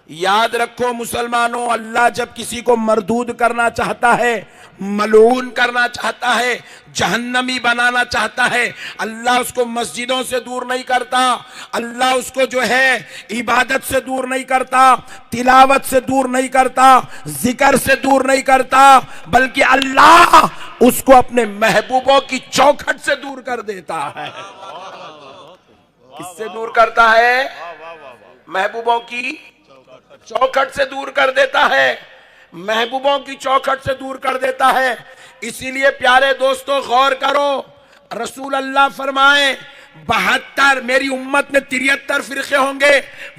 याद रखो मुसलमानों, अल्लाह जब किसी को मरदूद करना चाहता है, मलून करना चाहता है, जहन्नमी बनाना चाहता है, अल्लाह उसको मस्जिदों से दूर नहीं करता, अल्लाह उसको जो है इबादत से दूर नहीं करता, तिलावत से दूर नहीं करता, जिक्र से दूर नहीं करता, बल्कि अल्लाह उसको अपने महबूबों की चौखट से दूर कर देता है। किससे दूर करता है? महबूबों की चौखट से दूर कर देता है, महबूबों की चौखट से दूर कर देता है। इसीलिए प्यारे दोस्तों गौर करो, रसूल अल्लाह फरमाए 72 मेरी उम्मत में 73 फिरके होंगे,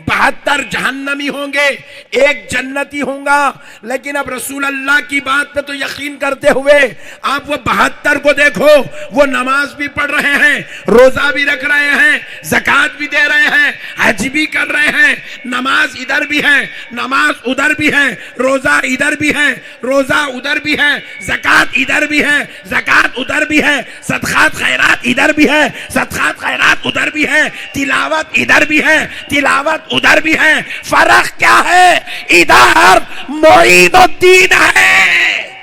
72 जहन्नमी होंगे, एक जन्नती होगा। लेकिन अब रसूल अल्लाह की बात पे तो यकीन करते हुए आप वो 72 को देखो, वो नमाज भी पढ़ रहे हैं, रोजा भी रख रहे हैं, ज़कात भी दे रहे हैं, हज भी कर रहे हैं, नमाज इधर भी है, नमाज उधर भी है, रोजा इधर भी है, रोजा उधर भी है, ज़कात इधर भी है, ज़कात उधर भी है, सदकात खैरात इधर भी है, सदकात खैरात उधर भी है, तिलावत इधर भी है, तिलावत उधर भी है। फर्क क्या है? इधर मोइनुद्दीन है,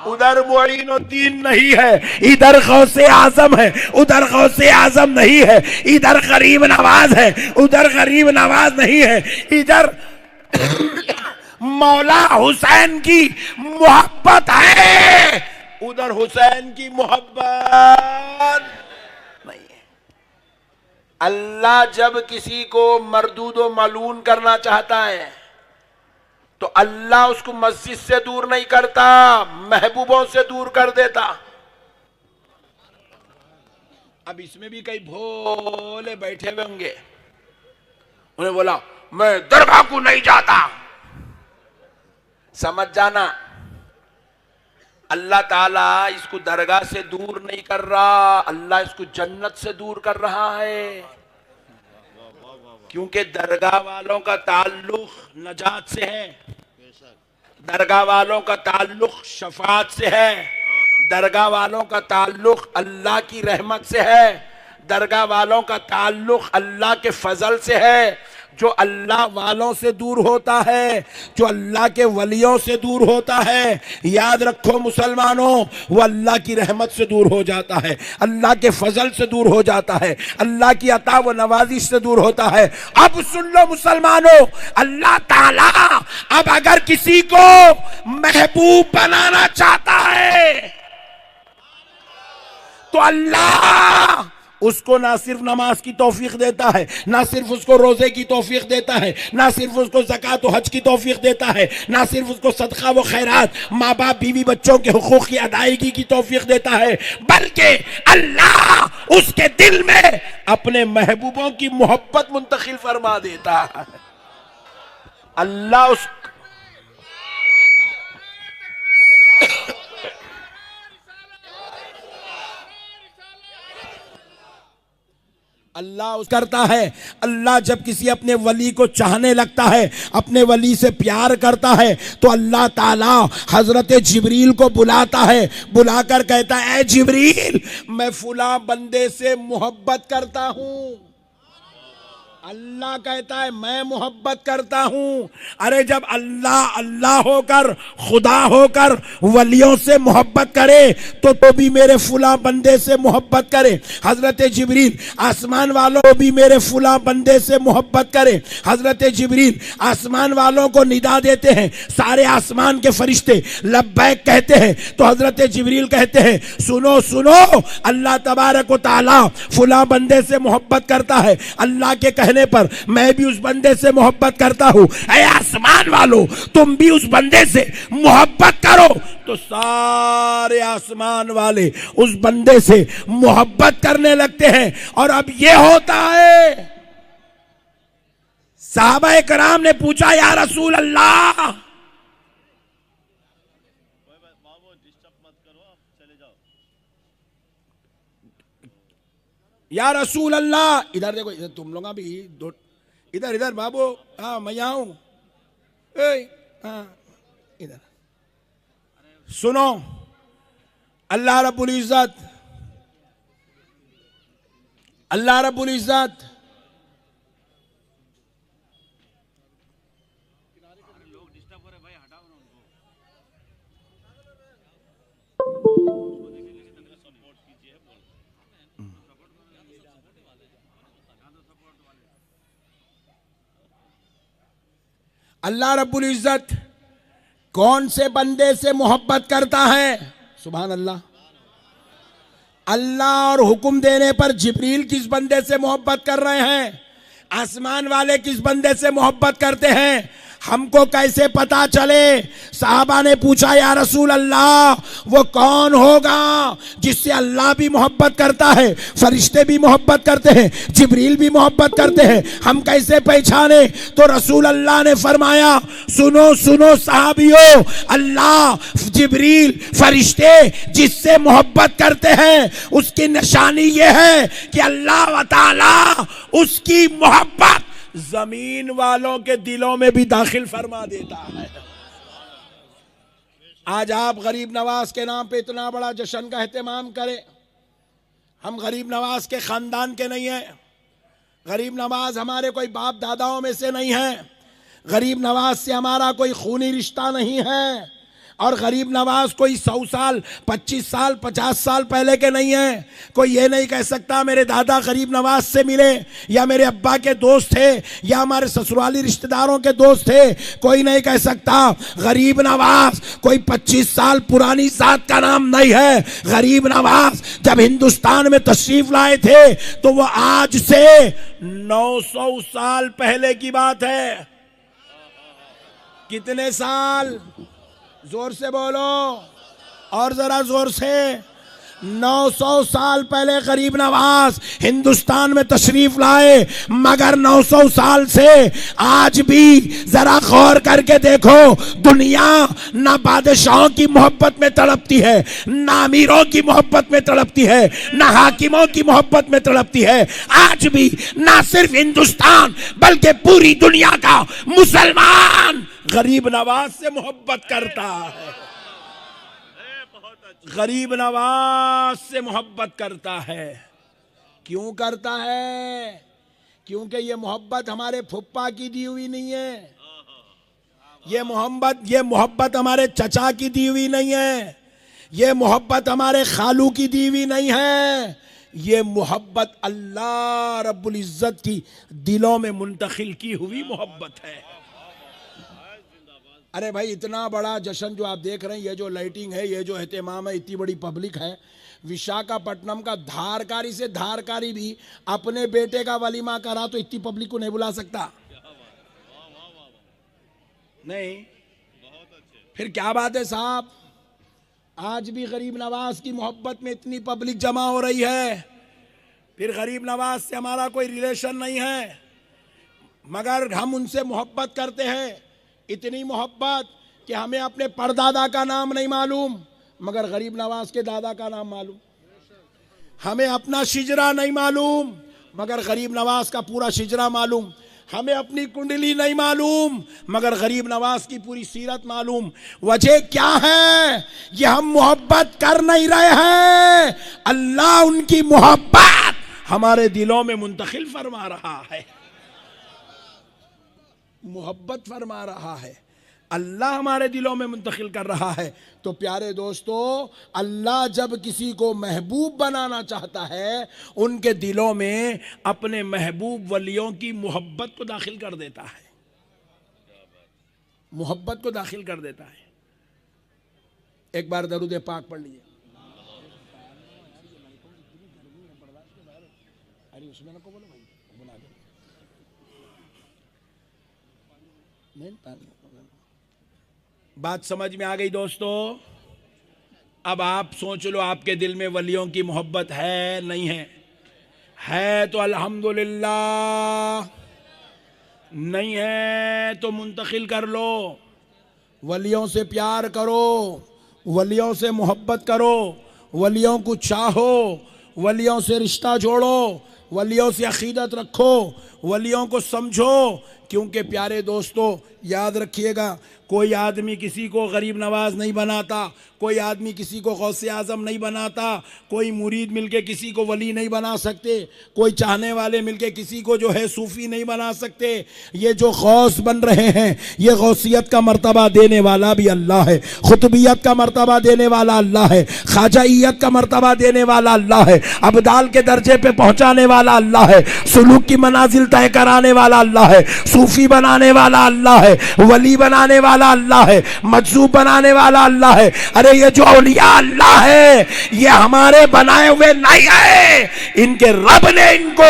उधर मोइनुद्दीन नहीं है। इधर गौसे आजम है, उधर गौसे आजम नहीं है। इधर गरीब नवाज है, उधर गरीब नवाज नहीं है। इधर मौला हुसैन की मोहब्बत है, उधर हुसैन की मोहब्बत नहीं है। अल्लाह जब किसी को मरदूद व मलून करना चाहता है तो अल्लाह उसको मस्जिद से दूर नहीं करता, महबूबों से दूर कर देता। अब इसमें भी कई भोले बैठे हुए होंगे, उन्हें बोला मैं दरगाह को नहीं जाता। समझ जाना, अल्लाह ताला इसको दरगाह से दूर नहीं कर रहा, अल्लाह इसको जन्नत से दूर कर रहा है। क्योंकि दरगाह वालों का ताल्लुक नजात से है, दरगाह वालों का ताल्लुक शफात से है, दरगाह वालों का ताल्लुक अल्लाह की रहमत से है, दरगाह वालों का ताल्लुक अल्लाह के फजल से है। जो अल्लाह वालों से दूर होता है, जो अल्लाह के वलियों से दूर होता है, याद रखो मुसलमानों, वो अल्लाह की रहमत से दूर हो जाता है, अल्लाह के फजल से दूर हो जाता है, अल्लाह की अता व नवाजिश से दूर होता है। अब सुन लो मुसलमानों, अल्लाह ताला अब अगर किसी को महबूब बनाना चाहता है तो अल्लाह उसको ना सिर्फ नमाज की तौफीक देता है, ना सिर्फ उसको रोजे की तौफीक देता है, ना सिर्फ उसको ज़कात और हज की तौफीक देता है, ना सिर्फ उसको सदका व खैरात, माँ बाप बीवी बच्चों के हुकूक की अदायगी की तौफीक देता है, बल्कि अल्लाह उसके दिल में अपने महबूबों की मोहब्बत मुंतकिल फरमा देता है। अल्लाह उस अल्लाह करता है। अल्लाह जब किसी अपने वली को चाहने लगता है, अपने वली से प्यार करता है, तो अल्लाह ताला हजरत जिब्रील को बुलाता है, बुलाकर कहता है ऐ जिब्रील मैं फुला बंदे से मोहब्बत करता हूँ। अल्लाह कहता है मैं मोहब्बत करता हूं। अरे जब अल्लाह अल्लाह होकर खुदा होकर वलियों से मोहब्बत करे तो भी मेरे फुला बंदे से मोहब्बत करे। हजरत जिब्रील आसमान वालों को भी मेरे फुला बंदे से मोहब्बत करे। हजरत जिब्रील आसमान वालों को निदा देते हैं, सारे आसमान के फरिश्ते लब्बैक कहते हैं, तो हजरत जिब्रील कहते हैं सुनो सुनो, अल्लाह तबारक व तआला फुला बंदे से मोहब्बत करता है। अल्लाह के कहने पर मैं भी उस बंदे से मोहब्बत करता हूं। ऐ आसमान वालों तुम भी उस बंदे से मोहब्बत करो। तो सारे आसमान वाले उस बंदे से मोहब्बत करने लगते हैं। और अब ये होता है, सहाबा कराम ने पूछा या रसूल अल्लाह, या रसूल अल्लाह, इधर देखो, इधर तुम लोग भी इधर इधर बाबू, हाँ मैं यहाँ हूं, हाँ इधर सुनो। अल्लाह रब्बुल इज्जत, अल्लाह रब्बुल इज्जत अल्लाह रब्बुल इज्जत कौन से बंदे से मोहब्बत करता है? सुभान अल्लाह। अल्लाह और हुक्म देने पर जिब्रील किस बंदे से मोहब्बत कर रहे हैं? आसमान वाले किस बंदे से मोहब्बत करते हैं? हमको कैसे पता चले? साहबा ने पूछा, या रसूल अल्लाह, वो कौन होगा जिससे अल्लाह भी मोहब्बत करता है, फरिश्ते भी मोहब्बत करते हैं, जिब्रील भी मोहब्बत करते हैं, हम कैसे पहचाने? तो रसूल अल्लाह ने फरमाया, सुनो सुनो साहबियों, अल्लाह, जिब्रील, फरिश्ते जिससे मोहब्बत करते हैं उसकी निशानी ये है कि अल्लाह ताला उसकी मोहब्बत जमीन वालों के दिलों में भी दाखिल फरमा देता है। आज आप गरीब नवाज के नाम पे इतना बड़ा जश्न का एहतमाम करें। हम गरीब नवाज के खानदान के नहीं हैं, गरीब नवाज हमारे कोई बाप दादाओं में से नहीं है, गरीब नवाज से हमारा कोई खूनी रिश्ता नहीं है, और गरीब नवाज कोई 100 साल 25 साल 50 साल पहले के नहीं है। कोई ये नहीं कह सकता मेरे दादा गरीब नवाज से मिले, या मेरे अब्बा के दोस्त थे, या हमारे ससुराली रिश्तेदारों के दोस्त थे। कोई नहीं कह सकता। गरीब नवाज कोई 25 साल पुरानी जात का नाम नहीं है। गरीब नवाज जब हिंदुस्तान में तशरीफ लाए थे तो वो आज से 900 साल पहले की बात है। कितने साल? जोर से बोलो, और जरा जोर से। 900 साल पहले गरीब नवाज हिंदुस्तान में तशरीफ लाए, मगर 900 साल से आज भी जरा गौर करके देखो, दुनिया ना बादशाहों की मोहब्बत में तड़पती है, ना अमीरों की मोहब्बत में तड़पती है, ना हाकिमों की मोहब्बत में तड़पती है। आज भी ना सिर्फ हिंदुस्तान बल्कि पूरी दुनिया का मुसलमान गरीब नवाज से मोहब्बत करता है। गरीब नवाज से मोहब्बत करता है। क्यों करता है? क्योंकि ये मोहब्बत हमारे फुप्पा की दी हुई नहीं है, ये मोहब्बत हमारे चचा की दी हुई नहीं है, ये मोहब्बत हमारे खालू की दी हुई नहीं है, ये मोहब्बत अल्लाह रब्बुल इज्जत की दिलों में मुंतकिल की हुई मोहब्बत है। अरे भाई, इतना बड़ा जश्न जो आप देख रहे हैं, ये जो लाइटिंग है, ये जो एहतमाम है, इतनी बड़ी पब्लिक है। विशाखापट्टनम का धारकारी से धारकारी भी अपने बेटे का वलीमा करा तो इतनी पब्लिक को नहीं बुला सकता। नहीं, फिर क्या बात है साहब? आज भी गरीब नवाज की मोहब्बत में इतनी पब्लिक जमा हो रही है। फिर गरीब नवाज से हमारा कोई रिलेशन नहीं है, मगर हम उनसे मोहब्बत करते हैं। इतनी मोहब्बत कि हमें अपने परदादा का नाम नहीं मालूम, मगर गरीब नवाज के दादा का नाम मालूम। हमें अपना शिजरा नहीं मालूम, मगर गरीब नवाज का पूरा शिजरा मालूम। हमें अपनी कुंडली नहीं मालूम, मगर गरीब नवाज की पूरी सीरत मालूम। वजह क्या है? ये हम मोहब्बत कर नहीं रहे हैं, अल्लाह उनकी मोहब्बत हमारे दिलों में मुंतकिल फरमा रहा है, मोहब्बत फरमा रहा है, अल्लाह हमारे दिलों में मुंतकिल कर रहा है। तो प्यारे दोस्तों, अल्लाह जब किसी को महबूब बनाना चाहता है, उनके दिलों में अपने महबूब वलियों की मोहब्बत को दाखिल कर देता है, मोहब्बत को दाखिल कर देता है। एक बार दरूद पाक पढ़ लीजिए। अरे उसमें ना को बोलो भाई, बुला दो। बात समझ में आ गई दोस्तों? अब आप सोच लो, आपके दिल में वलियों की मोहब्बत है नहीं है? है तो अल्हम्दुलिल्लाह, नहीं है तो मुंतकिल कर लो। वलियों से प्यार करो, वलियों से मोहब्बत करो, वलियों को चाहो, वलियों से रिश्ता जोड़ो, वलियों से अकीदत रखो, वलियों को समझो क्योंकि प्यारे दोस्तों याद रखिएगा, कोई आदमी किसी को गरीब नवाज नहीं बनाता, कोई आदमी किसी को गौसे आजम नहीं बनाता, कोई मुरीद मिलके किसी को वली नहीं बना सकते, कोई चाहने वाले मिलके किसी को जो है सूफी नहीं बना सकते। ये जो गौस बन रहे हैं, ये गौसियत का मर्तबा देने वाला भी अल्लाह है, खुतबियत का मर्तबा देने वाला अल्लाह है, ख्वाजाइयत का मर्तबा देने वाला अल्लाह है, अब्दाल के दर्जे पे पहुंचाने वाला अल्लाह है, सुलूक की मनाजिल तय कराने वाला अल्लाह है, सूफी बनाने वाला अल्लाह है, वली बनाने वाला अल्लाह है, मजसूब बनाने वाला अल्लाह है। अरे ये जो औलिया अल्लाह है, ये हमारे बनाए हुए नहीं है, इनके रब ने इनको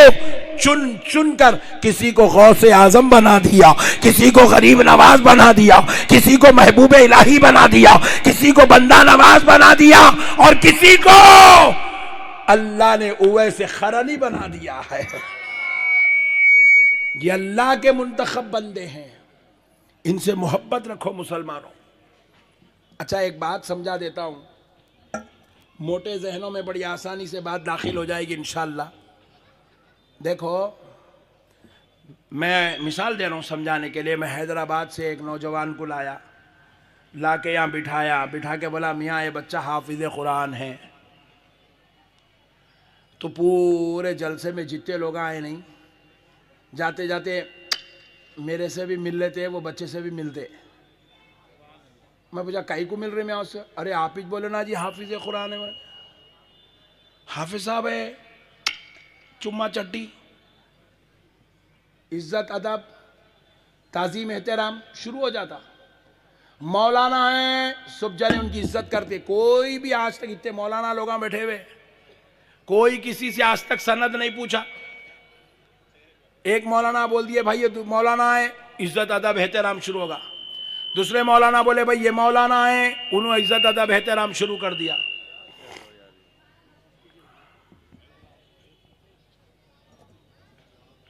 चुन चुन कर किसी को गौसे आजम बना दिया, किसी को गरीब नवाज बना दिया, किसी को महबूब इलाही बना दिया, किसी को बंदा नवाज बना दिया, और किसी को अल्लाह ने उवैसे खरनी बना दिया है। ये अल्लाह के मुंतखब बंदे हैं, इनसे मोहब्बत रखो मुसलमानों। अच्छा, एक बात समझा देता हूं, मोटे जहनों में बड़ी आसानी से बात दाखिल हो जाएगी इंशाअल्लाह। देखो, मैं मिसाल दे रहा हूं समझाने के लिए। मैं हैदराबाद से एक नौजवान को लाया, ला के यहाँ बिठाया, बिठा के बोला मियाँ ये बच्चा हाफिज़ कुरान है। तो पूरे जलसे में जितने लोग आए नहीं, जाते जाते मेरे से भी मिल लेते, वो बच्चे से भी मिलते। मैं पूछा कई को मिल रहे मैं उससे? अरे आप ही बोले ना जी हाफिज़ कुरान है। हाफिज साहब है, चुम्मा चट्टी, इज्जत अदब ताजीम एहतराम शुरू हो जाता। मौलाना है, सब जने उनकी इज्जत करते। कोई भी आज तक, इतने मौलाना लोग बैठे हुए, कोई किसी से आज तक सनद नहीं पूछा। एक मौलाना बोल दिए भाई ये मौलाना है, इज्जत अदब एहतराम शुरू होगा। दूसरे मौलाना बोले भाई ये मौलाना है, उन्होंने इज्जत अदब एहतराम शुरू कर दिया।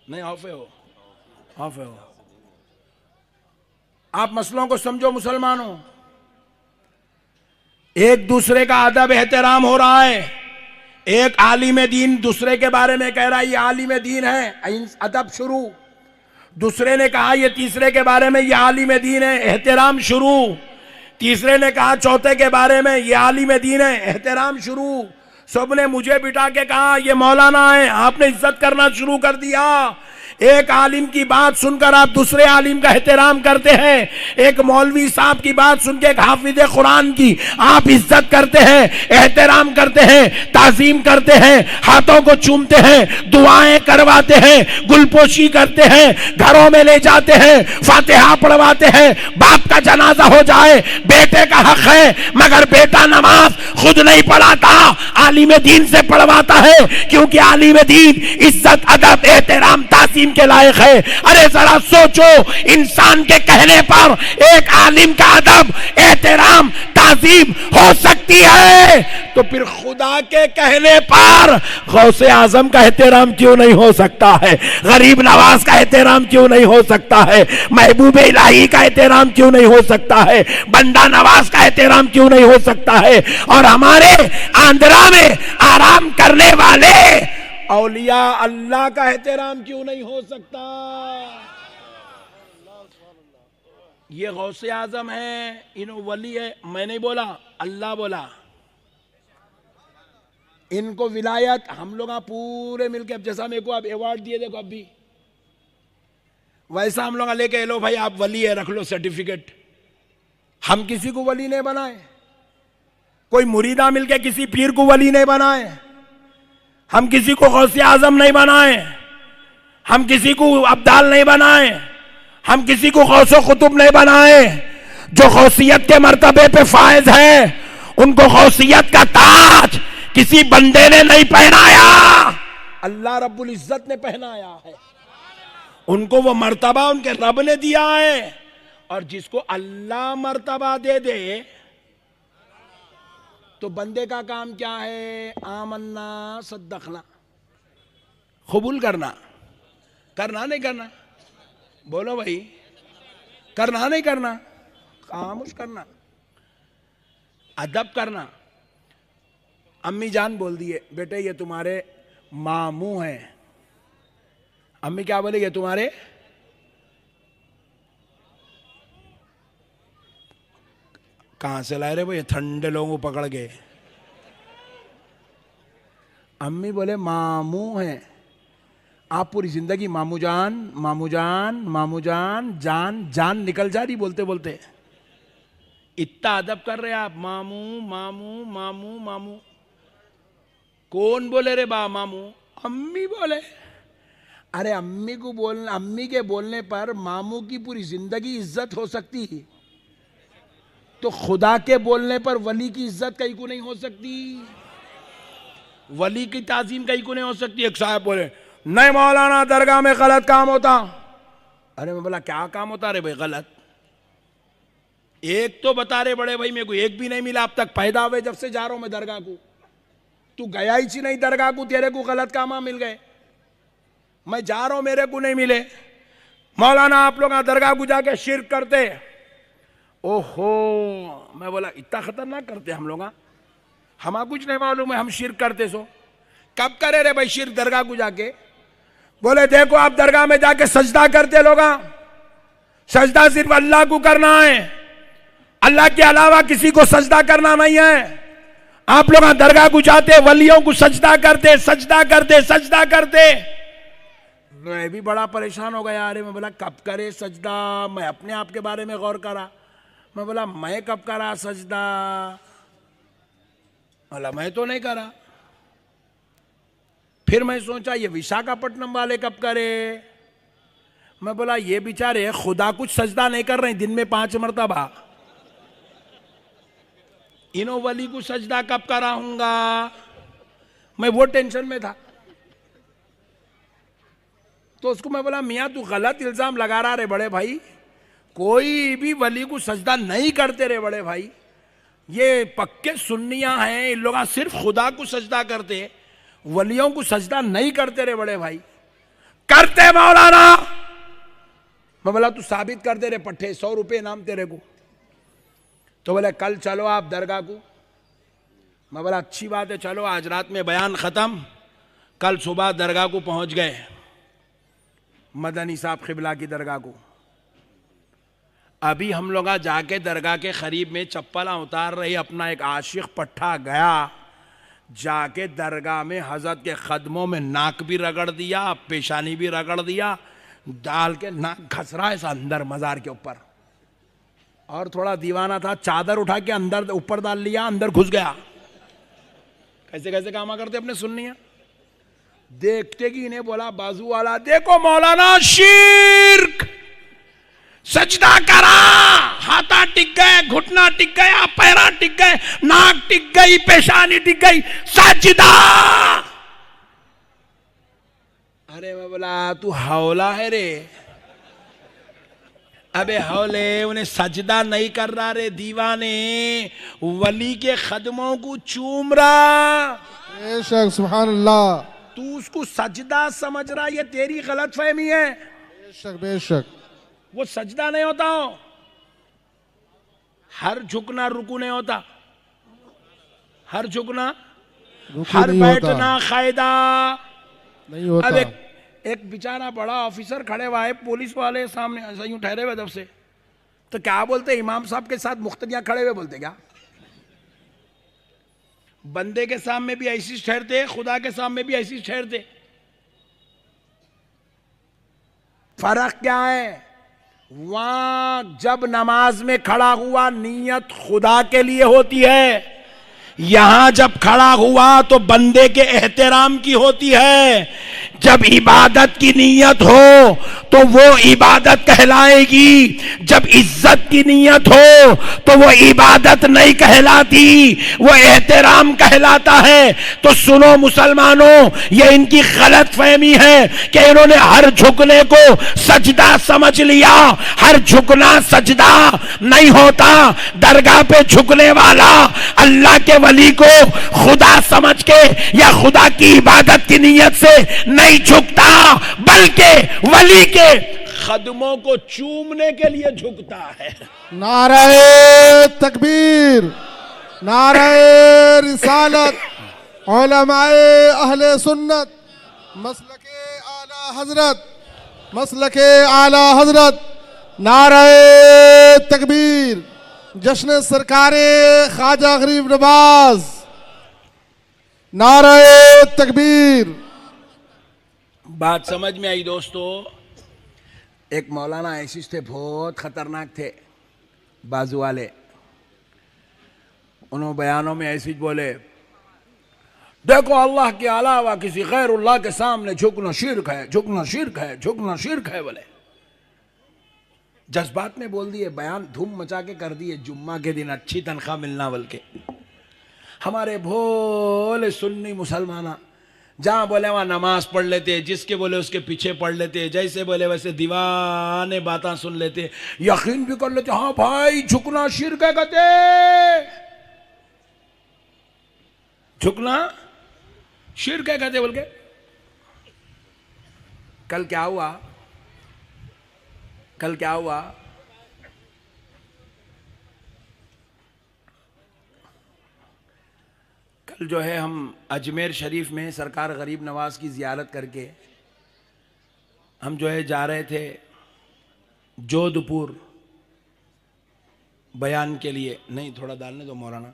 नहीं हाफे हो, हाफे हो। आप मसलों को समझो मुसलमानों, एक दूसरे का अदब एहतराम हो रहा है। एक आलिम दीन दूसरे के बारे में कह रहा है ये आलिम दीन है, अदब शुरू। दूसरे ने कहा ये तीसरे के बारे में ये आलिम दीन है, एहतराम शुरू। तीसरे ने कहा चौथे के बारे में ये आलिम दीन है, एहतराम शुरू। सबने मुझे बिठा के कहा ये मौलाना है, आपने इज्जत करना शुरू कर दिया। एक आलिम की बात सुनकर आप दूसरे आलिम का एहतराम करते हैं। एक मौलवी साहब की बात सुनकर एक हाफिज कुरान की आप इज्जत करते हैं, एहतराम करते हैं, ताजीम करते हैं, हाथों को चूमते हैं, दुआएं करवाते हैं, गुलपोशी करते हैं, घरों में ले जाते हैं, फातिहा पढ़वाते हैं। बाप का जनाजा हो जाए, बेटे का हक है, मगर बेटा नमाज खुद नहीं पढ़ाता, आलिम दीन से पढ़वाता है, क्योंकि आलिम दीन इज्जत अदब एहतराम ताजीम के लायक है। अरे जरा सोचो, इंसान के कहने पर एक आलिम का अदब एहतराम ताजीम हो सकती है, तो फिर खुदा के कहने पर गौसे आजम का एहतराम क्यों नहीं हो सकता है? गरीब नवाज का एहतराम क्यों नहीं हो सकता है? महबूब इलाही का एहतराम क्यों नहीं हो सकता है? बंदा नवाज का एहतराम क्यों नहीं हो सकता है? और हमारे आंध्रा में आराम करने वाले औलिया अल्लाह का एहतराम क्यों नहीं हो सकता? ये गौसे आजम है, इन्हों वली है, मैं नहीं बोला, अल्लाह बोला। इनको विलायत हम लोग पूरे मिलके, अब जैसा मेरे को आप अवार्ड दिए देखो अभी, वैसा हम लोग लेके लो भाई आप वली है, रख लो सर्टिफिकेट। हम किसी को वली नहीं बनाए, कोई मुरीदा मिलके किसी पीर को वली नहीं बनाए, हम किसी को गौसे आजम नहीं बनाए, हम किसी को अब्दाल नहीं बनाए, हम किसी को गौसो कुतुब नहीं बनाए। जो गौसियत के मर्तबे पे फायज है, उनको गौसियत का ताज किसी बंदे ने नहीं पहनाया, अल्लाह रब्बुल इज्जत ने पहनाया है। उनको वो मर्तबा उनके रब ने दिया है, और जिसको अल्लाह मर्तबा दे दे तो बंदे का काम क्या है? आमन्ना सद्दखना, कबूल करना, करना नहीं करना, बोलो भाई, करना नहीं करना, खामोश करना, अदब करना। अम्मी जान बोल दिए बेटे ये तुम्हारे मामू हैं। अम्मी क्या बोले? ये तुम्हारे कहां से लाए रे भाई ठंडे लोगों को पकड़ के? अम्मी बोले मामू हैं आप, पूरी जिंदगी मामू जान मामू जान मामू जान, जान जान निकल जा रही बोलते बोलते। इतना अदब कर रहे आप, मामू मामू मामू मामू। कौन बोले रे बा मामू? अम्मी बोले। अरे अम्मी को बोलने, अम्मी के बोलने पर मामू की पूरी जिंदगी इज्जत हो सकती है, तो खुदा के बोलने पर वली की इज्जत कहीं को नहीं हो सकती, वली की ताजीम कहीं को नहीं हो सकती। एक साहब बोले नहीं मौलाना दरगाह में गलत काम होता। अरे मैं बोला क्या काम होता रे भाई गलत? एक तो बता रहे बड़े भाई, मेरे को एक भी नहीं मिला अब तक, पैदा हुए जब से जा रहा हूं मैं दरगाह को। तू गया ही नहीं दरगाह को, तेरे को गलत काम मिल गए। मैं जा रहा हूं मेरे को नहीं मिले। मौलाना आप लोग दरगाह को जाके शिरक करते। ओहो, मैं बोला इतना खतरनाक करते हम लोग? हमारा कुछ नहीं मालूम है हम शिरक करते। सो कब करे रे भाई शिरक दरगाह को जाके? बोले देखो आप दरगाह में जाके सजदा करते लोग, सजदा सिर्फ अल्लाह को करना है, अल्लाह के अलावा किसी को सजदा करना नहीं है। आप लोग दरगाह को जाते वलियों को सजदा करते सजदा करते सजदा करते। मैं भी बड़ा परेशान हो गया। अरे मैं बोला कब करे सजदा? मैं अपने आप के बारे में गौर करा। मैं बोला मैं कब करा सजदा? बोला मैं तो नहीं करा। फिर मैं सोचा ये विशाखापट्टनम वाले कब करे? मैं बोला ये बेचारे खुदा कुछ सजदा नहीं कर रहे दिन में 5 मरतबा, इनो वली को सजदा कब कराऊंगा? मैं वो टेंशन में था। तो उसको मैं बोला मियाँ तू गलत इल्जाम लगा रहा रे बड़े भाई, कोई भी वली को सजदा नहीं करते रे बड़े भाई, ये पक्के सुन्नियां हैं, इन लोग सिर्फ खुदा को सजदा करते, वलियों को सजदा नहीं करते रे बड़े भाई। करते मौलाना। मैं बोला तू साबित कर दे रे पट्टे, 100 रुपये इनाम तेरे को। तो बोले कल चलो आप दरगाह को। मैं बोला अच्छी बात है चलो, आज रात में बयान खत्म, कल सुबह दरगाह को पहुंच गए, मदनी साहब क़िबला की दरगाह को। अभी हम लोग जाके दरगाह के करीब में चप्पल उतार रही, अपना एक आशिक पट्टा गया, जाके दरगाह में हजरत के कदमों में नाक भी रगड़ दिया, पेशानी भी रगड़ दिया, डाल के नाक घस रहा है अंदर मजार के ऊपर। और थोड़ा दीवाना था, चादर उठा के अंदर ऊपर डाल लिया, अंदर घुस गया। कैसे कैसे काम करते अपने सुन्नियां। देखते कि इन्हें बोला बाजू वाला देखो मौलाना शिर्क, सजदा करा, हाथा टिक गए, घुटना टिक गया, पैरा टिक गए, नाक टिक गई, पेशानी टिक गई, सजदा। अरे मैं बोला तू हौला है रे। अबे हौले, उन्हें सजदा नहीं कर रहा रे दीवाने, वली के कदमों को चूम रहा। बेशक सुभान अल्लाह। तू उसको सजदा समझ रहा, ये तेरी गलत फहमी है। बेशक बेशक, वो सजदा नहीं होता हो, हर झुकना रुकू नहीं होता, हर झुकना, हर बैठना कायदा नहीं होता। अब एक बेचारा बड़ा ऑफिसर खड़े हुआ है, पुलिस वाले सामने ऐसा यूं ठहरे हुए, जब से तो क्या बोलते, इमाम साहब के साथ मुख्तदियां खड़े हुए बोलते क्या? बंदे के सामने भी ऐसी ठहरते, खुदा के सामने भी ऐसी ठहरते। फर्क क्या है? वहां जब नमाज में खड़ा हुआ नीयत खुदा के लिए होती है, यहां जब खड़ा हुआ तो बंदे के एहतराम की होती है। जब इबादत की नीयत हो तो वो इबादत कहलाएगी, जब इज्जत की नीयत हो तो वो इबादत नहीं कहलाती, वो एहतराम कहलाता है। तो सुनो मुसलमानों, ये इनकी गलत फहमी है कि इन्होंने हर झुकने को सजदा समझ लिया। हर झुकना सजदा नहीं होता। दरगाह पे झुकने वाला अल्लाह के वली को खुदा समझ के या खुदा की इबादत की नीयत से नहीं झुकता, बल्कि वली के कदमों को चूमने के लिए झुकता है। नारे तकबीर, नारे रिसालत, उलमाए अहले सुन्नत, मसलके आला हजरत, मसलके आला हजरत, नारे तकबीर, जश्न सरकारे ख्वाजा गरीब नवाज। नारे तकबीर। बात समझ में आई दोस्तों? एक मौलाना ऐसे थे, बहुत खतरनाक थे, बाजू वाले। उन्होंने बयानों में ऐसे बोले, देखो अल्लाह के अलावा किसी गैरुल्लाह के सामने झुकना शिर्क है, झुकना शिर्क है, झुकना शिर्क है। बोले जज्बात में बोल दिए, बयान धूम मचा के कर दिए। जुम्मा के दिन अच्छी तनख्वाह मिलना बोल के। हमारे भोले सुन्नी मुसलमान जहां बोले वहां नमाज पढ़ लेते, जिसके बोले उसके पीछे पढ़ लेते, जैसे बोले वैसे दीवाने बातें सुन लेते, यकीन भी कर लेते हाँ भाई झुकना शिर्क है। कहते झुकना शिर्क है कहते बोल के। कल क्या हुआ? कल क्या हुआ? कल जो है हम अजमेर शरीफ में सरकार गरीब नवाज की ज़ियारत करके हम जो है जा रहे थे जोधपुर बयान के लिए। नहीं थोड़ा डालने दो मौलाना,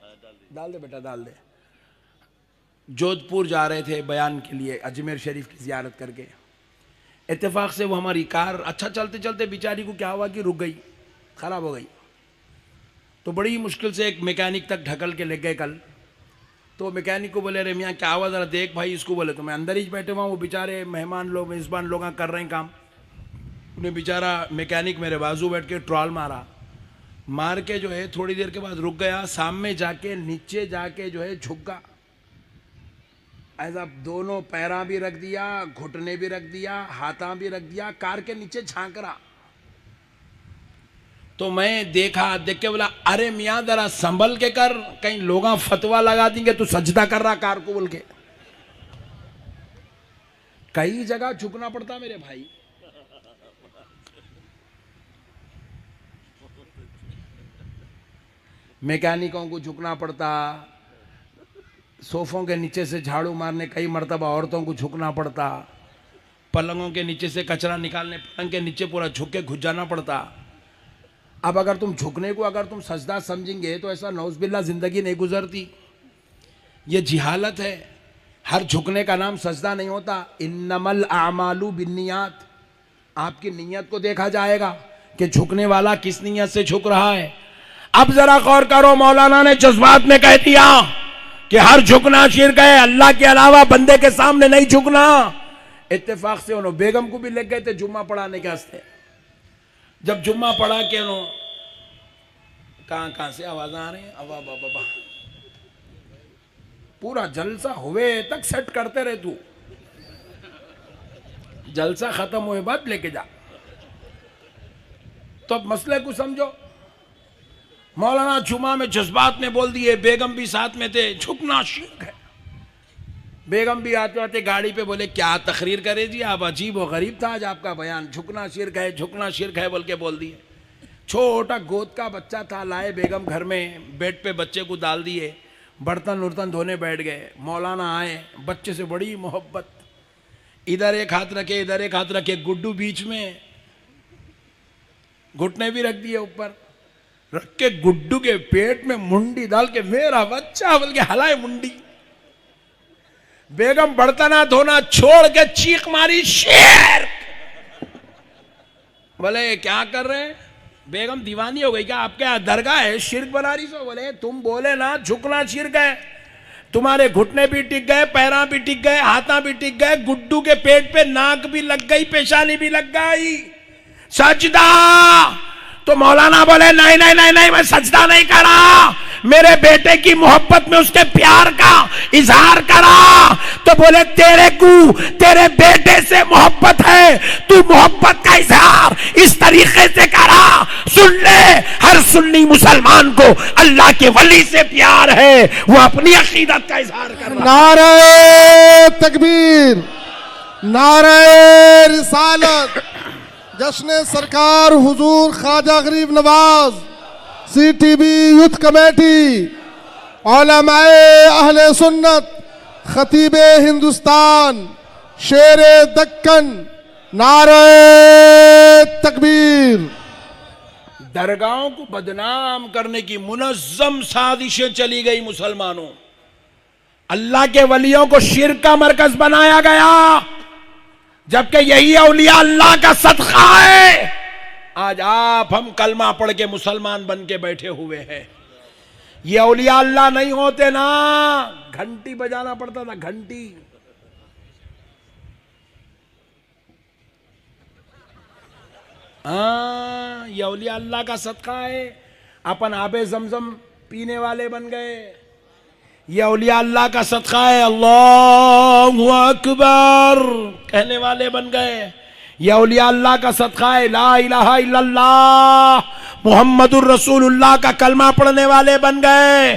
डाल दे बेटा डाल दे। जोधपुर जा रहे थे बयान के लिए अजमेर शरीफ की ज़ियारत करके। इत्तेफाक से वो हमारी कार अच्छा चलते चलते बेचारी को क्या हुआ कि रुक गई, ख़राब हो गई। तो बड़ी मुश्किल से एक मैकेनिक तक ढकल के ले गए कल। तो मैकेनिक को बोले अरे मियाँ क्या हुआ ज़रा देख भाई इसको। बोले तो मैं अंदर ही बैठे हुआ, वो बेचारे मेहमान लोग मेज़बान लोग कर रहे हैं काम। उन्हें बेचारा मैकेनिक मेरे बाजू बैठ के ट्रॉल मारा, मार के जो है थोड़ी देर के बाद रुक गया। सामने जाके नीचे जाके जो है झुक गया, ऐसा दोनों पैरा भी रख दिया, घुटने भी रख दिया, हाथा भी रख दिया, कार के नीचे झांक रहा। तो मैं देखा, देख के बोला अरे मियाँ जरा संभल के कर, कहीं लोग फतवा लगा देंगे तू सजदा कर रहा कार को बोल के। कई जगह झुकना पड़ता मेरे भाई। मैकेनिकों को झुकना पड़ता, सोफों के नीचे से झाड़ू मारने कई मर्तबा औरतों को झुकना पड़ता, पलंगों के नीचे से कचरा निकालने पलंग के नीचे पूरा झुक के घुस जाना पड़ता। अब अगर तुम झुकने को अगर तुम सजदा समझेंगे तो ऐसा नौज़बिल्ला ज़िंदगी नहीं गुजरती। ये जिहालत है। हर झुकने का नाम सजदा नहीं होता। इन्नमल आमालू बिन्नियात, आपकी नीयत को देखा जाएगा कि झुकने वाला किस नीयत से झुक रहा है। अब जरा गौर करो, मौलाना ने जज्बात में कह दिया कि हर झुकना शिर्क है, अल्लाह के अलावा बंदे के सामने नहीं झुकना। इत्तेफाक से उन्होंने बेगम को भी ले गए थे जुम्मा पढ़ाने के वास्ते। जब जुम्मा पढ़ा के उन्होंने कहां से आवाज आ रही है, अवा बाबा पूरा जलसा हुए तक सेट करते रहे तू, जलसा खत्म हुए बाद लेके जा। तो अब मसले को समझो। मौलाना जुमा में जज्बात में बोल दिए, बेगम भी साथ में थे, झुकना शिर्क है। बेगम भी आते आते गाड़ी पे बोले क्या तकरीर करे जी आप, अजीब व गरीब था आज आपका बयान, झुकना शिर्क है, झुकना शिर्क है बोल के बोल दिए। छोटा गोद का बच्चा था, लाए बेगम घर में, बेड पे बच्चे को डाल दिए, बर्तन उर्तन धोने बैठ गए। मौलाना आए, बच्चे से बड़ी मोहब्बत, इधर एक हाथ रखे इधर एक हाथ रखे, गुड्डू बीच में, घुटने भी रख दिए ऊपर, रख के गुड्डू के पेट में मुंडी डाल के मेरा बच्चा बोल के हलाए मुंडी। बेगम बर्तन धोना छोड़ के चीख मारी, शेर। बोले क्या कर रहे हैं? बेगम दीवानी हो गई क्या? आपके यहाँ दरगाह है शिर्क बना रही सो? बोले तुम बोले ना झुकना शिर्क है, तुम्हारे घुटने भी टिक गए, पैरा भी टिक गए, हाथा भी टिक गए, गुड्डू के पेट पे नाक भी लग गई, पेशानी भी लग गई, सजदा। तो मौलाना बोले नहीं नहीं नहीं नहीं, मैं सजदा नहीं करा, मेरे बेटे की मोहब्बत में उसके प्यार का इजहार करा। तो बोले तेरे को तेरे बेटे से मोहब्बत है, तू मोहब्बत का इजहार इस तरीके से करा। सुन ले, हर सुन्नी मुसलमान को अल्लाह के वली से प्यार है, वो अपनी अकीदत का इजहार कर रहा। नारे तकबीर, नारे रिसालत, जश्न सरकार हुजूर ख्वाजा गरीब नवाज, CTB यूथ कमेटी, उलमाए अहले सुन्नत, खतीबे हिंदुस्तान, शेरे दक्कन, नारे तकबीर। दरगाहों को बदनाम करने की मुनज़्ज़म साजिशें चली गई मुसलमानों। अल्लाह के वलियों को शिर्क का मरकज बनाया गया, जबकि यही औलिया अल्लाह का सदका है। आज आप हम कलमा पढ़ के मुसलमान बन के बैठे हुए हैं। ये औलिया अल्लाह नहीं होते ना, घंटी बजाना पड़ता था, घंटी। हाँ, ये औलिया अल्लाह का सदका है। अपन आबे ज़मज़म पीने वाले बन गए। ये औलिया अल्लाह का सदका है, अल्लाहु अकबर कहने वाले बन गए। ये औलिया अल्लाह का सदका है, ला इलाहा इल्लल्लाह मुहम्मदुर रसूलुल्लाह का कलमा पढ़ने वाले बन गए।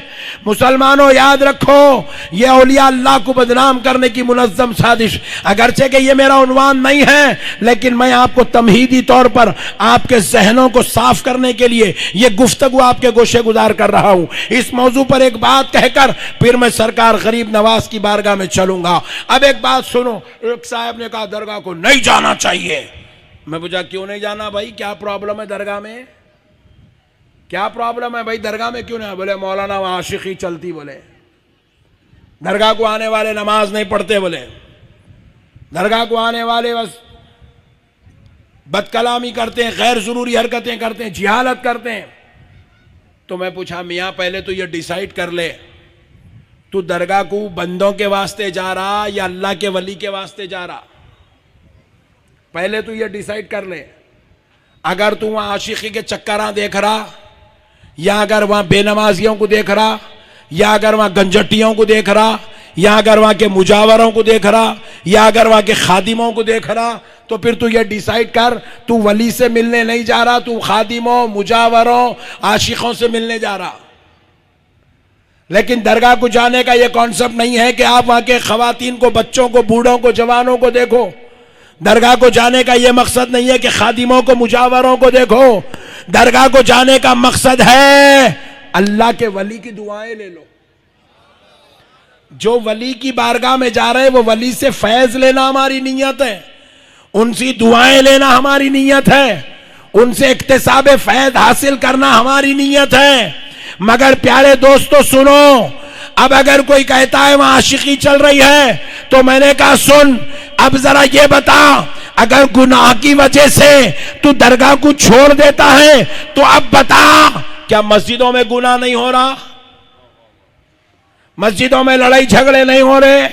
मुसलमानों याद रखो, ये औलिया अल्लाह को बदनाम करने की मुनज़्ज़म साजिश, अगरचे कि ये मेरा उन्वान नहीं है, लेकिन मैं आपको तमहीदी तौर पर आपके जहनों को साफ करने के लिए ये गुफ्तगू आपके गोशे गुजार कर रहा हूं। इस मौजू पर एक बात कहकर फिर मैं सरकार गरीब नवाज की बारगाह में चलूंगा। अब एक बात सुनो, एक साहब ने कहा दरगाह को नहीं जाना चाहिए। मैं पूछा क्यों नहीं जाना भाई, क्या प्रॉब्लम है दरगाह में, क्या प्रॉब्लम है भाई दरगाह में क्यों नहीं? बोले मौलाना वहां आशिकी चलती, बोले दरगाह को आने वाले नमाज नहीं पढ़ते, बोले दरगाह को आने वाले बस बदकलामी करते हैं, गैर जरूरी हरकतें करते हैं, जिहालत करते हैं। तो मैं पूछा मियाँ पहले तो ये डिसाइड कर ले, तू दरगाह को बंदों के वास्ते जा रहा या अल्लाह के वली के वास्ते जा रहा? पहले तू ये डिसाइड कर ले। अगर तू वहां आशिकी के चक्करा देख रहा, या अगर वहां बेनमाजियों को देख रहा, या अगर वहां गंजटियों को देख रहा, या अगर वहां के मुजावरों को देख रहा, या अगर वहां के खादिमों को देख रहा, तो फिर तू ये डिसाइड कर, तू वली से मिलने नहीं जा रहा, तू खादिमों, मुजावरों, आशिकों से मिलने जा रहा। लेकिन दरगाह को जाने का यह कॉन्सेप्ट नहीं है कि आप वहां के खवातीन को, बच्चों को, बूढ़ों को, जवानों को देखो। दरगाह को जाने का यह मकसद नहीं है कि खादिमों को, मुजावरों को देखो। दरगाह को जाने का मकसद है अल्लाह के वली की दुआएं ले लो। जो वली की बारगाह में जा रहे हैं वो वली से फैज लेना हमारी नीयत है, उनसे दुआएं लेना हमारी नीयत है, उनसे इक्तिसाब फैज हासिल करना हमारी नीयत है। मगर प्यारे दोस्तों सुनो, अब अगर कोई कहता है वहां आशिकी चल रही है, तो मैंने कहा सुन, अब जरा ये बता, अगर गुनाह की वजह से तू दरगाह को छोड़ देता है तो अब बता, क्या मस्जिदों में गुनाह नहीं हो रहा? मस्जिदों में लड़ाई झगड़े नहीं हो रहे?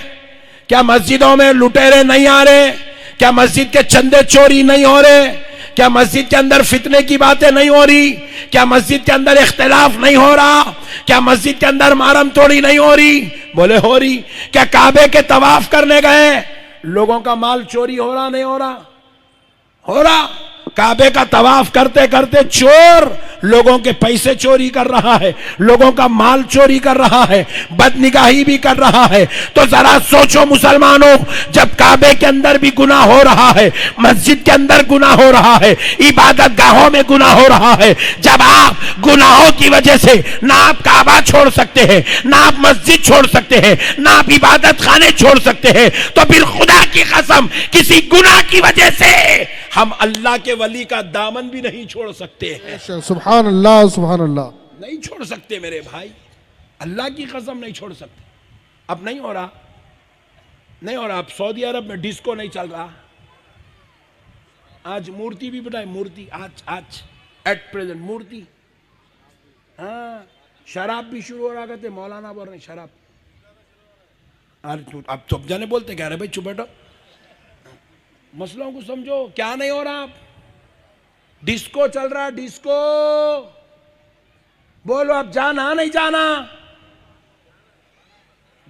क्या मस्जिदों में लुटेरे नहीं आ रहे? क्या मस्जिद के चंदे चोरी नहीं हो रहे? क्या मस्जिद के अंदर फितने की बातें नहीं हो रही? क्या मस्जिद के अंदर इख्तिलाफ नहीं हो रहा? क्या मस्जिद के अंदर मारम तोड़ी नहीं हो रही? बोले हो रही। क्या काबे के तवाफ करने गए लोगों का माल चोरी हो रहा नहीं हो रहा? हो रहा। काबे का तवाफ करते करते चोर लोगों के पैसे चोरी कर रहा है, लोगों का माल चोरी कर रहा है, बदनिगाही भी कर रहा है। तो जरा सोचो मुसलमानों, जब काबे के अंदर भी गुनाह हो रहा है, मस्जिद के अंदर गुनाह हो रहा है, इबादत गाहों में गुनाह हो रहा है, जब आप गुनाहों की वजह से ना आप काबा छोड़ सकते हैं, ना आप मस्जिद छोड़ सकते हैं, ना आप इबादत खाने छोड़ सकते हैं, तो फिर खुदा की कसम किसी गुनाह की वजह से हम अल्लाह के वली का दामन भी नहीं छोड़ सकते हैं। सुभान अल्लाह, सुभान अल्लाह। नहीं छोड़ सकते मेरे भाई, अल्लाह की कसम नहीं छोड़ सकते। अब नहीं हो रहा, नहीं हो रहा। अब सऊदी अरब में डिस्को नहीं चल रहा। आज मूर्ति भी बताए, मूर्ति आज एट प्रेजेंट मूर्ति। हाँ, शराब भी शुरू हो रहा कहते, मौलाना बोल रहे शराब। अरे अब तो जाने बोलते कह रहे भाई चुप बैठो, मसलों को समझो। क्या नहीं हो रहा? डिस्को चल रहा, डिस्को। बोलो अब जाना नहीं जाना?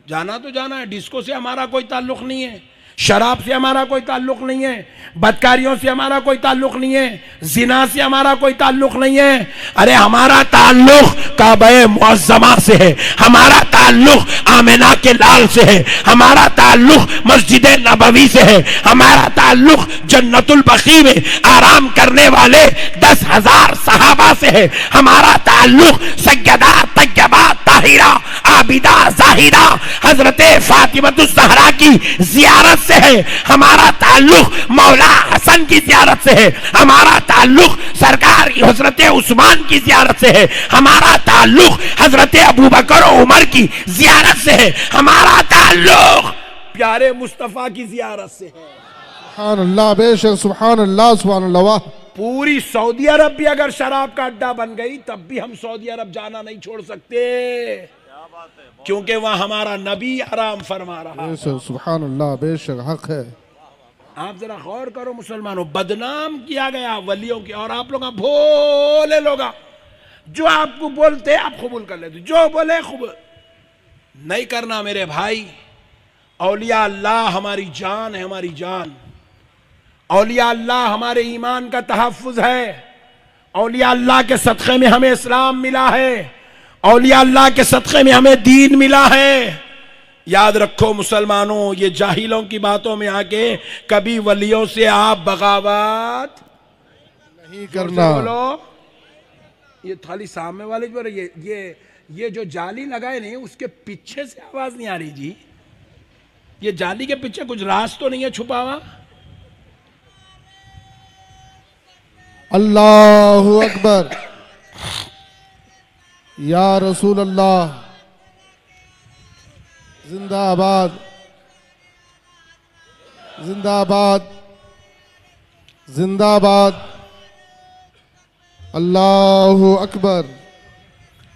जाना तो जाना है। डिस्को से हमारा कोई ताल्लुक नहीं है, शराब से हमारा कोई ताल्लुक नहीं है, बदकारियों से हमारा कोई ताल्लुक नहीं है, जिना से हमारा कोई ताल्लुक नहीं है। अरे हमारा ताल्लुक काबे मुअज़्ज़मा से है, हमारा ताल्लुक आमिना के लाल से है, हमारा ताल्लुक मस्जिद नबवी से है, हमारा ताल्लुक जन्नतुल बकी में आराम करने वाले 10,000 सहाबा से है, हमारा ताल्लुक सय्यदा तय्यबा ताहिरा आबिदा जाहिदा हजरत फातिमतुज़ ज़हरा की जियारत से है, हमारा ताल्लुक मौला हसन की जियारत से है, हमारा ताल्लुक सरकार हजरत उस्मान की जियारत से है, हमारा ताल्लुक हजरत अबू बकर और उमर की जियारत से है, हमारा ताल्लुक प्यारे मुस्तफा की जियारत से है। सुभान अल्लाह, बेशक सुभान अल्लाह, सुभान अल्लाह। वाह। पूरी सऊदी अरब भी अगर शराब का अड्डा बन गई तब भी हम सऊदी अरब जाना नहीं छोड़ सकते, क्योंकि वहां हमारा नबी आराम फरमा रहा है। बेशक सुभान अल्लाह, बेशक हक है। आप जरा गौर करो मुसलमानों, बदनाम किया गया वलियों की, और आप लोग भोले लोग जो आपको बोलते आप कबूल कर लेते, जो बोले कबूल नहीं करना। मेरे भाई, औलिया अल्लाह हमारी जान है, हमारी जान। औलिया अल्लाह हमारे ईमान का तहफ्फुज है। औलिया अल्लाह के सदक़े में हमें इस्लाम मिला है, औलिया अल्लाह के सदक़े में हमें दीन मिला है। याद रखो मुसलमानों, ये जाहिलों की बातों में आके कभी वलियों से आप बगावत नहीं करना। बोलो, ये थाली सामने वाले जो ये जो जाली लगाए नहीं, उसके पीछे से आवाज नहीं आ रही जी। ये जाली के पीछे कुछ राज तो नहीं है छुपा हुआ? अल्लाहु अकबर, या रसूल अल्लाह, जिंदाबाद जिंदाबाद जिंदाबाद। अल्लाहु अकबर,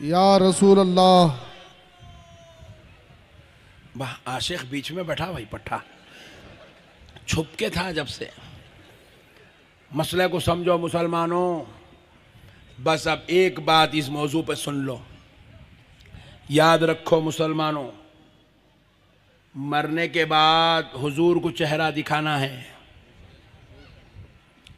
या रसूल अल्लाह। वाह, आशिक बीच में बैठा भाई पट्टा, छुप के था जब से। मसले को समझो मुसलमानों, बस अब एक बात इस मौजू पे सुन लो। याद रखो मुसलमानों, मरने के बाद हुजूर को चेहरा दिखाना है,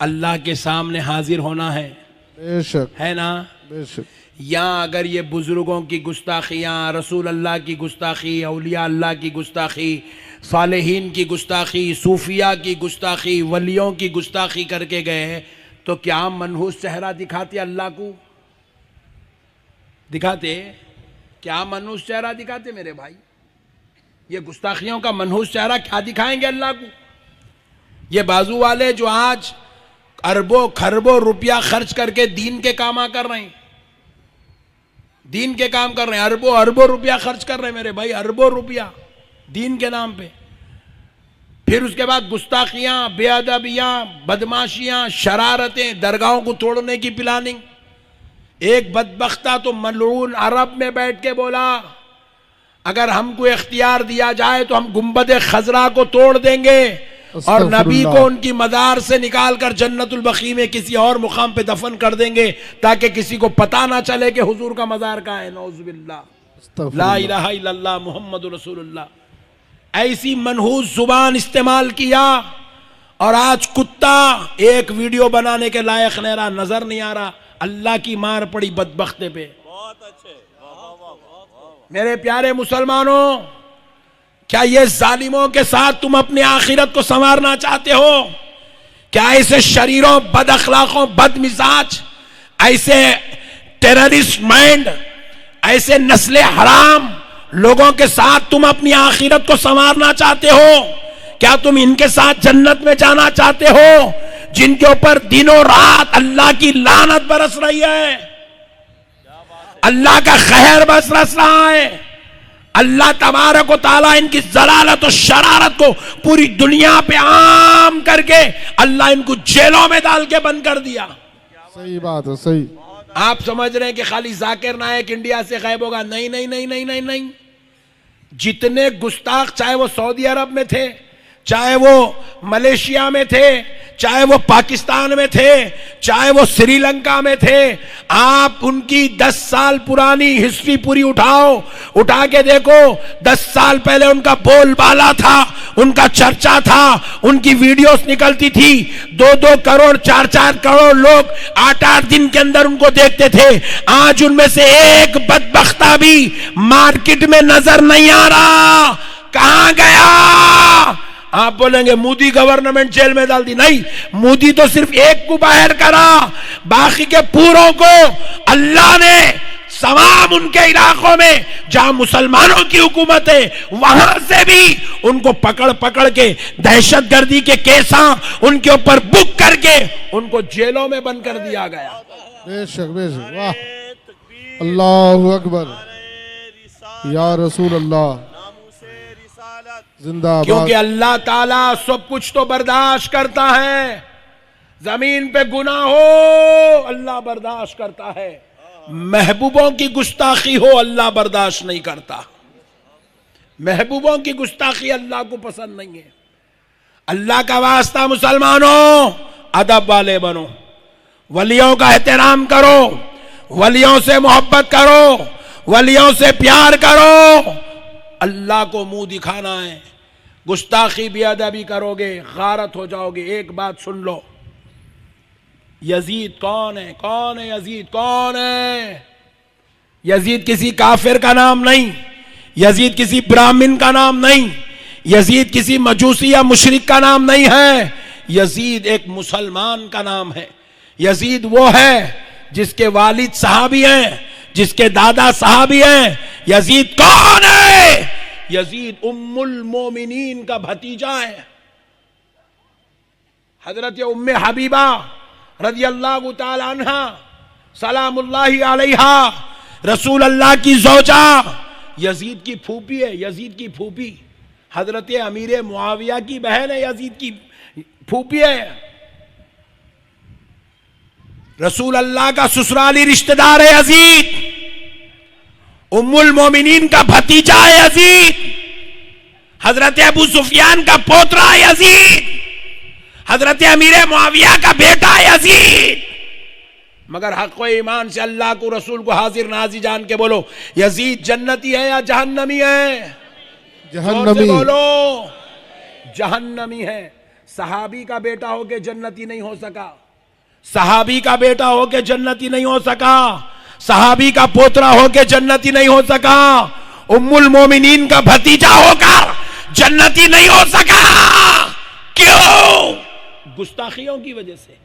अल्लाह के सामने हाजिर होना है, बेशक है ना? बेशक। या अगर ये बुजुर्गों की गुस्ताखियाँ, रसूल अल्लाह की गुस्ताखी, औलिया अल्लाह की गुस्ताखी, सालेहीन की गुस्ताखी, सूफिया की गुस्ताखी, वलियों की गुस्ताखी करके गए, तो क्या मनहूस चेहरा दिखाते अल्लाह को? दिखाते? क्या मनहूस चेहरा दिखाते मेरे भाई? ये गुस्ताखियों का मनहूस चेहरा क्या दिखाएंगे अल्लाह को? ये बाजू वाले जो आज अरबों खरबों रुपया खर्च करके दीन के काम कर रहे हैं, दीन के काम कर रहे हैं, अरबों अरबों रुपया खर्च कर रहे हैं मेरे भाई, अरबों रुपया दीन के नाम पे। फिर उसके बाद गुस्ताखियां, बेअदबियां, बदमाशियां, शरारतें, दरगाहों को तोड़ने की प्लानिंग। एक बदबख्ता तो मलऊन अरब में बैठ के बोला, अगर हमको इख्तियार दिया जाए तो हम गुंबद खजरा को तोड़ देंगे और नबी को उनकी मजार से निकालकर जन्नतुल बकी में किसी और मुकाम पे दफन कर देंगे, ताकि किसी को पता ना चले कि हुजूर का मजार कहाँ है। नौजुबिल्लाह, ला इलाहा इल्लल्लाह मुहम्मदुर रसूलुल्लाह। ऐसी मनहूस जुबान इस्तेमाल किया, और आज कुत्ता एक वीडियो बनाने के लायक नहीं रहा, नजर नहीं आ रहा। अल्लाह की मार पड़ी बदबख्ते पे। बहुत अच्छे। मेरे प्यारे मुसलमानों, क्या ये जालिमों के साथ तुम अपनी आखिरत को संवारना चाहते हो? क्या ऐसे शरीरों, बद अखलाकों, बद मिजाज, ऐसे टेररिस्ट माइंड, ऐसे नस्ले हराम लोगों के साथ तुम अपनी आखिरत को संवारना चाहते हो? क्या तुम इनके साथ जन्नत में जाना चाहते हो, जिनके ऊपर दिनों रात अल्लाह की लानत बरस रही है, अल्लाह का खैर बरस रहा है? अल्लाह तबारक व तआला इनकी जलालत और शरारत को पूरी दुनिया पे आम करके अल्लाह इनको जेलों में डाल के बंद कर दिया। सही बात है, सही। आप समझ रहे हैं कि खाली जाकिर नायक इंडिया से गायब होगा? नहीं नहीं नहीं नहीं नहीं नहीं। जितने गुस्ताख, चाहे वो सऊदी अरब में थे, चाहे वो मलेशिया में थे, चाहे वो पाकिस्तान में थे, चाहे वो श्रीलंका में थे, आप उनकी 10 साल पुरानी हिस्ट्री पूरी उठा के देखो। 10 साल पहले उनका बोलबाला था, उनका चर्चा था, उनकी वीडियोस निकलती थी, 2-2 करोड़ 4-4 करोड़ लोग 8-8 दिन के अंदर उनको देखते थे। आज उनमें से एक बदबख्ता भी मार्केट में नजर नहीं आ रहा। कहां गया? आप बोलेंगे मोदी गवर्नमेंट जेल में डाल दी। नहीं, मोदी तो सिर्फ एक को बाहर करा, बाकी के पूरों को अल्लाह ने तमाम उनके इलाकों में जहां मुसलमानों की हुकूमत है, वहां से भी उनको पकड़ पकड़ के दहशतगर्दी के केसा उनके ऊपर बुक करके उनको जेलों में बंद कर दिया गया। बेशक बेशक वाह अल्लाहु अकबर या रसूल अल्लाह जिंदाबाद। क्योंकि अल्लाह ताला सब कुछ तो बर्दाश्त करता है। जमीन पे गुनाह हो अल्लाह बर्दाश्त करता है, महबूबों की गुस्ताखी हो अल्लाह बर्दाश्त नहीं करता। महबूबों की गुस्ताखी अल्लाह को पसंद नहीं है। अल्लाह का वास्ता मुसलमानों अदब वाले बनो, वलियों का एहतराम करो, वलियों से मोहब्बत करो, वलियों से प्यार करो। अल्लाह को मुंह दिखाना है, गुस्ताखी बेअदबी करोगे गारत हो जाओगे। एक बात सुन लो, यजीद कौन है? कौन है यजीद? कौन है यजीद? किसी काफिर का नाम नहीं, यजीद किसी ब्राह्मण का नाम नहीं, यजीद किसी मजूसी या मुशरिक का नाम नहीं है। यजीद एक मुसलमान का नाम है। यजीद वो है जिसके वालिद सहाबी हैं, जिसके दादा सहाबी हैं। यजीद कौन है? यजीद उम्मुल मोमिनीन का भतीजा है। हजरत उम्मे हबीबा रज़ियल्लाहु ताला अन्हा सलामुल्लाहि अलैहा रसूल अल्लाह की ज़ौजा यजीद की फूफी है। यजीद की फूफी हजरत अमीर मुआविया की बहन है, यजीद की फूफी है। रसूल अल्लाह का ससुराली रिश्तेदार है यजीद, उम्मुल मोमिनीन का भतीजा है यजीद, हजरत अबू सुफियान का पोतरा है यजीद, हजरत अमीर मुआविया का बेटा है यजीद। मगर हक़ व ईमान से अल्लाह को रसूल को हाजिर नाजी जान के बोलो, यजीद जन्नती है या जहन्नमी है? जहन्नमी। बोलो जहन्नमी है। सहाबी का बेटा होके जन्नती नहीं हो सका, सहाबी का बेटा होके जन्नती नहीं हो सका, सहाबी का पोतरा होके जन्नती नहीं हो सका, उम्मुल मोमिनीन का भतीजा होकर जन्नती नहीं हो सका। क्यों? गुस्ताखियों की वजह से,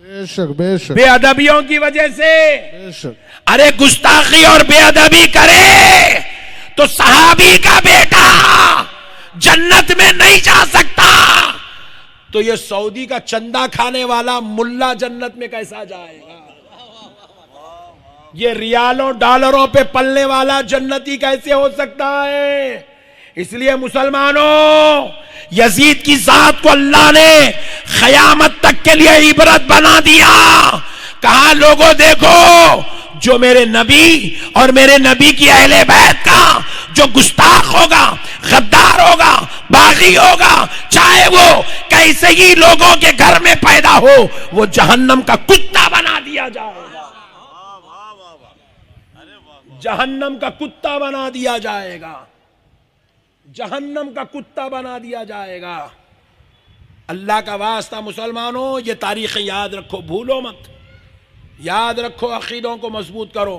बेशक बेशक, बेअदबियों की वजह से। बेशक। अरे गुस्ताखी और बेअदबी करे तो सहाबी का बेटा जन्नत में नहीं जा सकता, तो ये सऊदी का चंदा खाने वाला मुल्ला जन्नत में कैसा जाएगा? ये रियालों डॉलरों पे पलने वाला जन्नती कैसे हो सकता है? इसलिए मुसलमानों, यजीद की जात को अल्लाह ने क़यामत तक के लिए इबरत बना दिया। कहा लोगों देखो, जो मेरे नबी और मेरे नबी की अहले बैत का जो गुस्ताख होगा, गद्दार होगा, बागी होगा, चाहे वो कैसे ही लोगों के घर में पैदा हो, वो जहन्नम का कुत्ता बना दिया जाएगा। जहन्नम का कुत्ता बना दिया जाएगा, जहन्नम का कुत्ता बना दिया जाएगा। अल्लाह का वास्ता मुसलमानों, ये तारीखें याद रखो, भूलो मत, याद रखो। अकीदों को मजबूत करो,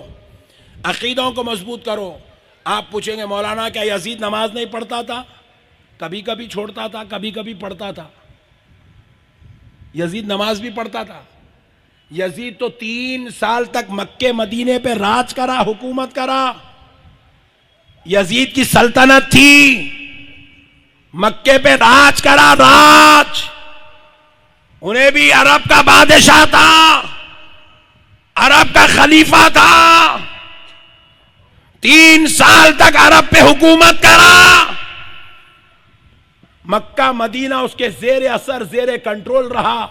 अकीदों को मजबूत करो। आप पूछेंगे मौलाना क्या यजीद नमाज नहीं पढ़ता था? कभी कभी छोड़ता था, कभी कभी पढ़ता था। यजीद नमाज भी पढ़ता था। यजीद तो 3 साल तक मक्के मदीने पे राज करा, हुकूमत करा। यजीद की सल्तनत थी, मक्के पे राज करा, राज। उन्हें भी अरब का बादशाह था, अरब का खलीफा था। 3 साल तक अरब पे हुकूमत करा। मक्का मदीना उसके जेर असर, जेर कंट्रोल रहा।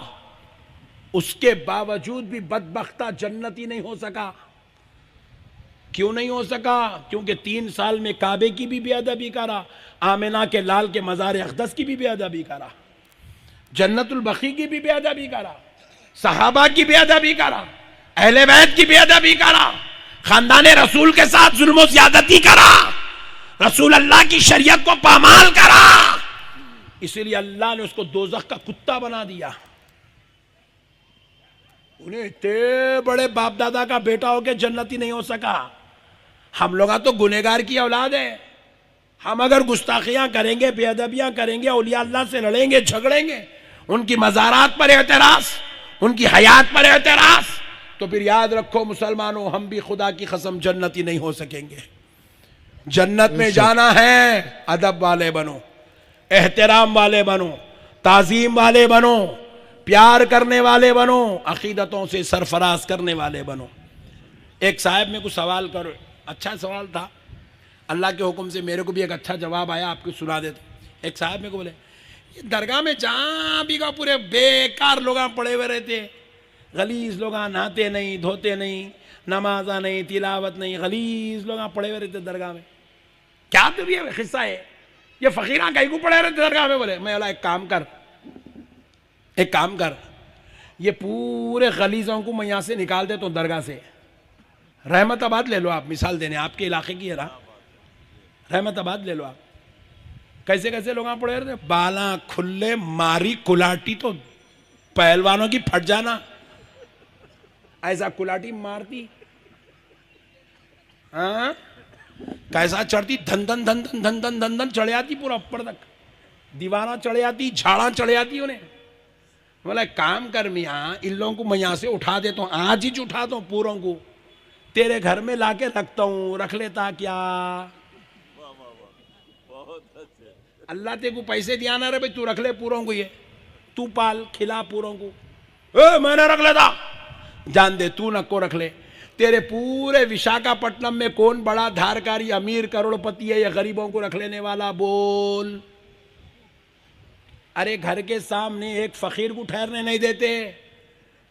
उसके बावजूद भी बदबख्ता जन्नती नहीं हो सका। क्यों नहीं हो सका? क्योंकि 3 साल में काबे की भी बेअदबी करा, आमिना के लाल के मज़ार अक़दस की भी बेअदबी करा, जन्नतुल बकी की भी बेअदबी करा, सहाबा की बेअदबी करा, अहले बैत की बेअदबी करा, खानदान रसूल के साथ जुल्म ज़्यादती करा, रसूल अल्लाह की शरीयत को पामाल करा। इसीलिए अल्लाह ने उसको दोज़ख का कुत्ता बना दिया। उन्हें इतने बड़े बाप दादा का बेटा होकर जन्नती नहीं हो सका। हम लोग तो गुनहगार की औलाद है। हम अगर गुस्ताखियां करेंगे, बेअदबियां करेंगे, औलिया अल्लाह से लड़ेंगे, झगड़ेंगे, उनकी मज़ारात पर एतराज़, उनकी हयात पर एतराज़, तो फिर याद रखो मुसलमानों, हम भी खुदा की कसम जन्नती नहीं हो सकेंगे। जन्नत में जाना है, अदब वाले बनो, एहतराम वाले बनो, ताज़ीम वाले बनो, प्यार करने वाले बनो, अकीदतों से सरफराज करने वाले बनो। एक साहब में कुछ सवाल करो, अच्छा सवाल था, अल्लाह के हुक्म से मेरे को भी एक अच्छा जवाब आया, आपको सुना देता। एक साहब मेरे को बोले, ये दरगाह में जहाँ भी का पूरे बेकार लोग पड़े हुए रहते, गलीज लोग नहाते नहीं, धोते नहीं, नमाजा नहीं, तिलावत नहीं, गलीज लोग पड़े हुए रहते दरगाह में, क्या तो ये हिस्सा है, ये फकीरा कहीं को पड़े रहते दरगाह में। बोले मैं बोला एक काम कर, ये पूरे गलीजों को मैं यहाँ से निकाल देता हूँ दरगाह से। रहमताबाद ले लो आप, मिसाल देने आपके इलाके की है ना, रहमताबाद ले लो आप, कैसे कैसे लोग पड़े रहते, बाला खुले, मारी कुलाटी तो पहलवानों की फट जाना, ऐसा कुलाटी मारती, हाँ कैसा चढ़ती, धन धन धन धन धन धन धन धन चढ़ जाती पूरा ऊपर तक, दीवाना चढ़ जाती, झाड़ा चढ़ जाती उन्हें। बोला काम कर मियाँ, इन लोगों को मैं यहाँ से उठा देता हूँ, आज ही उठाता हूँ, पूरों को तेरे घर में लाके रखता हूँ, रख लेता क्या? अल्लाह तेरे को पैसे दिया ना रे भाई, तू रख ले पूरों को, ये तू पाल खिला पूरों को, मैंने रख लेता, जान दे तू नको रख ले। तेरे पूरे विशाखापट्टनम में कौन बड़ा धारकारी अमीर करोड़पति है या गरीबों को रख लेने वाला? बोल। अरे घर के सामने एक फकीर को ठहरने नहीं देते,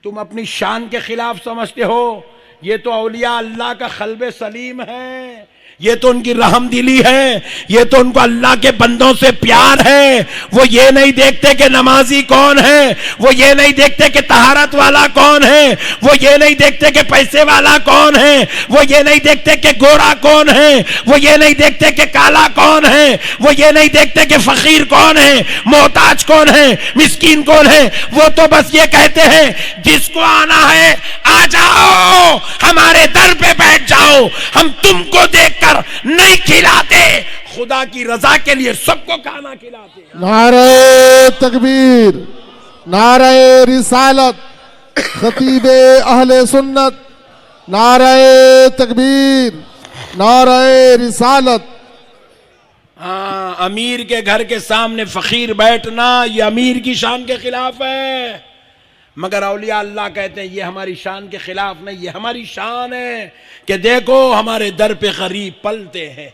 तुम अपनी शान के खिलाफ समझते हो। ये तो औलिया अल्लाह का क़ल्ब सलीम है, ये तो उनकी रहमदिली है, ये तो उनको अल्लाह के बंदों से प्यार है। वो ये नहीं देखते कि नमाजी कौन है, वो ये नहीं देखते कि तहारत वाला कौन है, वो ये नहीं देखते कि पैसे वाला कौन है, वो ये नहीं देखते कि गोरा कौन है, वो ये नहीं देखते कि काला कौन है, वो ये नहीं देखते कि फकीर कौन है, मोहताज कौन है, मिस्कीन कौन है। वो तो बस ये कहते हैं जिसको आना है आ जाओ, हमारे दर पे बैठ जाओ, हम तुमको देखकर नहीं खिलाते, खुदा की रजा के लिए सबको खाना खिलाते। नारे तकबीर, नारे रिसालत, खतीबे अहले सुन्नत, नारे तकबीर, नारे रिसालत। हाँ, अमीर के घर के सामने फकीर बैठना ये अमीर की शान के खिलाफ है, मगर औलिया अल्लाह कहते हैं ये हमारी शान के खिलाफ नहीं, ये हमारी शान है कि देखो हमारे दर पे गरीब पलते हैं,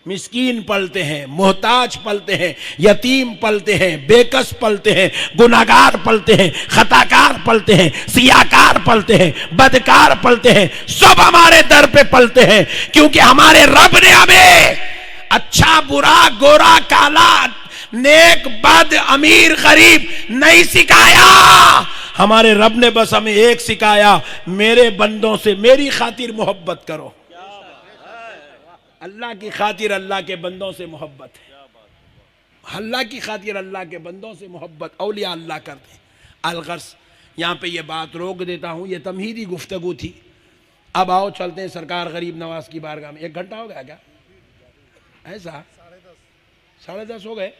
मिस्कीन पलते हैं, मोहताज पलते हैं, यतीम पलते हैं, बेकस पलते हैं, गुनाहगार पलते हैं, खताकार पलते हैं, सियाकार पलते हैं, बदकार पलते हैं, सब हमारे दर पे पलते हैं, क्योंकि हमारे रब ने हमें अच्छा बुरा, गोरा काला, नेक बद, अमीर गरीब नहीं सिखाया। हमारे रब ने बस हमें एक सिखाया, मेरे बंदों से मेरी खातिर मोहब्बत करो। अल्लाह की खातिर अल्लाह के बंदों से मोहब्बत है, अल्लाह की खातिर अल्लाह के बंदों से मोहब्बत औलिया अल्लाह करते हैं। अलगर्स यहाँ पे ये बात रोक देता हूँ, ये तमहीदी गुफ्तगू थी। अब आओ चलते हैं सरकार गरीब नवाज की बारगाह में। 1 घंटा हो गया क्या? ऐसा 10:30 हो गए,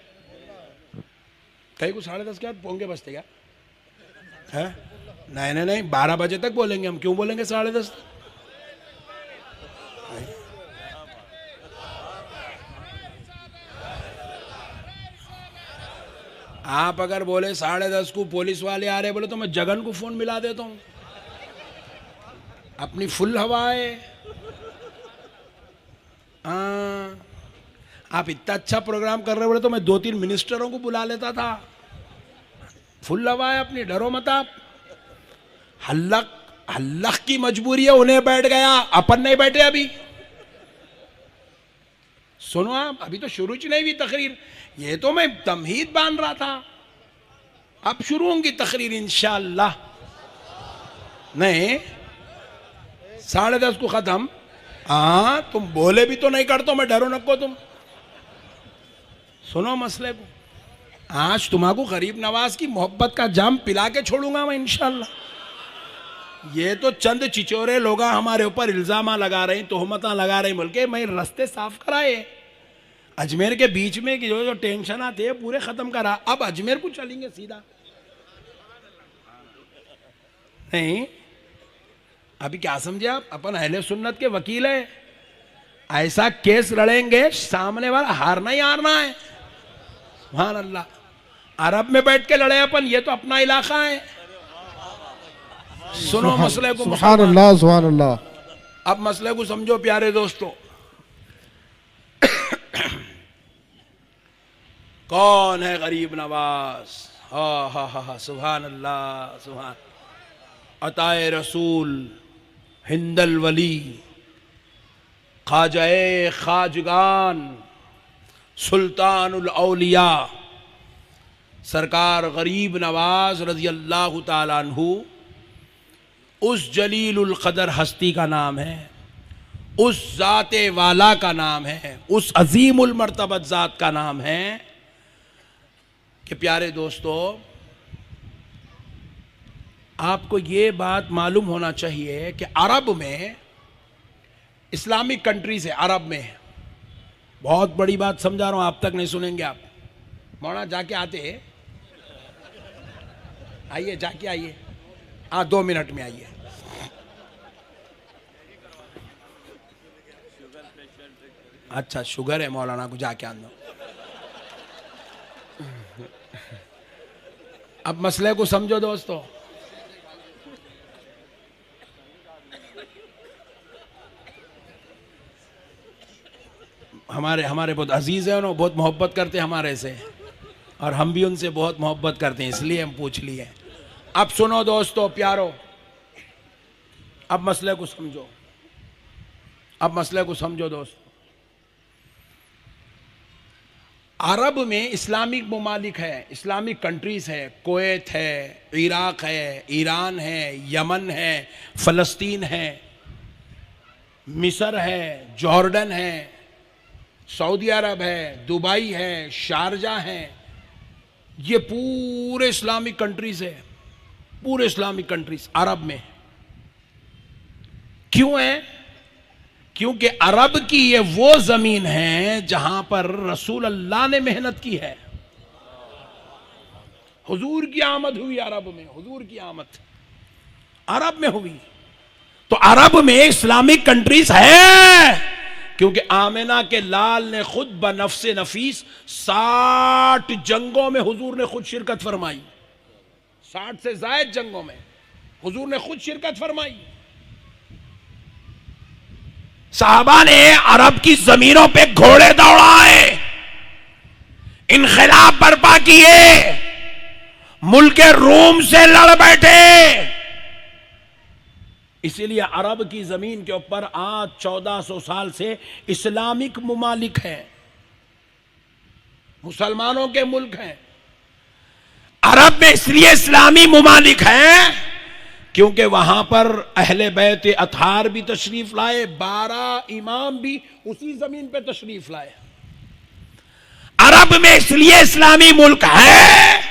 कहीं को 10:30 क्या पोंगे बजते क्या है? नहीं नहीं 12 बजे तक बोलेंगे हम, क्यों बोलेंगे 10:30? आप अगर बोले 10:30 को पुलिस वाले आ रहे बोले तो मैं जगन को फोन मिला देता हूं, अपनी फुल हवा है। आप इतना अच्छा प्रोग्राम कर रहे बोले तो मैं 2-3 मिनिस्टरों को बुला लेता था। फुल हवा है अपनी, डरो मत आप। हल्लक की मजबूरी है, उन्हें बैठ गया, अपन नहीं बैठे। अभी सुनो आप, अभी तो शुरू ही नहीं हुई तकरीर, ये तो मैं तमहीद बांध रहा था। अब शुरू होंगी तकरीर इंशाअल्लाह। नहीं 10:30 को खत्म। हाँ तुम बोले भी तो नहीं करते, मैं डरो नको तुम। सुनो मसले को, आज तुम्हारा गरीब नवाज की मोहब्बत का जाम पिला के छोड़ूंगा मैं इंशाअल्लाह। ये तो चंद चिचोरे लोग हमारे ऊपर इल्जामा लगा रहे हैं, तोहमता लगा रहे हैं, बल्कि मैं रास्ते साफ कराए। अजमेर के बीच में जो जो टेंशन आते हैं पूरे खत्म करा। अब अजमेर को चलेंगे सीधा। नहीं अभी क्या समझे आप, अपन अहले सुन्नत के वकील है, ऐसा केस लड़ेंगे सामने वाला हारना ही हारना है। सुभान अल्लाह। अरब में बैठ के लड़े अपन, ये तो अपना इलाका है। सुनो मसले को, सुभान अल्लाह, सुभान अल्लाह। अब मसले को समझो प्यारे दोस्तों। कौन है गरीब नवाज? हा हा हा हा, सुभान अल्लाह, सुभान। अताए रसूल, हिंदल वली, ख्वाजाए खाजगान, सुल्तानुल औलिया, सरकार गरीब नवाज रजी अल्लाह ताला अन्हु उस जलीलुल कदर हस्ती का नाम है, उस जाते वाला का नाम है, उस अजीमुल मर्तबत जात का नाम है कि प्यारे दोस्तों, आपको ये बात मालूम होना चाहिए कि अरब में, इस्लामिक कंट्रीज है अरब में, बहुत बड़ी बात समझा रहा हूं, आप तक नहीं सुनेंगे आप। मौना जाके आते, आइए जाके आइए, हाँ 2 मिनट में आइए। अच्छा शुगर है मौलाना को, जाके आना। अब मसले को समझो दोस्तों। हमारे बहुत अजीज है, उन्होंने बहुत मोहब्बत करते हैं हमारे से, और हम भी उनसे बहुत मोहब्बत करते हैं, इसलिए हम पूछ लिए। अब सुनो दोस्तों प्यारो, अब मसले को समझो, अब मसले को समझो दोस्तों। अरब में इस्लामिक ममालिक है, इस्लामिक कंट्रीज है, कुवैत है, इराक है, ईरान है, यमन है, फ़लस्तीन है, मिस्र है, जॉर्डन है, सऊदी अरब है, दुबई है, शारजा है। ये पूरे इस्लामिक कंट्रीज है, पूरे इस्लामिक कंट्रीज अरब में। क्यों है? क्योंकि अरब की ये वो जमीन है जहां पर रसूल अल्लाह ने मेहनत की है। हुजूर की आमद हुई अरब में, हुजूर की आमद अरब में हुई। तो अरब में इस्लामिक कंट्रीज है, क्योंकि आमिना के लाल ने खुद बनफ्से नफीस 60 जंगों में हुजूर ने खुद शिरकत फरमाई। 60 से ज्यादा जंगों में हुजूर ने खुद शिरकत फरमाई। साहबा ने अरब की जमीनों पे घोड़े दौड़ाए, इनखिलाफ बर्पा किए, मुल्क रोम से लड़ बैठे। इसीलिए अरब की जमीन के ऊपर आज 1400 साल से इस्लामिक मुमालिक हैं, मुसलमानों के मुल्क हैं। अरब में इसलिए इस्लामी मुमालिक हैं क्योंकि वहां पर अहले बैत अतहार भी तशरीफ लाए, 12 इमाम भी उसी जमीन पे तशरीफ लाए। अरब में इसलिए इस्लामी मुल्क है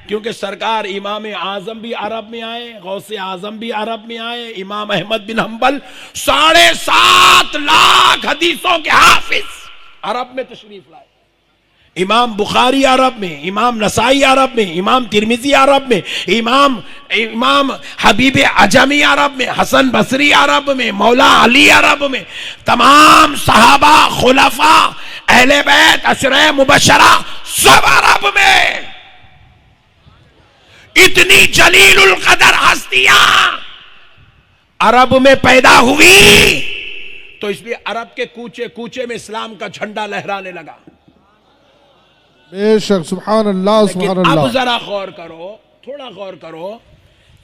क्योंकि सरकार इमाम आजम भी अरब में आए, गौसे आजम भी अरब में आए, इमाम अहमद बिन हम्बल 7.5 लाख हदीसों के हाफिज अरब में तशरीफ लाए। इमाम बुखारी अरब में, इमाम नसाई अरब में, इमाम तिरमिजी अरब में, इमाम हबीब अजमी अरब में, हसन बसरी अरब में, मौला अली अरब में, तमाम सहाबा, खुलफा, अहले बैत, अशरे मुबशरा सब अरब में। इतनी जलीलुल कदर हस्तियां अरब में पैदा हुई, तो इसलिए अरब के कूचे कूचे में इस्लाम का झंडा लहराने लगा। बेशक, सुभान अल्लाह, सुभान अल्लाह। अब जरा गौर करो, थोड़ा गौर करो,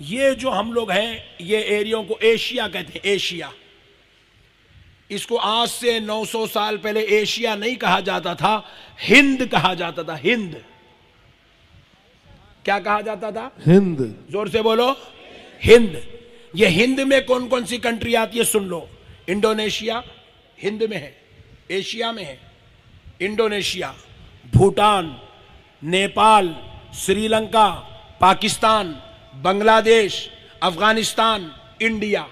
ये जो हम लोग हैं, ये एरियो को एशिया कहते हैं, एशिया। इसको आज से 900 साल पहले एशिया नहीं कहा जाता था, हिंद कहा जाता था। हिंद क्या कहा जाता था? हिंद। जोर से बोलो, हिंद। ये हिंद में कौन कौन सी कंट्री आती है सुन लो। इंडोनेशिया हिंद में है, एशिया में है। इंडोनेशिया, भूटान, नेपाल, श्रीलंका, पाकिस्तान, बांग्लादेश, अफगानिस्तान, इंडिया,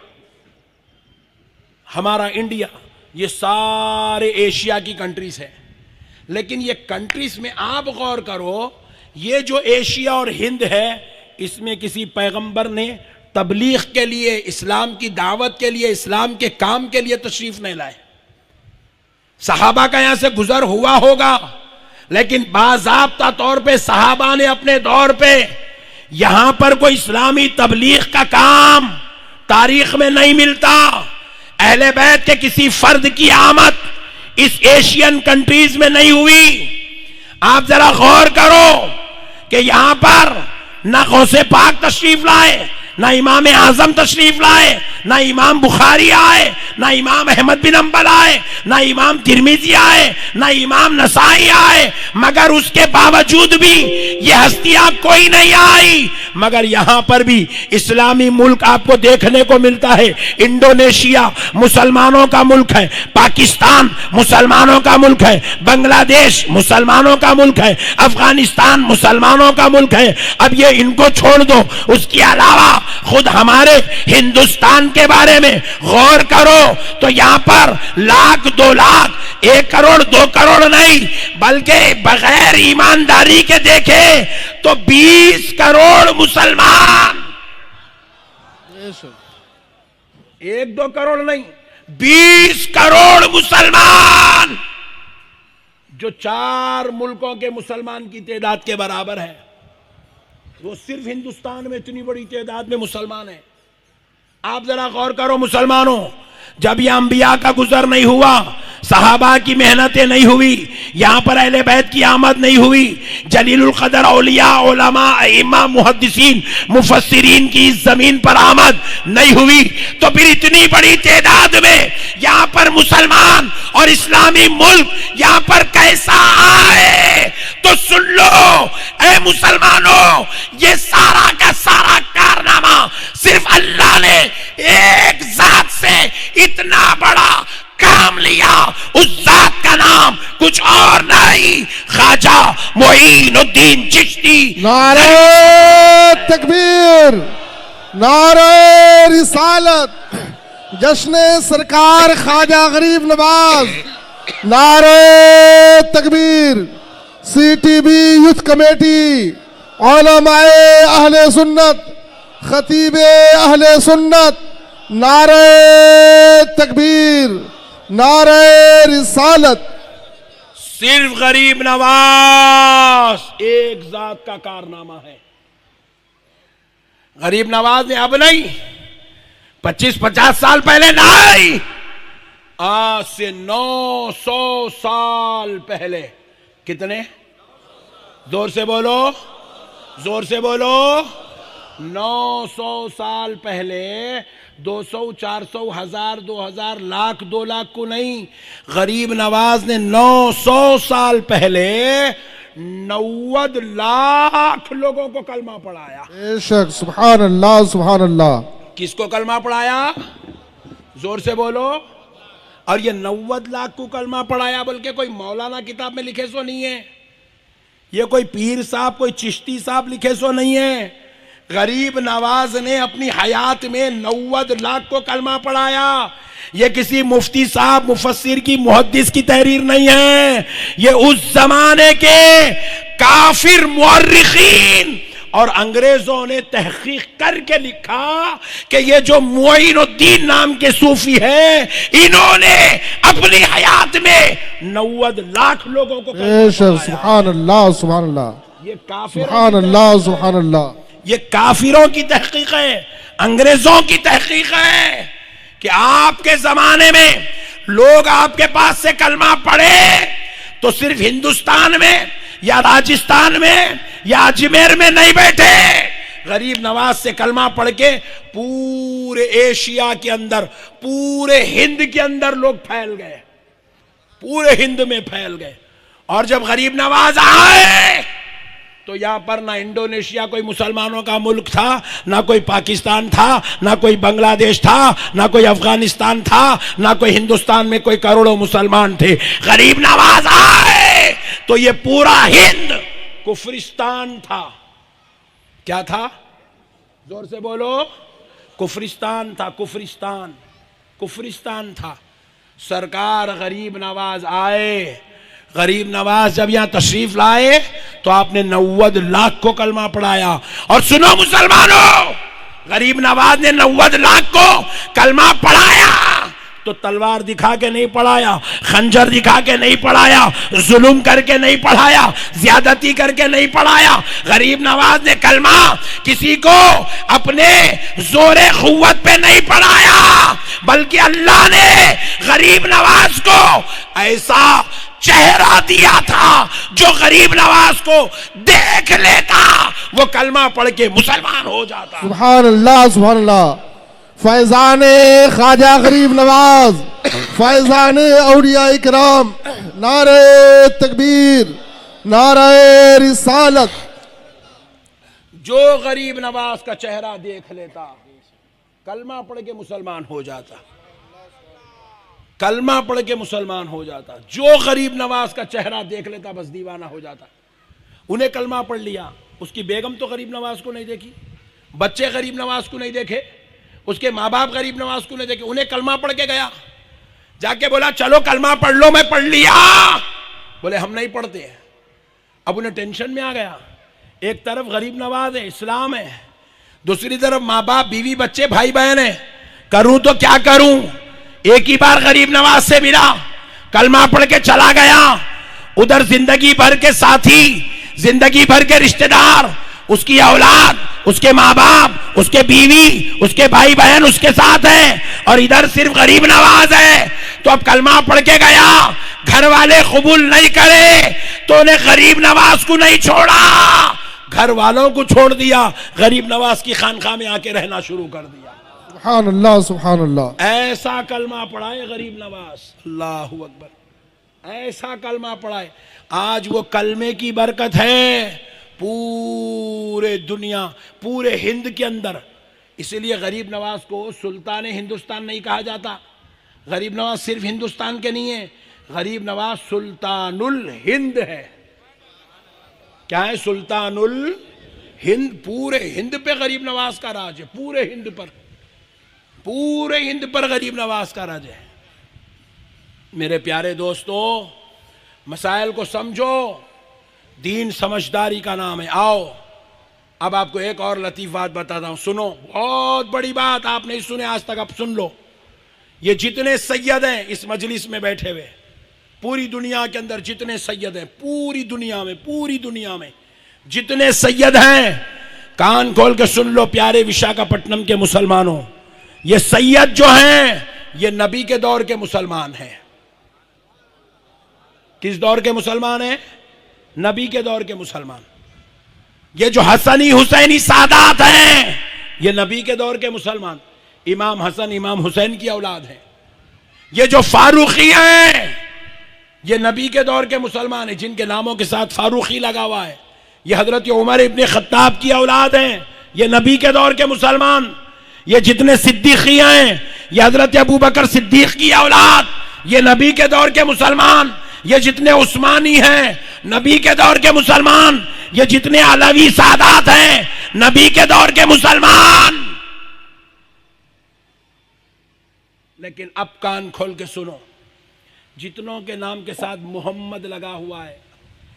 हमारा इंडिया, ये सारे एशिया की कंट्रीज हैं। लेकिन ये कंट्रीज में आप गौर करो, ये जो एशिया और हिंद है, इसमें किसी पैगंबर ने तबलीग के लिए, इस्लाम की दावत के लिए, इस्लाम के काम के लिए तशरीफ नहीं लाए। सहाबा का यहां से गुजर हुआ होगा, लेकिन बाज़ाब्ता तौर पे सहाबा ने अपने दौर पे यहां पर कोई इस्लामी तबलीग का काम तारीख में नहीं मिलता। अहले बैत के किसी फर्द की आमद इस एशियन कंट्रीज में नहीं हुई। आप जरा गौर करो कि यहां पर ना गौसे पाक तशरीफ लाए, ना इमाम आजम तशरीफ लाए, ना इमाम बुखारी आए, ना इमाम अहमद बिन अंबल आए, ना इमाम तिरमिजी आए, ना इमाम नसाई आए, मगर उसके बावजूद भी ये हस्तियां कोई नहीं आई। मगर यहां पर भी इस्लामी मुल्क आपको देखने को मिलता है। इंडोनेशिया मुसलमानों का मुल्क है, पाकिस्तान मुसलमानों का मुल्क है, बांग्लादेश मुसलमानों का मुल्क है, अफगानिस्तान मुसलमानों का मुल्क है। अब ये इनको छोड़ दो, उसके अलावा खुद हमारे हिंदुस्तान के बारे में गौर करो तो यहां पर लाख, 2 लाख, 1 करोड़, 2 करोड़ नहीं, बल्कि बगैर ईमानदारी के देखे तो 20 करोड़ मुसलमान, 1-2 करोड़ नहीं, 20 करोड़ मुसलमान, जो 4 मुल्कों के मुसलमान की तादाद के बराबर है। वो सिर्फ हिंदुस्तान में इतनी बड़ी तादाद में मुसलमान है। आप जरा गौर करो मुसलमानों, जब यह अंबिया का गुजर नहीं हुआ, सहाबा की मेहनतें नहीं हुई, यहां पर अहले बैत की आमद नहीं हुई, जलीलुल कदर औलिया, उलमा, इमाम, मुहद्दिसीन, मुफस्सिरीन की इस जमीन पर आमद नहीं हुई, तो फिर इतनी बड़ी तादाद में यहां पर मुसलमान और इस्लामी मुल्क यहां पर कैसा आए? तो सुन लो ऐ मुसलमानों, ये सारा का सारा कारनामा सिर्फ अल्लाह ने एक जात से इतना बड़ा काम लिया, उस जात का नाम कुछ और नहीं, ख्वाजा मोइनुद्दीन चिश्ती। नारे तकबीर, नारे रिसालत, जश्न सरकार ख्वाजा गरीब नवाज, नारे तकबीर। CTB यूथ कमेटी, उलमाए अहले सुन्नत, खतीबे अहले सुन्नत, नारे तकबीर, नारे रिसालत। सिर्फ गरीब नवाज एक जात का कारनामा है। गरीब नवाज ने अब नहीं, 25-50 साल पहले नहीं, आज से 900 साल पहले, कितने? जोर से बोलो, जोर से बोलो। 900 साल पहले 200, 400, 1000, 2000, लाख, 2 लाख को नहीं, गरीब नवाज ने 900 साल पहले 90 लाख लोगों को कलमा पढ़ाया। बेशक, सुभान अल्लाह, सुभान अल्लाह। किसको कलमा पढ़ाया? जोर से बोलो। और ये 90 लाख को कलमा पढ़ाया, बल्कि कोई मौलाना किताब में लिखे सो नहीं है, ये कोई पीर साहब, कोई चिश्ती साहब लिखे सो नहीं है। गरीब नवाज ने अपनी हयात में 90 लाख को कलमा पढ़ाया। ये किसी मुफ्ती साहब, मुफस्सिर की, मुहद्दिस की तहरीर नहीं है, ये उस जमाने के काफिर मुअर्रिखीन और अंग्रेजों ने तहकीक करके लिखा कि ये जो मोइनुद्दीन नाम के सूफी है, इन्होंने अपनी हयात में 90 लाख लोगों को सुभान अल्लाह, सुभान अल्लाह। ये काफिर, सुभान अल्लाह, सुभान अल्लाह। ये काफिरों की तहकीक है, अंग्रेजों की तहकीक है कि आपके जमाने में लोग आपके पास से कलमा पढ़े तो सिर्फ हिंदुस्तान में या राजस्थान में या अजमेर में नहीं बैठे, गरीब नवाज से कलमा पढ़ के पूरे एशिया के अंदर, पूरे हिंद के अंदर लोग फैल गए, पूरे हिंद में फैल गए। और जब गरीब नवाज आए तो यहां पर ना इंडोनेशिया कोई मुसलमानों का मुल्क था, ना कोई पाकिस्तान था, ना कोई बांग्लादेश था, ना कोई अफगानिस्तान था, ना कोई हिंदुस्तान में कोई करोड़ों मुसलमान थे। गरीब नवाज आए तो ये पूरा हिंद कुफरिस्तान था। क्या था? जोर से बोलो। कुफरिस्तान था, कुफरिस्तान, कुफरिस्तान था। सरकार गरीब नवाज आए, गरीब नवाज जब यहां तशरीफ लाए तो आपने 90 लाख को कलमा पढ़ाया। और सुनो मुसलमानों, गरीब नवाज ने 90 लाख को कलमा पढ़ाया तो तलवार दिखा के नहीं पढ़ाया, खंजर दिखा के नहीं पढ़ाया, जुल्म करके नहीं पढ़ाया, ज्यादती करके नहीं पढ़ाया। गरीब नवाज ने कलमा किसी को अपने जोरे खुव्वत पे नहीं पढ़ाया, बल्कि अल्लाह ने गरीब नवाज को ऐसा चेहरा दिया था जो गरीब नवाज को देख लेता वो कलमा पढ़ के मुसलमान हो जाता। सुभान अल्लाह, सुभान अल्लाह। फैजान ख्वाजा गरीब नवाज, फैजान औलिया इकराम, नारे तकबीर, नारे रिसालत। जो गरीब नवाज का चेहरा देख लेता कलमा पढ़ के मुसलमान हो जाता, कलमा पढ़ के मुसलमान हो जाता। जो गरीब नवाज का चेहरा देख लेता बस दीवाना हो जाता। उन्हें कलमा पढ़ लिया, उसकी बेगम तो गरीब नवाज को नहीं देखी, बच्चे गरीब नवाज को नहीं देखे, उसके माँ बाप गरीब नवाज को नहीं देखे। उन्हें कलमा पढ़ के गया, जाके बोला चलो कलमा पढ़ लो, मैं पढ़ लिया। बोले हम नहीं पढ़ते हैं। अब उन्हें टेंशन में आ गया, एक तरफ गरीब नवाज है, इस्लाम है, दूसरी तरफ माँ बाप, बीवी, बच्चे, भाई बहन है, करूं तो क्या करूं। एक ही बार गरीब नवाज से मिला, कलमा पढ़ के चला गया। उधर जिंदगी भर के साथी, जिंदगी भर के रिश्तेदार, उसकी औलाद, उसके माँ बाप, उसके बीवी, उसके भाई बहन उसके साथ हैं, और इधर सिर्फ गरीब नवाज है। तो अब कलमा पढ़ के गया, घर वाले कबूल नहीं करे तो उन्हें गरीब नवाज को नहीं छोड़ा, घर वालों को छोड़ दिया, गरीब नवाज की खानकाह में आके रहना शुरू कर दिया। सुभान अल्लाह, सुभान अल्लाह। ऐसा कलमा पढ़ाए गरीब नवाज, अल्लाहु अकबर, ऐसा कलमा पढ़ाए। आज वो कलमे की बरकत है पूरे दुनिया, पूरे हिंद के अंदर। इसलिए गरीब नवाज को सुल्तान हिंदुस्तान नहीं कहा जाता। गरीब नवाज सिर्फ हिंदुस्तान के नहीं है, गरीब नवाज सुल्तानुल हिंद है। क्या है? सुल्तानुल हिंद। पूरे हिंद पे गरीब नवाज का राज है, पूरे हिंद पर, पूरे हिंद पर गरीब नवाज का राज है। मेरे प्यारे दोस्तों, मसाइल को समझो, दीन समझदारी का नाम है। आओ अब आपको एक और लतीफ बात बताता हूं, सुनो, बहुत बड़ी बात, आप नहीं सुने आज तक, अब सुन लो। ये जितने सैयद हैं इस मजलिस में बैठे हुए, पूरी दुनिया के अंदर जितने सैयद हैं, पूरी दुनिया में, पूरी दुनिया में जितने सैयद हैं, कान खोल के सुन लो प्यारे विशाखापट्टनम के मुसलमानों। ये सैयद जो हैं ये नबी के दौर के मुसलमान हैं। किस दौर के मुसलमान हैं? नबी के दौर के मुसलमान। ये जो हसनी हुसैनी सादात हैं ये नबी के दौर के मुसलमान, इमाम हसन इमाम हुसैन की औलाद हैं। ये जो फारूकी हैं ये नबी के दौर के मुसलमान हैं, जिनके नामों के साथ फारूकी लगा हुआ है। ये हजरत उमर इब्ने खत्ताब की औलाद हैं, ये नबी के दौर के मुसलमान। ये जितने सिद्दीकिया हैं ये हजरत अबू बकर सिद्दीक की औलाद, ये नबी के दौर के मुसलमान। ये जितने उस्मानी हैं नबी के दौर के मुसलमान। ये जितने अलवी सादात हैं नबी के दौर के मुसलमान। लेकिन अब कान खोल के सुनो, जितनों के नाम के साथ मोहम्मद लगा हुआ है,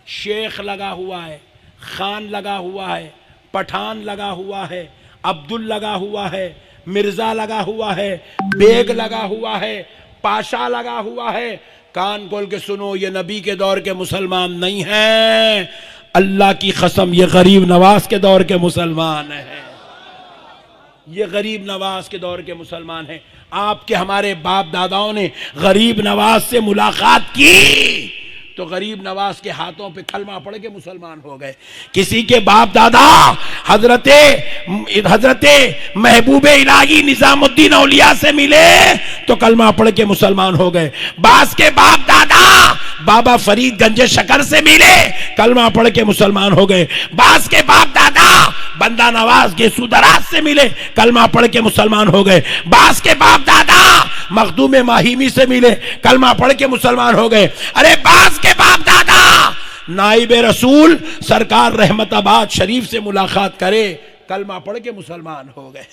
शेख लगा हुआ है, खान लगा हुआ है, पठान लगा हुआ है, अब्दुल लगा हुआ है, मिर्जा लगा हुआ है, बेग लगा हुआ है, पाशा लगा हुआ है, कान खोल के सुनो, ये नबी के दौर के मुसलमान नहीं हैं। अल्लाह की कसम ये गरीब नवाज के दौर के मुसलमान हैं, ये गरीब नवाज के दौर के मुसलमान हैं। आपके हमारे बाप दादाओं ने गरीब नवाज से मुलाकात की तो गरीब नवाज के हाथों पे कलमा पढ़ के मुसलमान हो गए। किसी के बाप दादा हजरते महबूब इलाही निजामुद्दीन औलिया से मिले तो कलमा पढ़ के मुसलमान हो गए। बास के बाप दादा बाबा फरीद गंजे शकर से मिले, कलमा पढ़ के मुसलमान हो गए। बास के बाप दादा बंदा नवाज के सुदराज से मिले, कलमा पढ़ के मुसलमान हो गए। बास के बाप दादा मखदूम माहिमी से मिले, कलमा पढ़ के मुसलमान हो गए। अरे बास के बाप दादा नाइब रसूल सरकार रहमताबाद शरीफ से मुलाकात करे, कलमा पढ़ के मुसलमान हो गए।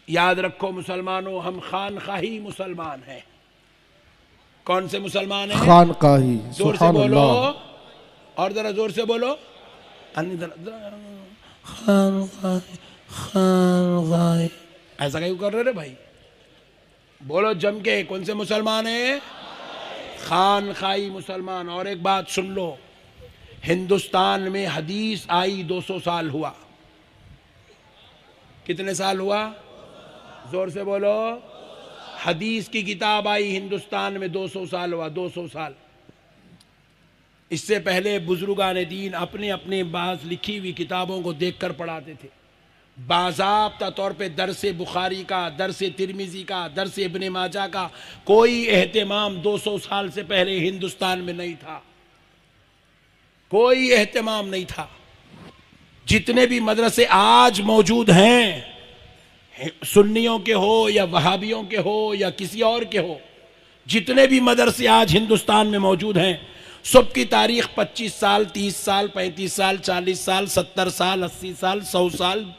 याद रखो मुसलमानों, हम खानकाही मुसलमान हैं। कौन से मुसलमान हैं? खानकाही। जोर से बोलो, और जरा जोर से बोलो। खानकाही, खानकाही। ऐसा क्यों कर रहे रे भाई? बोलो जम के, कौन से मुसलमान है? खानखाई मुसलमान। और एक बात सुन लो, हिंदुस्तान में हदीस आई 200 साल हुआ। कितने साल हुआ? जोर से बोलो। हदीस की किताब आई हिंदुस्तान में 200 साल हुआ, 200 साल। इससे पहले बुजुर्गान दीन अपने अपने बाज लिखी हुई किताबों को देखकर पढ़ाते थे। बाज़ाब्ता तौर पे दरसे बुखारी का, दरसे तिरमिजी का, दरसे इब्ने माजा का कोई एहतमाम 200 साल से पहले हिंदुस्तान में नहीं था। कोई एहतमाम नहीं था। जितने भी मदरसे आज मौजूद हैं, सुन्नियों के हो या वहाबियों के हो या किसी और के हो, जितने भी मदरसे आज हिंदुस्तान में मौजूद हैं, सब की तारीख 25 साल, 30 साल, 35 साल, 40 साल, 70 साल, 80 साल, 100 साल,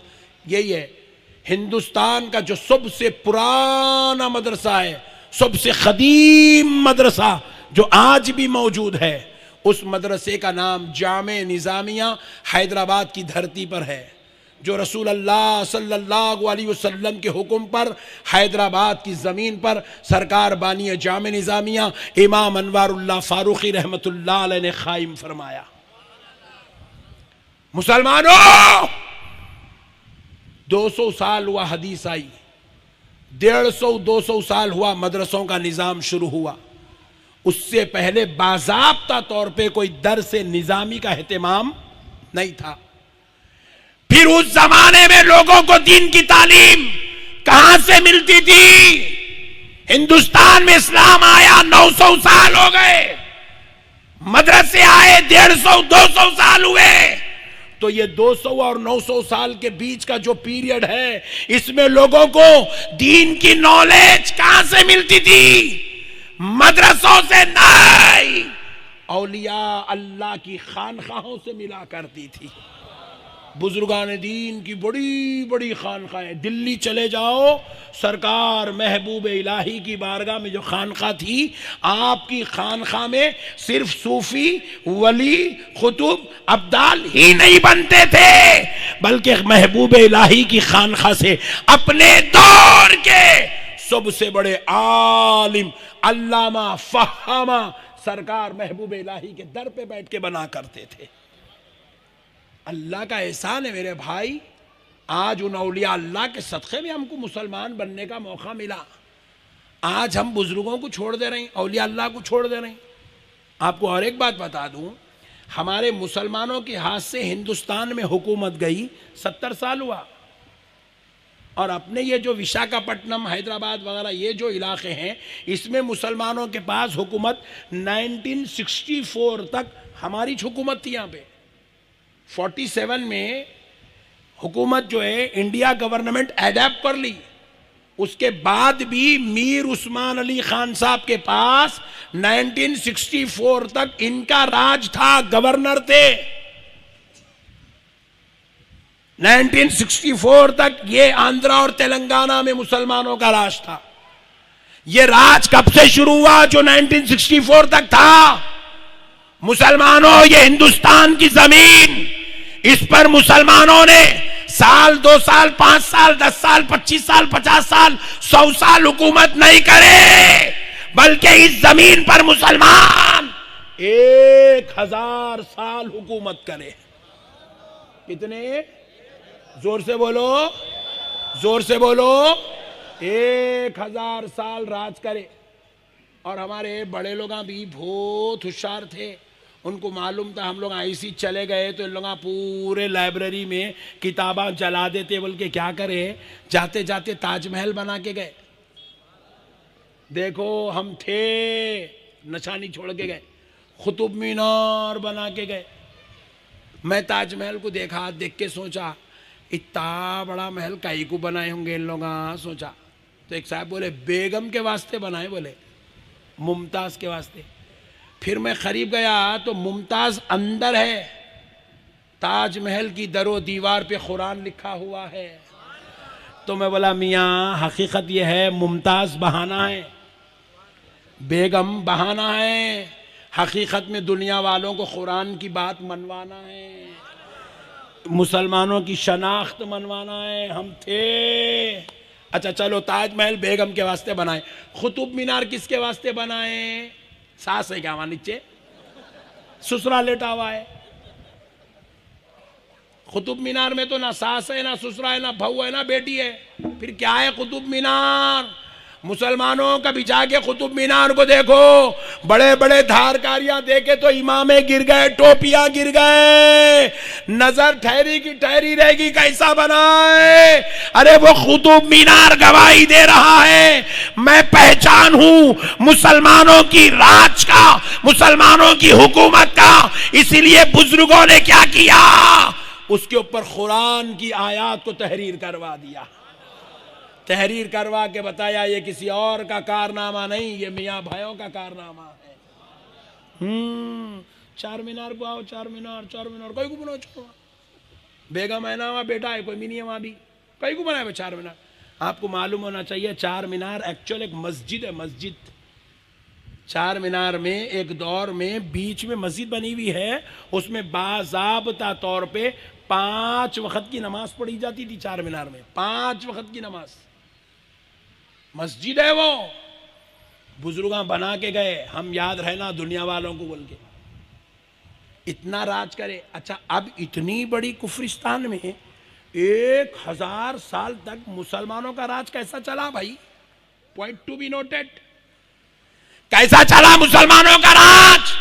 यही है। हिंदुस्तान का जो सबसे पुराना मदरसा है, सबसे कदीम मदरसा जो आज भी मौजूद है, उस मदरसे का नाम जामे निज़ामिया हैदराबाद की धरती पर है, जो रसूल अल्लाह सल्लल्लाहु अलैहि वसल्लम के हुक्म पर हैदराबाद की ज़मीन पर सरकार बानी जामे निज़ामिया इमाम अनवारुल्लाह फारूकी रहमतुल्लाह अलैह ने कायम फरमाया। मुसलमानों, 200 साल हुआ हदीस आई, 150-200 साल हुआ मदरसों का निज़ाम शुरू हुआ। उससे पहले बाज़ाब्ता तौर पे कोई दर्स निज़ामी का एहतमाम नहीं था। फिर उस जमाने में लोगों को दीन की तालीम कहां से मिलती थी? हिंदुस्तान में इस्लाम आया 900 साल हो गए, मदरसे आए 150-200 साल हुए, तो ये 200 और 900 साल के बीच का जो पीरियड है, इसमें लोगों को दीन की नॉलेज कहां से मिलती थी? मदरसों से नहीं, औलिया अल्लाह की खानखाहों से मिला करती थी। बुजुर्गान दीन की बड़ी बड़ी खानखाएं, दिल्ली चले जाओ, सरकार महबूब इलाही की बारगाह में जो खानखा थी, आपकी खानखा में सिर्फ सूफी, वली, खुतुब, अब्दाल ही नहीं बनते थे, बल्कि महबूब इलाही की खानखा से अपने दौर के सबसे बड़े आलिम, अल्लामा, फहामा सरकार महबूब इलाही के दर पे बैठ के बना करते थे। अल्लाह का एहसान है मेरे भाई, आज उन औलिया अल्लाह के सदक़े में हमको मुसलमान बनने का मौका मिला। आज हम बुजुर्गों को छोड़ दे रहे हैं, औलिया अल्लाह को छोड़ दे रहे हैं। आपको और एक बात बता दूं, हमारे मुसलमानों के हाथ से हिंदुस्तान में हुकूमत गई 70 साल हुआ, और अपने ये जो विशाखापट्टनम, हैदराबाद वगैरह ये जो इलाके हैं, इसमें मुसलमानों के पास हुकूमत 1964 तक हमारी हुकूमत थी। यहाँ पे 47 में हुकूमत जो है इंडिया गवर्नमेंट एडैप्ट कर ली, उसके बाद भी मीर उस्मान अली खान साहब के पास 1964 तक इनका राज था, गवर्नर थे। 1964 तक ये आंध्रा और तेलंगाना में मुसलमानों का राज था। ये राज कब से शुरू हुआ? जो 1964 तक था। मुसलमानों, ये हिंदुस्तान की जमीन, इस पर मुसलमानों ने साल, 2 साल, 5 साल, 10 साल, 25 साल, 50 साल, 100 साल हुकूमत नहीं करे, बल्कि इस जमीन पर मुसलमान 1000 साल हुकूमत करे। कितने? जोर से बोलो, जोर से बोलो। 1000 साल राज करे। और हमारे बड़े लोग भी बहुत होशियार थे, उनको मालूम था हम लोग ऐसी चले गए तो इन लोग पूरे लाइब्रेरी में किताबें जला देते, बोल के क्या करे, जाते जाते ताजमहल बना के गए। देखो हम थे, निशानी छोड़ के गए। कुतुब मीनार बना के गए। मैं ताजमहल को देखा, देख के सोचा इतना बड़ा महल काई को बनाए होंगे इन लोग, सोचा। तो एक साहब बोले बेगम के वास्ते बनाए, बोले मुमताज के वास्ते। फिर मैं करीब गया तो मुमताज अंदर है, ताजमहल की दरो दीवार पे कुरान लिखा हुआ है। तो मैं बोला मियाँ हकीकत यह है मुमताज बहाना है, बेगम बहाना है, हकीकत में दुनिया वालों को कुरान की बात मनवाना है, मुसलमानों की शनाख्त मनवाना है। हम थे, अच्छा चलो, ताजमहल बेगम के वास्ते बनाए, कुतुब मीनार किसके वास्ते बनाए? सास है क्या वहां नीचे? ससुरा लेटा हुआ है। कुतुब मीनार में तो ना सास है, ना ससुरा है, ना बहू है, ना बेटी है, फिर क्या है कुतुब मीनार? मुसलमानों का बिछा के कुतुब मीनार को देखो, बड़े बड़े धारकारियां देखे तो इमामे गिर गए, टोपियां गिर गए, नजर ठहरी की ठहरी रहेगी, कैसा बनाए? अरे वो कुतुब मीनार गवाही दे रहा है, मैं पहचान हूं मुसलमानों की राज का, मुसलमानों की हुकूमत का। इसीलिए बुजुर्गों ने क्या किया, उसके ऊपर कुरान की आयत को तहरीर करवा दिया, तहरीर करवा के बताया ये किसी और का कारनामा नहीं, ये मियाँ भाइयों का कारनामा है। चार मीनार को आओ, चार मीनार, चार मीनार कई को बनाओ, छोड़ो, बेगम है ना वहाँ बेटा है, कोई भी नहीं है वहाँ भी, कई को बनाए चार मीनार? आपको मालूम होना चाहिए चार मीनार एक्चुअल एक मस्जिद है, मस्जिद। चार मीनार में एक दौर में बीच में मस्जिद बनी हुई है, उसमें बाज़ाब्ता तौर पे 5 वक्त की नमाज पढ़ी जाती थी चार मीनार में, 5 वक्त की नमाज। मस्जिद है वो, बुजुर्ग बना के गए, हम याद रहना दुनिया वालों को बोल के, इतना राज करे। अच्छा, अब इतनी बड़ी कुफरिस्तान में 1000 साल तक मुसलमानों का राज कैसा चला भाई? Point to be noted. कैसा चला मुसलमानों का राज?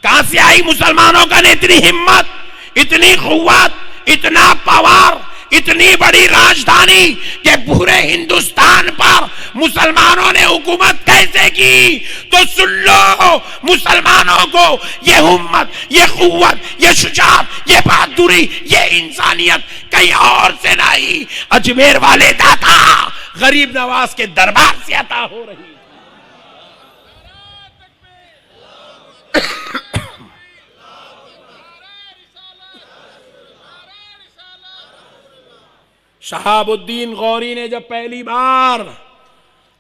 कहां से आई मुसलमानों का इतनी हिम्मत, इतनी कुव्वत, इतना पावर, इतनी बड़ी राजधानी कि पूरे हिंदुस्तान पर मुसलमानों ने हुकूमत कैसे की? तो सुन लो, मुसलमानों को ये हिम्मत, ये कुव्वत, ये शुजाअत, ये बहादुरी, ये इंसानियत कहीं और से नहीं, अजमेर वाले दाता गरीब नवाज के दरबार से अता हो रही। शहाबुद्दीन गौरी ने जब पहली बार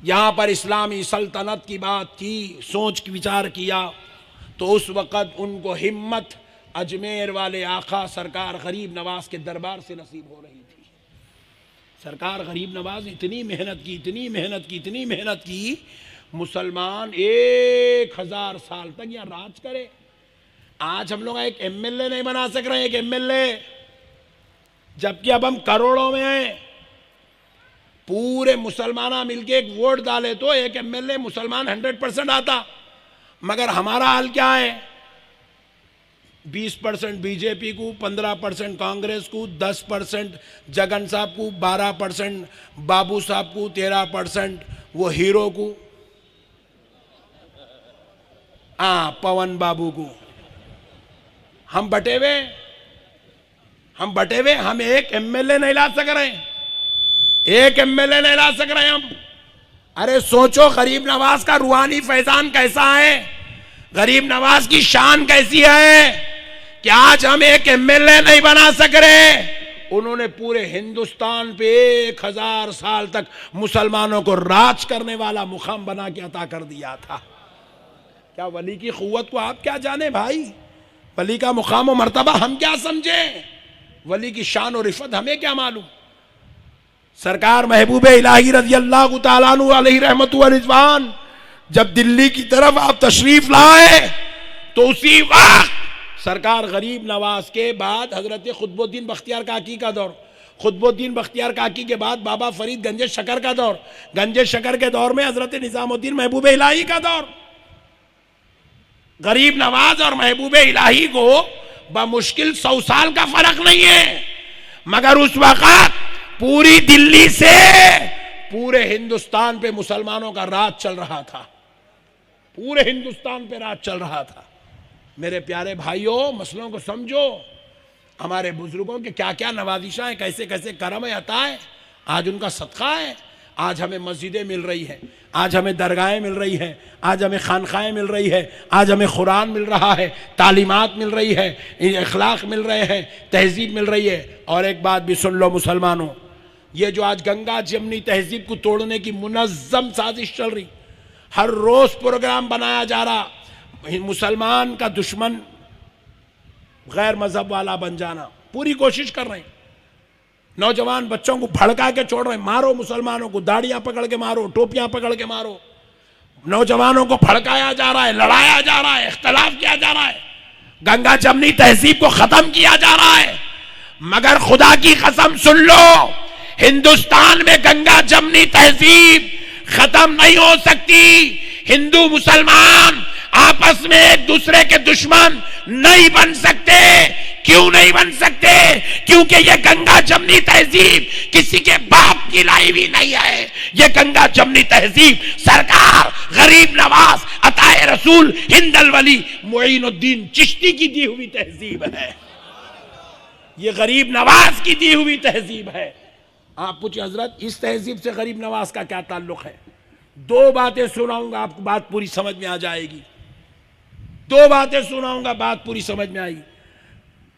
यहां पर इस्लामी सल्तनत की बात की, सोच विचार किया, तो उस वक़्त उनको हिम्मत अजमेर वाले आका सरकार गरीब नवाज के दरबार से नसीब हो रही थी। सरकार गरीब नवाज इतनी मेहनत की, इतनी मेहनत की, इतनी मेहनत की, मुसलमान 1000 साल तक यहाँ राज करे। आज हम लोग एक एमएलए नहीं बना सक रहे, एक एमएलए, जबकि अब हम करोड़ों में हैं। पूरे मुसलमान मिलके एक वोट डाले तो एक एमएलए मुसलमान 100% आता, मगर हमारा हाल क्या है? 20% बीजेपी को, 15% कांग्रेस को, 10% जगन साहब को, 12% बाबू साहब को, 13% वो हीरो को, पवन बाबू को। हम बटे हुए, हम एक एमएलए नहीं ला सक रहे, एक एमएलए नहीं ला सक रहे हम। अरे सोचो गरीब नवाज का रूहानी फैजान कैसा है, गरीब नवाज की शान कैसी है कि आज हम एक एमएलए नहीं बना सक रहे। उन्होंने पूरे हिंदुस्तान पे 1000 साल तक मुसलमानों को राज करने वाला मुकाम बना के अता कर दिया था। क्या वली की कुव्वत को आप क्या जाने भाई? वली का मुकाम और मर्तबा हम क्या समझे? वली की शान और इफ़त हमें क्या मालूम? सरकार महबूब इलाही रज़ी अल्लाह तआला अन्हु अलैहि रहमतु व रिज़वान जब दिल्ली की तरफ आप तशरीफ लाए तो उसी वक्त सरकार गरीब नवाज के बाद हजरत खुतबुद्दीन बख्तियार काकी का दौर, खुतबुद्दीन बख्तियार काकी के बाद बाबा फरीद गंजे शकर का दौर, गंजे शकर के दौर में हजरत निजामुद्दीन महबूब इलाही का दौर। गरीब नवाज और महबूब इलाही को बमुश्किल 100 साल का फर्क नहीं है, मगर उस वक्त पूरी दिल्ली से पूरे हिंदुस्तान पे मुसलमानों का राज चल रहा था, पूरे हिंदुस्तान पे राज चल रहा था। मेरे प्यारे भाइयों, मसलों को समझो, हमारे बुजुर्गों के क्या क्या नवाजिशा है, कैसे कैसे करम है, अता है, आज उनका सदका है। आज हमें मस्जिदें मिल रही हैं, आज हमें दरगाहें मिल रही हैं, आज हमें खानखाएँ मिल रही है, आज हमें कुरान मिल रहा है, तालीमात मिल रही है, अखलाक मिल रहे हैं, तहजीब मिल रही है। और एक बात भी सुन लो मुसलमानों, ये जो आज गंगा जमनी तहजीब को तोड़ने की मुनज़्ज़म साजिश चल रही, हर रोज़ प्रोग्राम बनाया जा रहा, मुसलमान का दुश्मन गैर मजहब वाला बन जाना, पूरी कोशिश कर रहे हैं। नौजवान बच्चों को भड़का के छोड़ रहे, मारो मुसलमानों को, दाढ़ियां पकड़ के मारो, टोपियां पकड़ के मारो। नौजवानों को भड़काया जा रहा है, लड़ाया जा रहा है, इख्तलाफ किया जा रहा है, गंगा जमनी तहजीब को खत्म किया जा रहा है। मगर खुदा की कसम सुन लो, हिंदुस्तान में गंगा जमनी तहजीब खत्म नहीं हो सकती। हिंदू मुसलमान आपस में एक दूसरे के दुश्मन नहीं बन सकते। क्यों नहीं बन सकते? क्योंकि ये गंगा जमनी तहजीब किसी के बाप की लाई हुई नहीं है। ये गंगा जमनी तहजीब सरकार गरीब नवाज अताए रसूल हिंदल वली मोइनुद्दीन चिश्ती की दी हुई तहजीब है। ये गरीब नवाज की दी हुई तहजीब है। आप पूछे हजरत इस तहजीब से गरीब नवाज का क्या ताल्लुक है? दो बातें सुनाऊंगा, आपको बात पूरी समझ में आ जाएगी। दो बातें सुनाऊंगा, बात पूरी समझ में आएगी।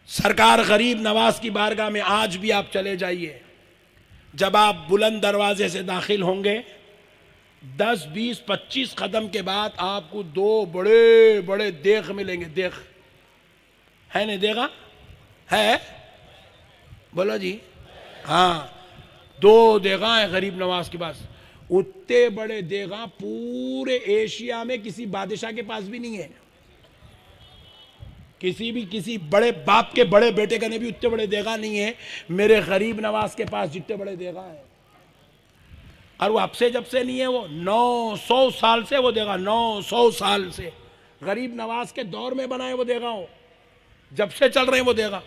सरकार गरीब नवाज की बारगाह में आज भी आप चले जाइए, जब आप बुलंद दरवाजे से दाखिल होंगे 10, 20, 25 कदम के बाद आपको दो बड़े बड़े देख मिलेंगे। देख है नहीं? देखा है? बोलो जी। हाँ, दो देगा है गरीब नवाज के पास। उतने बड़े देगा पूरे एशिया में किसी बादशाह के पास भी नहीं है। किसी बड़े बाप के बड़े बेटे का ने भी उतने बड़े देगा नहीं है मेरे गरीब नवाज के पास जितने बड़े देगा है। और वो अब से जब से नहीं है, वो 900 साल से वो देगा, 900 साल से गरीब नवाज के दौर में बनाए वो देगा। हो जब से चल रहे हैं वो देगा,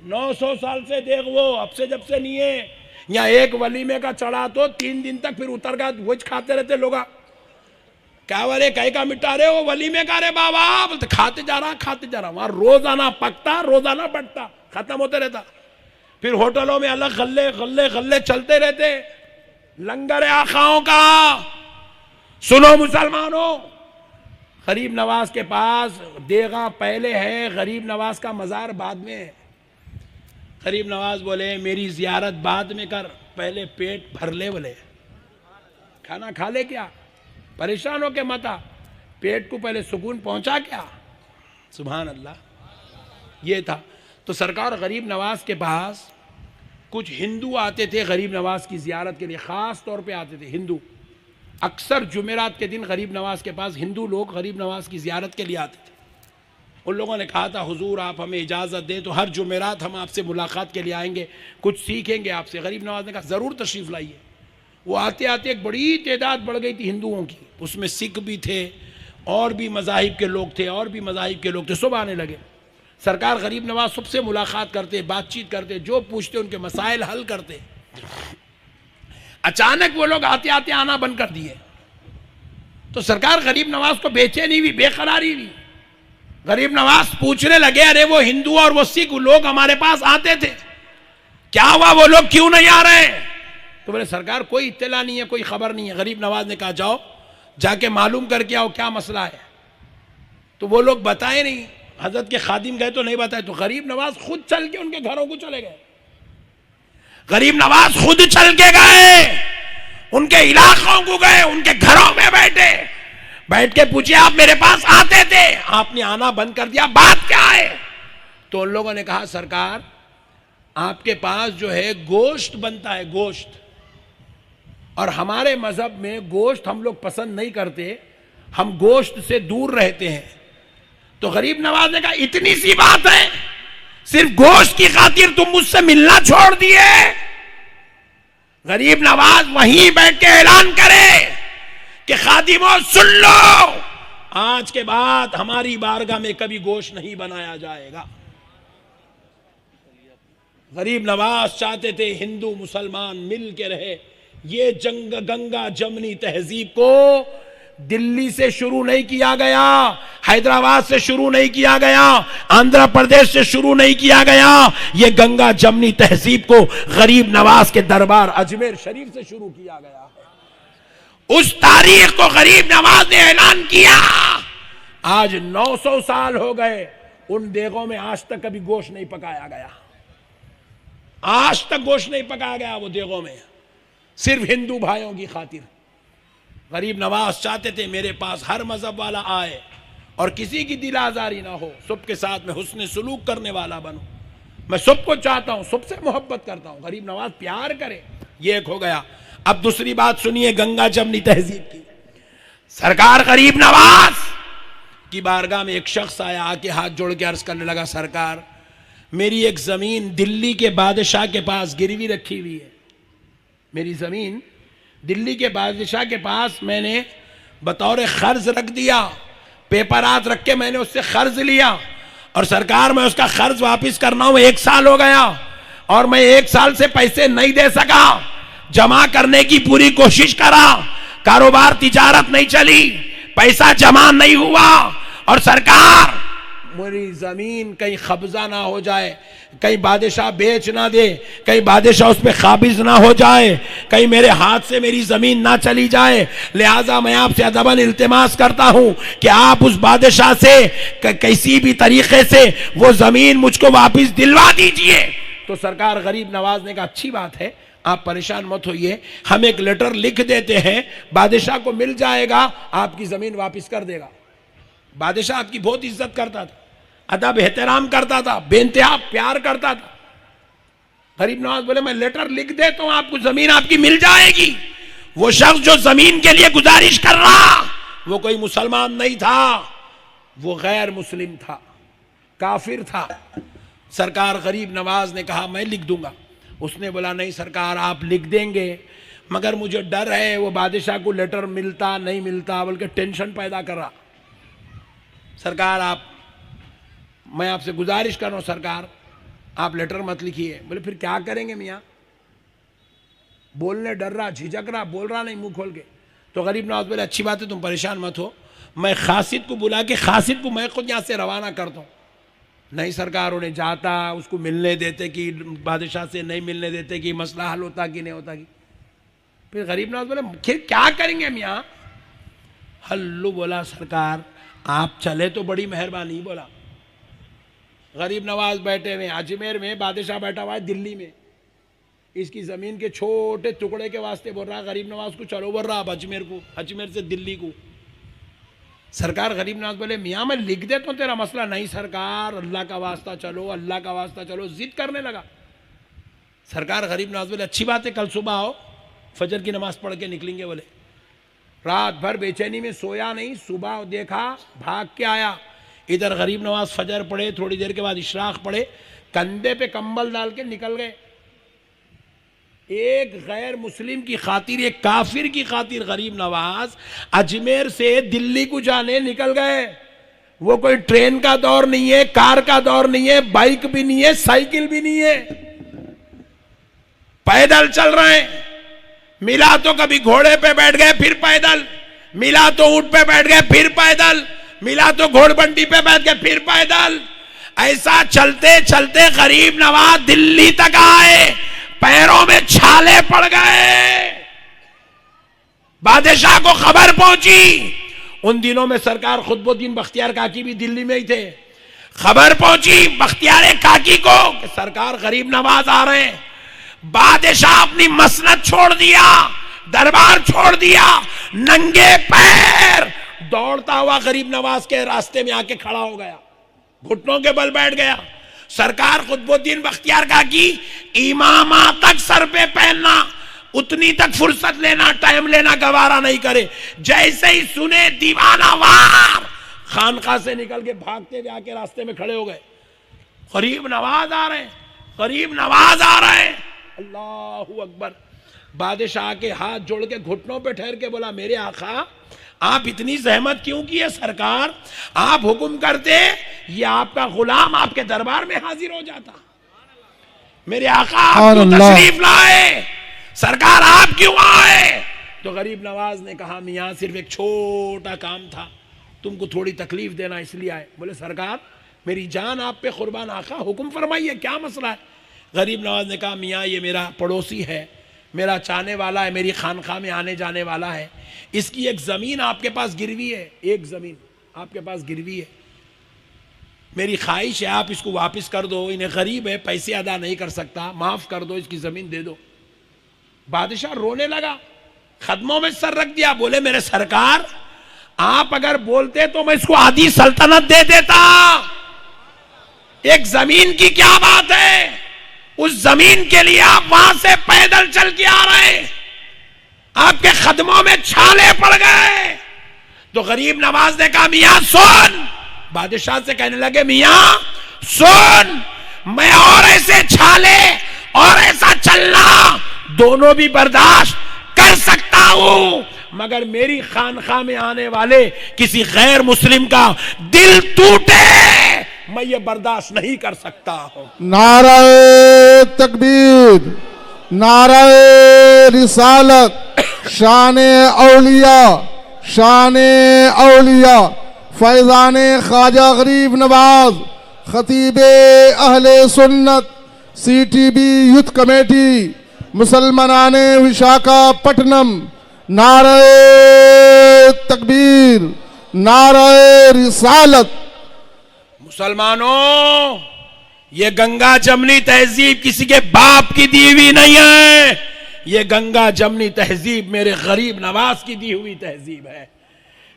900 साल से देख, वो अब से जब से नहीं है। यहाँ एक वलीमे का चढ़ा तो 3 दिन तक, फिर उतर का वो खाते रहते लोग। क्या वाले कहीं का मिटा रहे हो वलीमे का? रे बाबा बोलते खाते जा रहा। वहां रोजाना पकता, रोजाना बढ़ता, खत्म होते रहता। फिर होटलों में अलग गल्ले चलते रहते, लंगर आखाओं का। सुनो मुसलमानों, गरीब नवाज के पास देगा पहले है, गरीब नवाज का मजार बाद में है। गरीब नवाज बोले मेरी जियारत बाद में कर, पहले पेट भर ले। बोले खाना खा ले, क्या परेशान हो के मता, पेट को पहले सुकून पहुंचा क्या। सुभान अल्लाह। ये था। तो सरकार गरीब नवाज के पास कुछ हिंदू आते थे गरीब नवाज की जियारत के लिए, ख़ास तौर पे आते थे हिंदू। अक्सर जुमेरात के दिन गरीब नवाज के पास हिंदू लोग गरीब नवाज की जियारत के लिए आते थे। उन लोगों ने कहा था हुजूर आप हमें इजाज़त दें तो हर जुमेरात हम आपसे मुलाकात के लिए आएंगे, कुछ सीखेंगे आपसे। गरीब नवाज ने कहा ज़रूर तशरीफ़ लाइए। वो आते आते एक बड़ी तादाद बढ़ गई थी हिंदुओं की, उसमें सिख भी थे और भी मज़ाहिब के लोग थे, सब आने लगे। सरकार गरीब नवाज सबसे मुलाकात करते, बातचीत करते, जो पूछते उनके मसाइल हल करते। अचानक वो लोग आते आते आना बंद कर दिए। तो सरकार गरीब नवाज को बेचैनी हुई, बेकरारी हुई। गरीब नवाज पूछने लगे अरे वो हिंदू और वो सिख लोग हमारे पास आते थे, क्या हुआ, वो लोग क्यों नहीं आ रहे? तो बोले सरकार कोई इत्तला नहीं है, कोई खबर नहीं है। गरीब नवाज ने कहा जाओ जाके मालूम करके आओ क्या मसला है। तो वो लोग बताए नहीं, हजरत के खादिम गए तो नहीं बताए। तो गरीब नवाज खुद चल के उनके घरों को चले गए। गरीब नवाज खुद चल के गए, उनके इलाकों को गए, उनके घरों में बैठ के पूछे आप मेरे पास आते थे, आपने आना बंद कर दिया, बात क्या है? तो उन लोगों ने कहा सरकार आपके पास जो है गोश्त बनता है, गोश्त, और हमारे मजहब में गोश्त हम लोग पसंद नहीं करते, हम गोश्त से दूर रहते हैं। तो गरीब नवाज ने कहा इतनी सी बात है, सिर्फ गोश्त की खातिर तुम मुझसे मिलना छोड़ दिए? गरीब नवाज वहीं बैठ के ऐलान करे कि खादिमों सुन लो, आज के बाद हमारी बारगाह में कभी गोश्त नहीं बनाया जाएगा। गरीब नवाज चाहते थे हिंदू मुसलमान मिल के रहे। ये जंग गंगा जमनी तहजीब को दिल्ली से शुरू नहीं किया गया, हैदराबाद से शुरू नहीं किया गया, आंध्र प्रदेश से शुरू नहीं किया गया। ये गंगा जमनी तहजीब को गरीब नवाज के दरबार अजमेर शरीफ से शुरू किया गया। उस तारीख को गरीब नवाज ने ऐलान किया। आज 900 साल हो गए, उन देगों में आज तक कभी गोश्त नहीं पकाया गया, आज तक गोश्त नहीं पकाया गया वो देगों में, सिर्फ हिंदू भाइयों की खातिर। गरीब नवाज चाहते थे मेरे पास हर मजहब वाला आए और किसी की दिल आजारी ना हो, सबके साथ में हुस्न सुलूक करने वाला बनो। मैं सबको चाहता हूं, सबसे मोहब्बत करता हूं, गरीब नवाज प्यार करे। ये एक हो गया। अब दूसरी बात सुनिए गंगा जमनी तहजीब की। सरकार गरीब नवाज की बारगाह में एक शख्स आया, आके हाथ जोड़ के अर्ज करने लगा, सरकार मेरी एक जमीन दिल्ली के बादशाह के पास गिरवी रखी हुई है। मेरी जमीन दिल्ली के बादशाह के पास मैंने बतौर कर्ज रख दिया, पेपरात रख के मैंने उससे कर्ज लिया, और सरकार मैं उसका कर्ज वापस करना हूं, 1 साल हो गया और मैं 1 साल से पैसे नहीं दे सका। जमा करने की पूरी कोशिश करा, कारोबार तिजारत नहीं चली, पैसा जमा नहीं हुआ, और सरकार मेरी जमीन कहीं कब्जा ना हो जाए, कहीं बादशाह बेच ना दे, कहीं बादशाह उस पर काबिज ना हो जाए, कहीं मेरे हाथ से मेरी जमीन ना चली जाए। लिहाजा मैं आपसे अदबन इल्तिमास करता हूं कि आप उस बादशाह से किसी भी तरीके से वो जमीन मुझको वापस दिलवा दीजिए। तो सरकार गरीब नवाज ने कहा अच्छी बात है, आप परेशान मत होइए, हम एक लेटर लिख देते हैं, बादशाह को मिल जाएगा, आपकी जमीन वापस कर देगा। बादशाह आपकी बहुत इज्जत करता था, अदब एहतराम करता था, बेइंतहा प्यार करता था। गरीब नवाज बोले मैं लेटर लिख देता हूं, आपको जमीन आपकी मिल जाएगी। वो शख्स जो जमीन के लिए गुजारिश कर रहा वो कोई मुसलमान नहीं था, वो गैर मुस्लिम था, काफिर था। सरकार गरीब नवाज ने कहा मैं लिख दूंगा। उसने बोला नहीं सरकार आप लिख देंगे, मगर मुझे डर है वो बादशाह को लेटर मिलता नहीं मिलता, बल्कि टेंशन पैदा कर रहा। सरकार मैं आपसे गुजारिश कर रहा हूं सरकार आप लेटर मत लिखिए। बोले फिर क्या करेंगे मियाँ? बोलने डर रहा, झिझक रहा, बोल रहा नहीं मुंह खोल के। तो गरीब नवाज बोले अच्छी बात है, तुम परेशान मत हो, मैं खासिद को बुला के खासिद को मैं खुद यहाँ से रवाना करता हूँ। नहीं सरकार उन्हें जाता, उसको मिलने देते कि बादशाह से नहीं मिलने देते कि मसला हल होता कि नहीं होता कि। फिर गरीब नवाज बोले फिर क्या करेंगे मियाँ? हल्लू बोला सरकार आप चले तो बड़ी मेहरबानी। बोला गरीब नवाज बैठे हुए अजमेर में, बादशाह बैठा हुआ है दिल्ली में, इसकी जमीन के छोटे टुकड़े के वास्ते बोल रहा गरीब नवाज को चलो, बोल रहा अब अजमेर को, अजमेर से दिल्ली को। सरकार गरीब नवाज बोले मियाँ मैं लिख देता हूँ तेरा मसला। नहीं सरकार अल्लाह का वास्ता चलो, अल्लाह का वास्ता चलो, जिद करने लगा। सरकार गरीब नवाज बोले अच्छी बात है, कल सुबह आओ, फजर की नमाज पढ़ के निकलेंगे। बोले रात भर बेचैनी में सोया नहीं, सुबह देखा भाग के आया, इधर गरीब नवाज फजर पढ़े, थोड़ी देर के बाद इशराक पढ़े, कंधे पे कंबल डाल के निकल गए। एक गैर मुस्लिम की खातिर, एक काफिर की खातिर गरीब नवाज अजमेर से दिल्ली को जाने निकल गए। वो कोई ट्रेन का दौर नहीं है, कार का दौर नहीं है, बाइक भी नहीं है, साइकिल भी नहीं है, पैदल चल रहे हैं। मिला तो कभी घोड़े पे बैठ गए फिर पैदल, मिला तो ऊंट पे बैठ गए फिर पैदल, मिला तो घोड़बंडी पे बैठ गए फिर पैदल। ऐसा चलते चलते गरीब नवाज दिल्ली तक आए, पैरों में छाले पड़ गए। बादशाह को खबर पहुंची, उन दिनों में सरकार खुतबुद्दीन बख्तियार काकी भी दिल्ली में ही थे। खबर पहुंची बख्तियार काकी को कि सरकार गरीब नवाज आ रहे हैं। बादशाह अपनी मसनद छोड़ दिया, दरबार छोड़ दिया, नंगे पैर दौड़ता हुआ गरीब नवाज के रास्ते में आके खड़ा हो गया, घुटनों के बल बैठ गया। सरकार खुतबुद्दीन बख्तियार काकी इमामा तक सर पे पहनना, उतनी तक फुर्सत लेना, टाइम लेना गवारा नहीं करे। जैसे ही सुने दीवाना वार, खानका से निकल के भागते हुए आके रास्ते में खड़े हो गए। गरीब नवाज आ रहे हैं, गरीब नवाज आ रहे हैं। अल्लाहू अकबर। बादशाह के हाथ जोड़ के घुटनों पे ठहर के बोला मेरे आका आप इतनी जहमत क्यों की है? सरकार आप हुक्म करते, ये आपका गुलाम आपके दरबार में हाजिर हो जाता। मेरे आका आप क्यों तशरीफ लाए? सरकार आप क्यों आए? तो गरीब नवाज ने कहा मियाँ सिर्फ एक छोटा काम था, तुमको थोड़ी तकलीफ देना इसलिए आए। बोले सरकार मेरी जान आप पे कुर्बान आका, हुक्म फरमाइए क्या मसला है? गरीब नवाज ने कहा मियाँ ये मेरा पड़ोसी है, मेरा चाहने वाला है, मेरी खानका में आने जाने वाला है, इसकी एक ज़मीन आपके पास गिरवी है, एक ज़मीन आपके पास गिरवी है, मेरी ख्वाहिश है आप इसको वापस कर दो, इन्हें गरीब है पैसे अदा नहीं कर सकता, माफ़ कर दो, इसकी ज़मीन दे दो। बादशाह रोने लगा, कदमों में सर रख दिया। बोले मेरे सरकार आप अगर बोलते तो मैं इसको आधी सल्तनत दे देता, एक जमीन की क्या बात है, उस जमीन के लिए आप वहां से पैदल चल के आ रहे हैं, आपके कदमों में छाले पड़ गए। तो गरीब नवाज ने कहा मियां सुन, बादशाह से कहने लगे मियां सुन, मैं और ऐसे छाले और ऐसा चलना दोनों भी बर्दाश्त कर सकता हूं, मगर मेरी खानखा में आने वाले किसी गैर मुस्लिम का दिल टूटे मैं ये बर्दाश्त नहीं कर सकता हूं। नाराए तकबीर, नाराए रिसालत, शाने औलिया, शाने औलिया, फैजाने ख्वाजा गरीब नवाज, खतीबे अहले सुन्नत, CTB यूथ कमेटी, मुसलमानाने विशाखापट्टनम, नाराए तकबीर, नाराए रिसालत। मुसलमानों, ये गंगा जमनी तहजीब किसी के बाप की दी हुई नहीं है, ये गंगा जमनी तहजीब मेरे गरीब नवाज की दी हुई तहजीब है।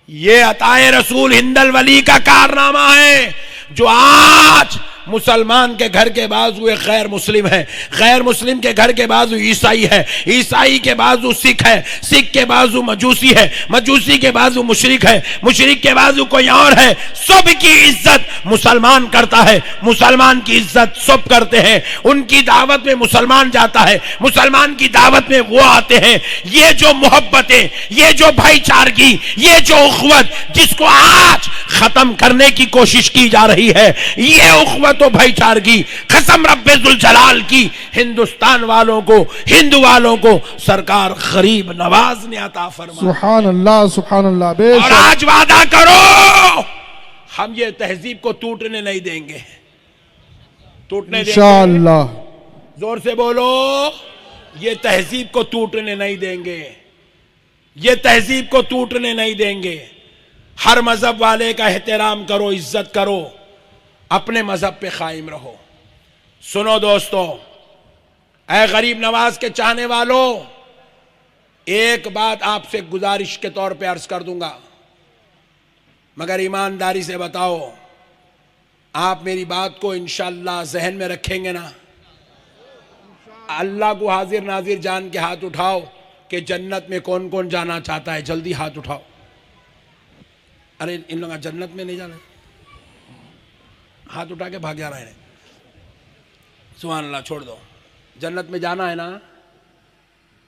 ये अताए रसूल हिंदल वली का कारनामा है, जो आज मुसलमान के घर के बाजू एक गैर मुस्लिम है, गैर मुस्लिम के घर के बाजू ईसाई है, ईसाई के बाजू सिख है, सिख के बाजू मजूसी है, मजूसी के बाजू मुशरिक है, मुशरिक के बाजू कोई और है। सब की इज्जत मुसलमान करता है, मुसलमान की इज्जत सब करते हैं। उनकी दावत में मुसलमान जाता है, मुसलमान की दावत में वो आते हैं। ये जो मोहब्बतें, ये जो भाईचारगी, ये जो उखवत जिसको आज खत्म करने की कोशिश की जा रही है, ये उखवत तो भाईचारगी कसम रब्बे जुल जलाल की हिंदुस्तान वालों को, हिंदू वालों को सरकार गरीब नवाज ने अता फरमाई। सुभान अल्लाह, सुभान अल्लाह। और आज वादा करो हम ये तहजीब को टूटने नहीं देंगे, टूटने देंगे इंशाअल्लाह। जोर से बोलो, ये तहजीब को टूटने नहीं देंगे, ये तहजीब को टूटने नहीं देंगे। हर मजहब वाले का एहतराम करो, इज्जत करो, अपने मजहब पे कायम रहो। सुनो दोस्तों, ऐ गरीब नवाज के चाहने वालों, एक बात आपसे गुजारिश के तौर पे अर्ज कर दूंगा, मगर ईमानदारी से बताओ, आप मेरी बात को इंशाअल्लाह जहन में रखेंगे ना? अल्लाह को हाजिर नाजिर जान के हाथ उठाओ कि जन्नत में कौन कौन जाना चाहता है, जल्दी हाथ उठाओ। अरे इन लोगों जन्नत में नहीं जाना, हाथ उठा के भाग जा रहे हैं। सुभान अल्लाह, छोड़ दो, जन्नत में जाना है ना?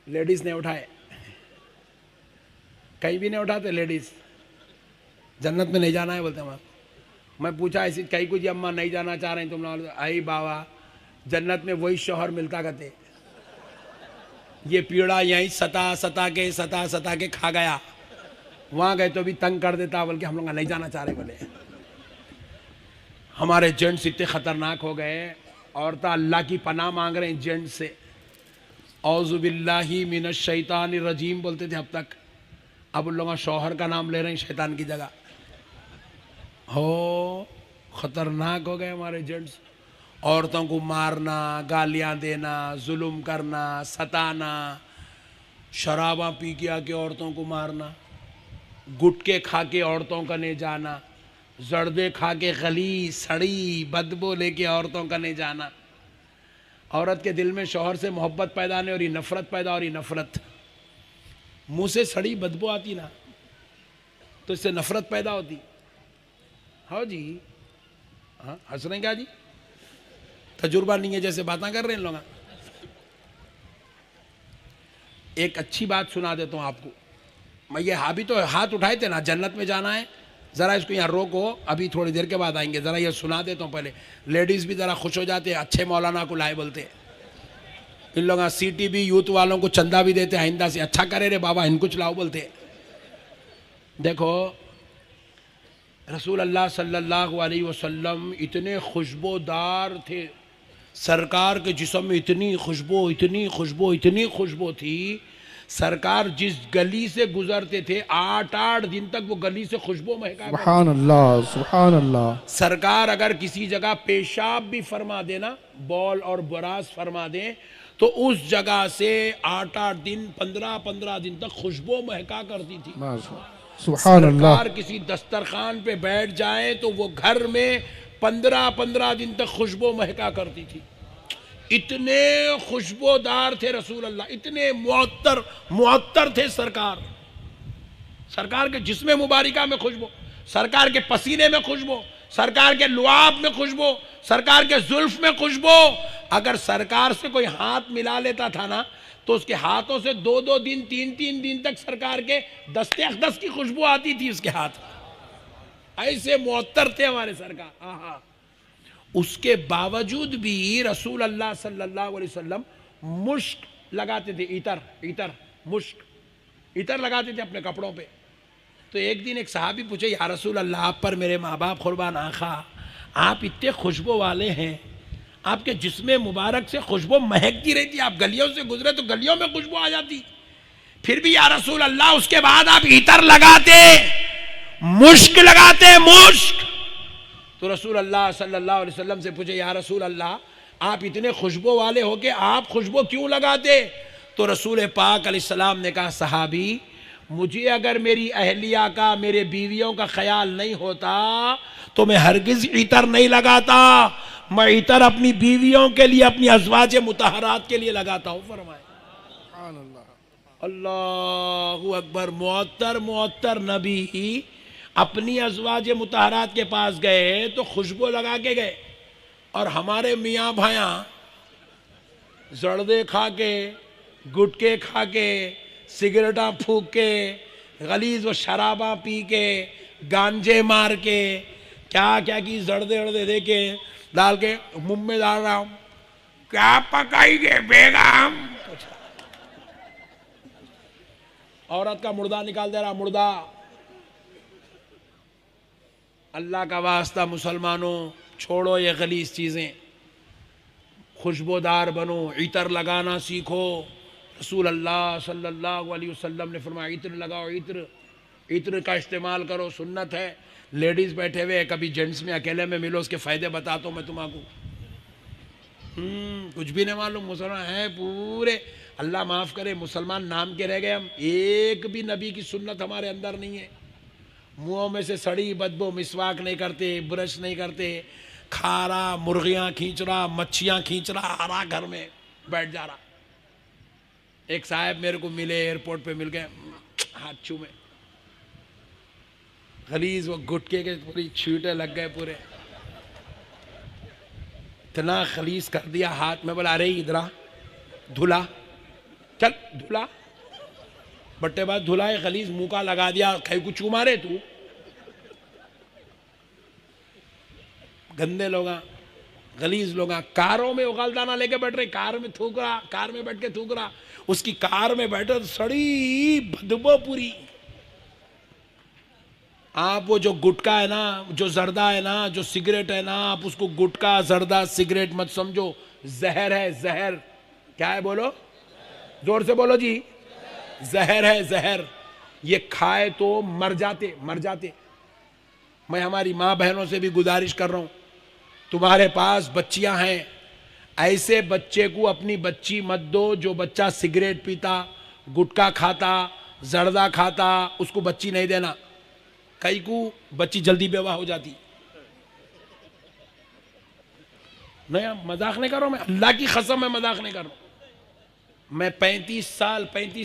लेडीज ने उठाए, कहीं भी नहीं उठाते लेडीज, जन्नत में नहीं जाना है बोलते हैं। मैं पूछा ऐसी कहीं कुछ, अम्मा नहीं जाना चाह रहे हैं तुम लोग? आई बाबा, जन्नत में वही शौहर मिलता कहते, ये पीड़ा यहीं सता सता के खा गया, वहां गए तो भी तंग कर देता, बल्कि हम लोग नहीं जाना चाह रहे बोले। हमारे जेंट्स इतने खतरनाक हो गए, औरतें अल्लाह की पनाह मांग रहे हैं जेंट्स से। औज़ु बिल्लाहि मिनश शैतानिर रजीम बोलते थे अब तक, अब उन लोगों शौहर का नाम ले रहे हैं शैतान की जगह। हो खतरनाक हो गए हमारे जेंट्स। औरतों को मारना, गालियां देना, जुल्म करना, सताना, शराबा पी के आके औरतों को मारना, गुटके खा के औरतों का ले जाना, जर्दे खा के गली सड़ी बदबू लेके औरतों का नहीं जाना। औरत के दिल में शौहर से मोहब्बत पैदा नहीं हो रही, नफरत पैदा हो रही। नफरत, मुंह से सड़ी बदबू आती ना तो इससे नफरत पैदा होती। हाँ जी, हाँ हंस रहे हैं क्या जी? तजुर्बा नहीं है जैसे बातें कर रहे हैं लोग। एक अच्छी बात सुना देता हूँ आपको। मैं ये अभी तो हाथ उठाए थे ना, जन्नत में जाना है, ज़रा इसको यहाँ रोको, अभी थोड़ी देर के बाद आएंगे। ज़रा ये सुना देता हूँ पहले, लेडीज़ भी ज़रा खुश हो जाते हैं, अच्छे मौलाना को लाए बोलते हैं। इन लोग CTB यूथ वालों को चंदा भी देते हैं आइंदा से, अच्छा करे रे बाबा इनको चलाओ बोलते हैं। देखो रसूल अल्लाह सल्लल्लाहु अलैहि वसल्लम इतने खुशबूदार थे, सरकार के जिस्म में इतनी खुशबू, इतनी खुशबू, इतनी खुशबू थी। सरकार जिस गली से गुजरते थे 8-8 दिन तक वो गली से खुशबू महका। सुभान अल्लाह, सुभान अल्लाह। सरकार अगर किसी जगह पेशाब भी फरमा देना, बॉल और बरास फरमा दे, तो उस जगह से 8-8 दिन 15-15 दिन तक खुशबू महका करती थी। सुभान अल्लाह। सरकार किसी दस्तरखान पे बैठ जाए तो वो घर में 15-15 दिन तक खुशबू महका करती थी। इतने खुशबूदार थे रसूल अल्लाह, इतने मुअत्तर थे सरकार। सरकार के जिस्म मुबारिका में खुशबू, सरकार के पसीने में खुशबू, सरकार के लुआब में खुशबू, सरकार के जुल्फ में खुशबू। अगर सरकार से कोई हाथ मिला लेता था ना तो उसके हाथों से 2-2 दिन 3-3 दिन तक सरकार के दस्ते अक़दस की खुशबू आती थी उसके हाथ। ऐसे मुअत्तर थे हमारे सरकार। हाँ, उसके बावजूद भी रसूल अल्लाह सल्लल्लाहु अलैहि वसल्लम मुश्क लगाते थे, इतर मुश्क इतर लगाते थे अपने कपड़ों पे। तो एक दिन एक सहाबी पूछे, या रसूल अल्लाह, आप पर मेरे माँ बाप कुर्बान आखा, आप इतने खुशबू वाले हैं, आपके जिस्म मुबारक से खुशबू महकती रहती, आप गलियों से गुजरे तो गलियों में खुशबू आ जाती, फिर भी या रसूल अल्लाह उसके बाद आप इतर लगाते, मुश्क लगाते, मुश्क। तो रसूल अल्लाह सल्लल्लाहु अलैहि वसल्लम से पूछे, या रसूल अल्लाह, आप इतने खुशबू वाले हो के आप खुशबू क्यों लगाते? तो रसूल पाक अलैहिस्सलाम ने कहा, सहाबी, मुझे अगर मेरी अहलिया का, मेरे बीवियों का ख्याल नहीं होता तो मैं हरगिज इतर नहीं लगाता। मैं इतर अपनी बीवियों के लिए, अपनी अज़वाज मुतहरात के लिए लगाता हूं। फरमाए अल्लाहु अकबर। मुअत्तर नबी अपनी अज़वाज मुतहरात के पास गए तो खुशबू लगा के गए, और हमारे मियाँ भाया जर्दे खा के, गुटके खा के, सिगरेटा फूक के, गलीज व शराबा पी के, गांजे मार के, क्या क्या की जर्दे वर्दे दे के डाल के मुंह में डाल रहा हूं, क्या पकाएंगे बेगम? औरत का मुर्दा निकाल दे रहा, मुर्दा। अल्लाह का वास्ता मुसलमानों, छोड़ो ये गलीज चीज़ें, खुशबूदार बनो, इतर लगाना सीखो। रसूल अल्लाह सल्लल्लाहु अलैहि वसल्लम ने फरमाया, इत्र लगाओ, इत्र का इस्तेमाल करो, सुन्नत है। लेडीज़ बैठे हुए, कभी जेंट्स में अकेले में मिलो, उसके फ़ायदे बताता हूँ मैं तुम्हारा। कुछ भी नहीं मालूम, मुसलमान हैं पूरे, अल्लाह माफ़ करे, मुसलमान नाम के रह गए हम। एक भी नबी की सुन्नत हमारे अंदर नहीं है। मुँहों में से सड़ी बदबू, मिसवाक नहीं करते, ब्रश नहीं करते, खा रहा, मुर्गियाँ खींच रहा, मच्छियाँ खींच रहा, आ रहा घर में बैठ जा रहा। एक साहब मेरे को मिले, एयरपोर्ट पे मिल गए, हाथ छू में गलीज वो गुटके के पूरी छींटे लग गए पूरे, इतना खलीस कर दिया हाथ में। बोला, अरे इधरा धुला, चल धुला, बट्टेबाज धुलाए, खलीस मुंह का लगा दिया, कहीं को चू मारे तू। गंदे लोग, गलीज लोग कारों में उगालदाना लेके बैठ रहे, कार में थूक रहा, कार में बैठ के थूक रहा, उसकी कार में बैठे तो सड़ी बदबू पूरी। आप वो जो गुटका है ना, जो जर्दा है ना, जो सिगरेट है ना, आप उसको गुटका, जर्दा, सिगरेट मत समझो, जहर है, जहर। क्या है बोलो, जोर से बोलो जी, जहर है, जहर। ये खाए तो मर जाते, मर जाते। मैं हमारी माँ बहनों से भी गुजारिश कर रहा हूं, तुम्हारे पास बच्चियां हैं, ऐसे बच्चे को अपनी बच्ची मत दो जो बच्चा सिगरेट पीता, गुटखा खाता, जर्दा खाता, उसको बच्ची नहीं देना। कई को बच्ची जल्दी बेवा हो जाती। नहीं, मजाक नहीं कर रहा हूं मैं, अल्लाह की कसम मैं मजाक नहीं कर रहा हूं। मैं 35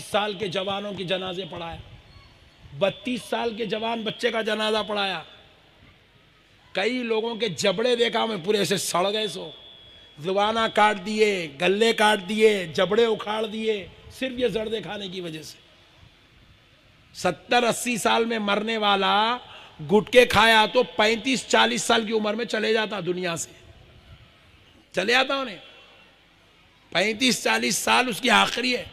साल के जवानों की जनाजे पढ़ाया, 32 साल के जवान बच्चे का जनाजा पढ़ाया। कई लोगों के जबड़े देखा मैं, पूरे ऐसे सड़ गए, सो जुबाना काट दिए, गले काट दिए, जबड़े उखाड़ दिए, सिर्फ ये जर्दे खाने की वजह से। 70-80 साल में मरने वाला गुटके खाया तो 35-40 साल की उम्र में चले जाता, दुनिया से चले जाता उन्हें। 35-40 साल उसकी आखिरी है।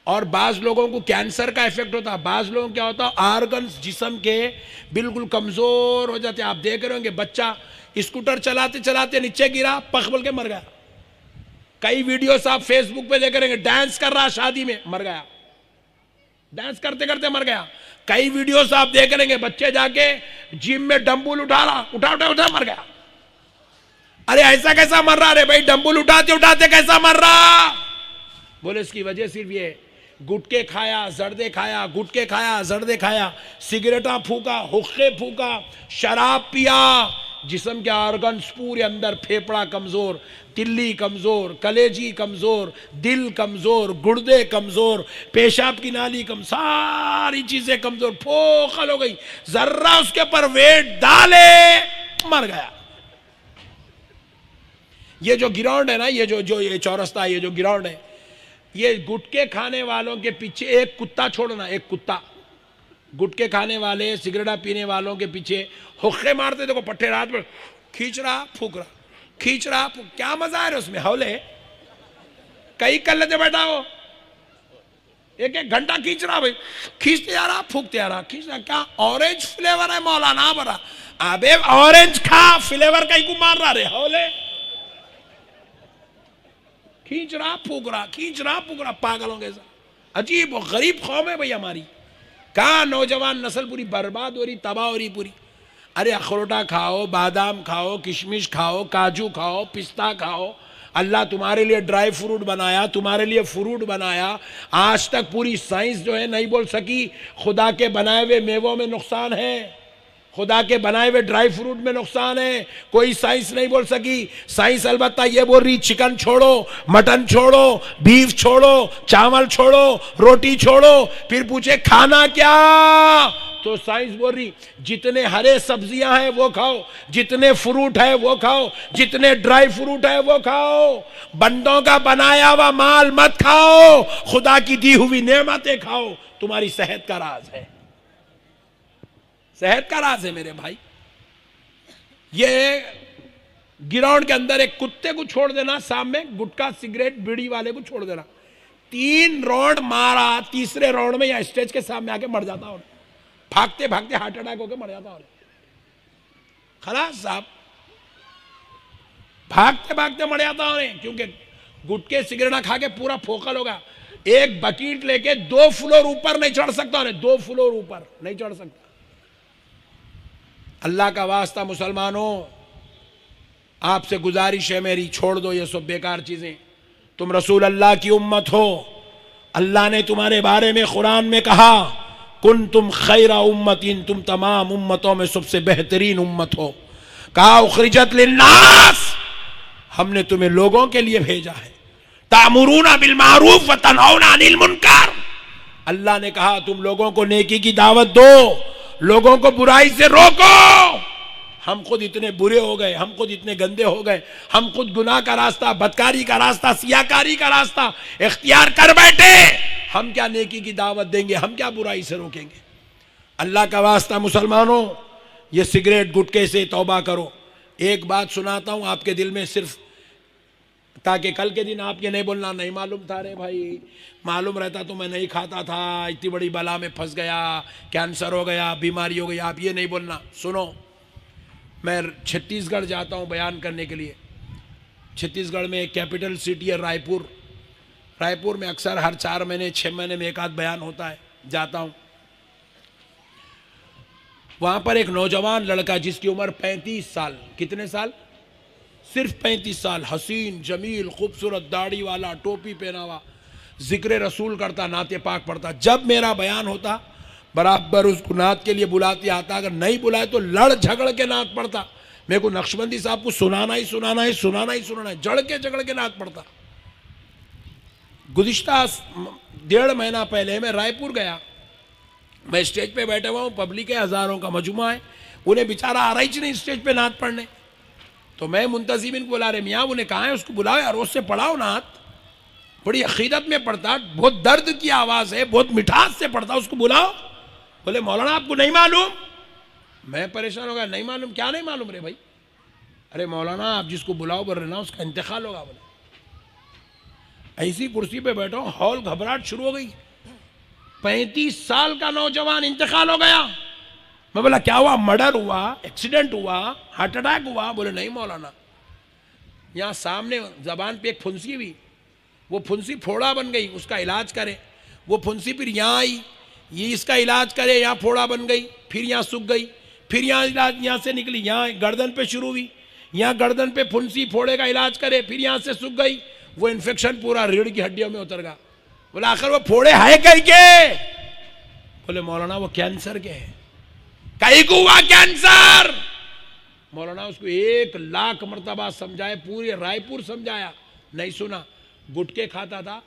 और बाज़ लोगों को कैंसर का इफेक्ट होता है, बाज़ लोगों को क्या होता है, आर्गन्स जिस्म के बिल्कुल कमज़ोर हो जाते हैं। आप देख रहे होंगे, बच्चा स्कूटर चलाते चलाते नीचे गिरा, पख बोल के मर गया। कई वीडियोस आप फेसबुक पे देख रहे होंगे, डांस कर रहा शादी में, मर गया, डांस करते करते मर गया। कई वीडियोस आप देख रहे होंगे, बच्चे जाके जिम में डंबल उठा रहा, उठा मर गया। अरे ऐसा कैसा मर रहा? अरे भाई डंबल उठाते उठाते कैसा मर रहा? बोले इसकी वजह सिर्फ ये, गुटके खाया, जर्दे खाया, गुटके खाया, जर्दे खाया, सिगरेटा फूका, हुक्के फूका, शराब पिया, जिस्म के ऑर्गन्स पूरे अंदर, फेफड़ा कमजोर, तिल्ली कमजोर, कलेजी कमजोर, दिल कमजोर, गुर्दे कमजोर, पेशाब की नाली कम, सारी चीजें कमजोर, फोकल हो गई। जर्रा उसके ऊपर वेट डाले, मर गया। ये जो ग्राउंड है ना, ये जो ये चौरस्ता, ये जो ग्राउंड है, ये गुटके खाने वालों के पीछे एक कुत्ता छोड़ना, एक कुत्ता, गुटके खाने वाले, सिगरेटा पीने वालों के पीछे हुक्के मारते, देखो पट्टे रात में खींच रहा फूक रहा, खींच रहा फूक, क्या मजा है उसमें, हौले कई कर लेते बैठा हो, एक एक घंटा खींच रहा भाई, खींचते जा रहा फूकते जा रहा, खींच रहा। क्या ऑरेंज फ्लेवर है मौलाना बरा, अबे ऑरेंज खा, फ्लेवर कहीं को मार रहा रे, हौले खींच रहा फूक रहा, खींच रहा फूक रहा, पागलों के साथ। अजीब और गरीब कौम है भाई हमारी। कहाँ नौजवान नस्ल पूरी बर्बाद हो रही, तबाह हो रही पूरी। अरे अखरोटा खाओ, बादाम खाओ, किशमिश खाओ, काजू खाओ, पिस्ता खाओ। अल्लाह तुम्हारे लिए ड्राई फ्रूट बनाया, तुम्हारे लिए फ्रूट बनाया। आज तक पूरी साइंस जो है नहीं बोल सकी खुदा के बनाए हुए मेवों में नुकसान है, खुदा के बनाए हुए ड्राई फ्रूट में नुकसान है। कोई साइंस नहीं बोल सकी। साइंस अलबत्ता ये बोल रही चिकन छोड़ो, मटन छोड़ो, बीफ छोड़ो, चावल छोड़ो, रोटी छोड़ो। फिर पूछे खाना क्या, तो साइंस बोल रही जितने हरे सब्जियां हैं वो खाओ, जितने फ्रूट है वो खाओ, जितने ड्राई फ्रूट है वो खाओ। बंदों का बनाया हुआ माल मत खाओ, खुदा की दी हुई नेमतें खाओ। तुम्हारी सेहत का राज है, सेहत का राज है मेरे भाई। ये ग्राउंड के अंदर एक कुत्ते को छोड़ देना, सामने गुटखा सिगरेट बीड़ी वाले को छोड़ देना, 3 राउंड मारा, तीसरे राउंड में या स्टेज के सामने आके मर जाता और भागते भागते हार्ट अटैक होकर मर जाता और खलास साहब, भागते भागते मर जाता और क्योंकि गुटके सिगरेट खा के पूरा फोकल होगा। एक बकेट लेके 2 फ्लोर ऊपर नहीं चढ़ सकता, 2 फ्लोर ऊपर नहीं चढ़ सकता। अल्लाह का वास्ता मुसलमानों, आपसे गुजारिश है मेरी, छोड़ दो ये सब बेकार चीजें। तुम रसूल अल्लाह की उम्मत हो। अल्लाह ने तुम्हारे बारे में कुरान में कहा, कुन तुम खैरा उम्मतिन, तुम तमाम उम्मतों में सबसे बेहतरीन उम्मत हो। कहा उखरिजत लिन्नास, हमने तुम्हें लोगों के लिए भेजा है। तामुरूना बिल मारूफ व तनहौना अनिल मुनकर, अल्लाह ने कहा तुम लोगों को नेकी की दावत दो, लोगों को बुराई से रोको। हम खुद इतने बुरे हो गए, हम खुद इतने गंदे हो गए, हम खुद गुनाह का रास्ता, बदकारी का रास्ता, सियाकारी का रास्ता इख्तियार कर बैठे। हम क्या नेकी की दावत देंगे, हम क्या बुराई से रोकेंगे। अल्लाह का वास्ता मुसलमानों, ये सिगरेट गुटके से तौबा करो। एक बात सुनाता हूं आपके दिल में, सिर्फ ताकि कल के दिन आप ये नहीं बोलना नहीं मालूम था, रे भाई मालूम रहता तो मैं नहीं खाता था, इतनी बड़ी बला में फंस गया, कैंसर हो गया, बीमारी हो गई। आप ये नहीं बोलना। सुनो, मैं छत्तीसगढ़ जाता हूँ बयान करने के लिए। छत्तीसगढ़ में एक कैपिटल सिटी है रायपुर। रायपुर में अक्सर हर 4 महीने 6 महीने में एक आध बयान होता है, जाता हूँ। वहाँ पर एक नौजवान लड़का जिसकी उम्र 35 साल, कितने साल, सिर्फ 35 साल, हसीन जमील खूबसूरत, दाढ़ी वाला, टोपी पहना हुआ, जिक्र रसूल करता, नाते पाक पढ़ता। जब मेरा बयान होता बराबर उसको नात के लिए बुलाते आता, अगर नहीं बुलाए तो लड़ झगड़ के नात पढ़ता। मेरे को नक्शबंदी साहब को सुनाना ही सुनाना है, सुनाना ही सुनाना है, जड़ के झगड़ के नात पढ़ता। गुज़िश्ता 1.5 महीना पहले मैं रायपुर गया। मैं स्टेज पे बैठा हुआ हूँ, पब्लिक है, हजारों का मजमा है, उन्हें बेचारा आ रहा ही नहीं स्टेज पे नात पढ़ने। तो मैं मुंतजिमिन को बुला रहे, मियाँ उन्हें कहा है उसको बुलाओ यार, उससे पढ़ाओ नात, बड़ी अकीदत में पढ़ता, बहुत दर्द की आवाज़ है, बहुत मिठास से पढ़ता, उसको बुलाओ। बोले मौलाना आपको नहीं मालूम। मैं परेशान हो गया, नहीं मालूम, क्या नहीं मालूम रे भाई। अरे मौलाना आप जिसको बुलाओ बोल रहे ना, उसका इंतकाल होगा। बोले ऐसी कुर्सी पे बैठा हूँ, हॉल घबराहट शुरू हो गई। 35 साल का नौजवान इंतकाल हो गया। मैं बोला क्या हुआ, मर्डर हुआ, एक्सीडेंट हुआ, हार्ट अटैक हुआ? बोले नहीं मौलाना, यहाँ सामने जबान पे एक फुंसी हुई, वो फुंसी फोड़ा बन गई, उसका इलाज करे। वो फुंसी फिर यहाँ आई, ये इसका इलाज करे, यहाँ फोड़ा बन गई, फिर यहाँ सूख गई, फिर यहाँ इलाज यहाँ से निकली, यहाँ गर्दन पे शुरू हुई, यहाँ गर्दन पे फुंसी फोड़े का इलाज करे, फिर यहाँ से सूख गई, वो इन्फेक्शन पूरा रीढ़ की हड्डियों में उतर गया। बोले आखिर वो फोड़े है कहीं के? बोले मौलाना वो कैंसर के हैं। कहीं को हुआ कैंसर? मौलाना उसको 1,00,000 मरतबा समझाए, पूरे रायपुर समझाया, नहीं सुना। गुटके खाता था,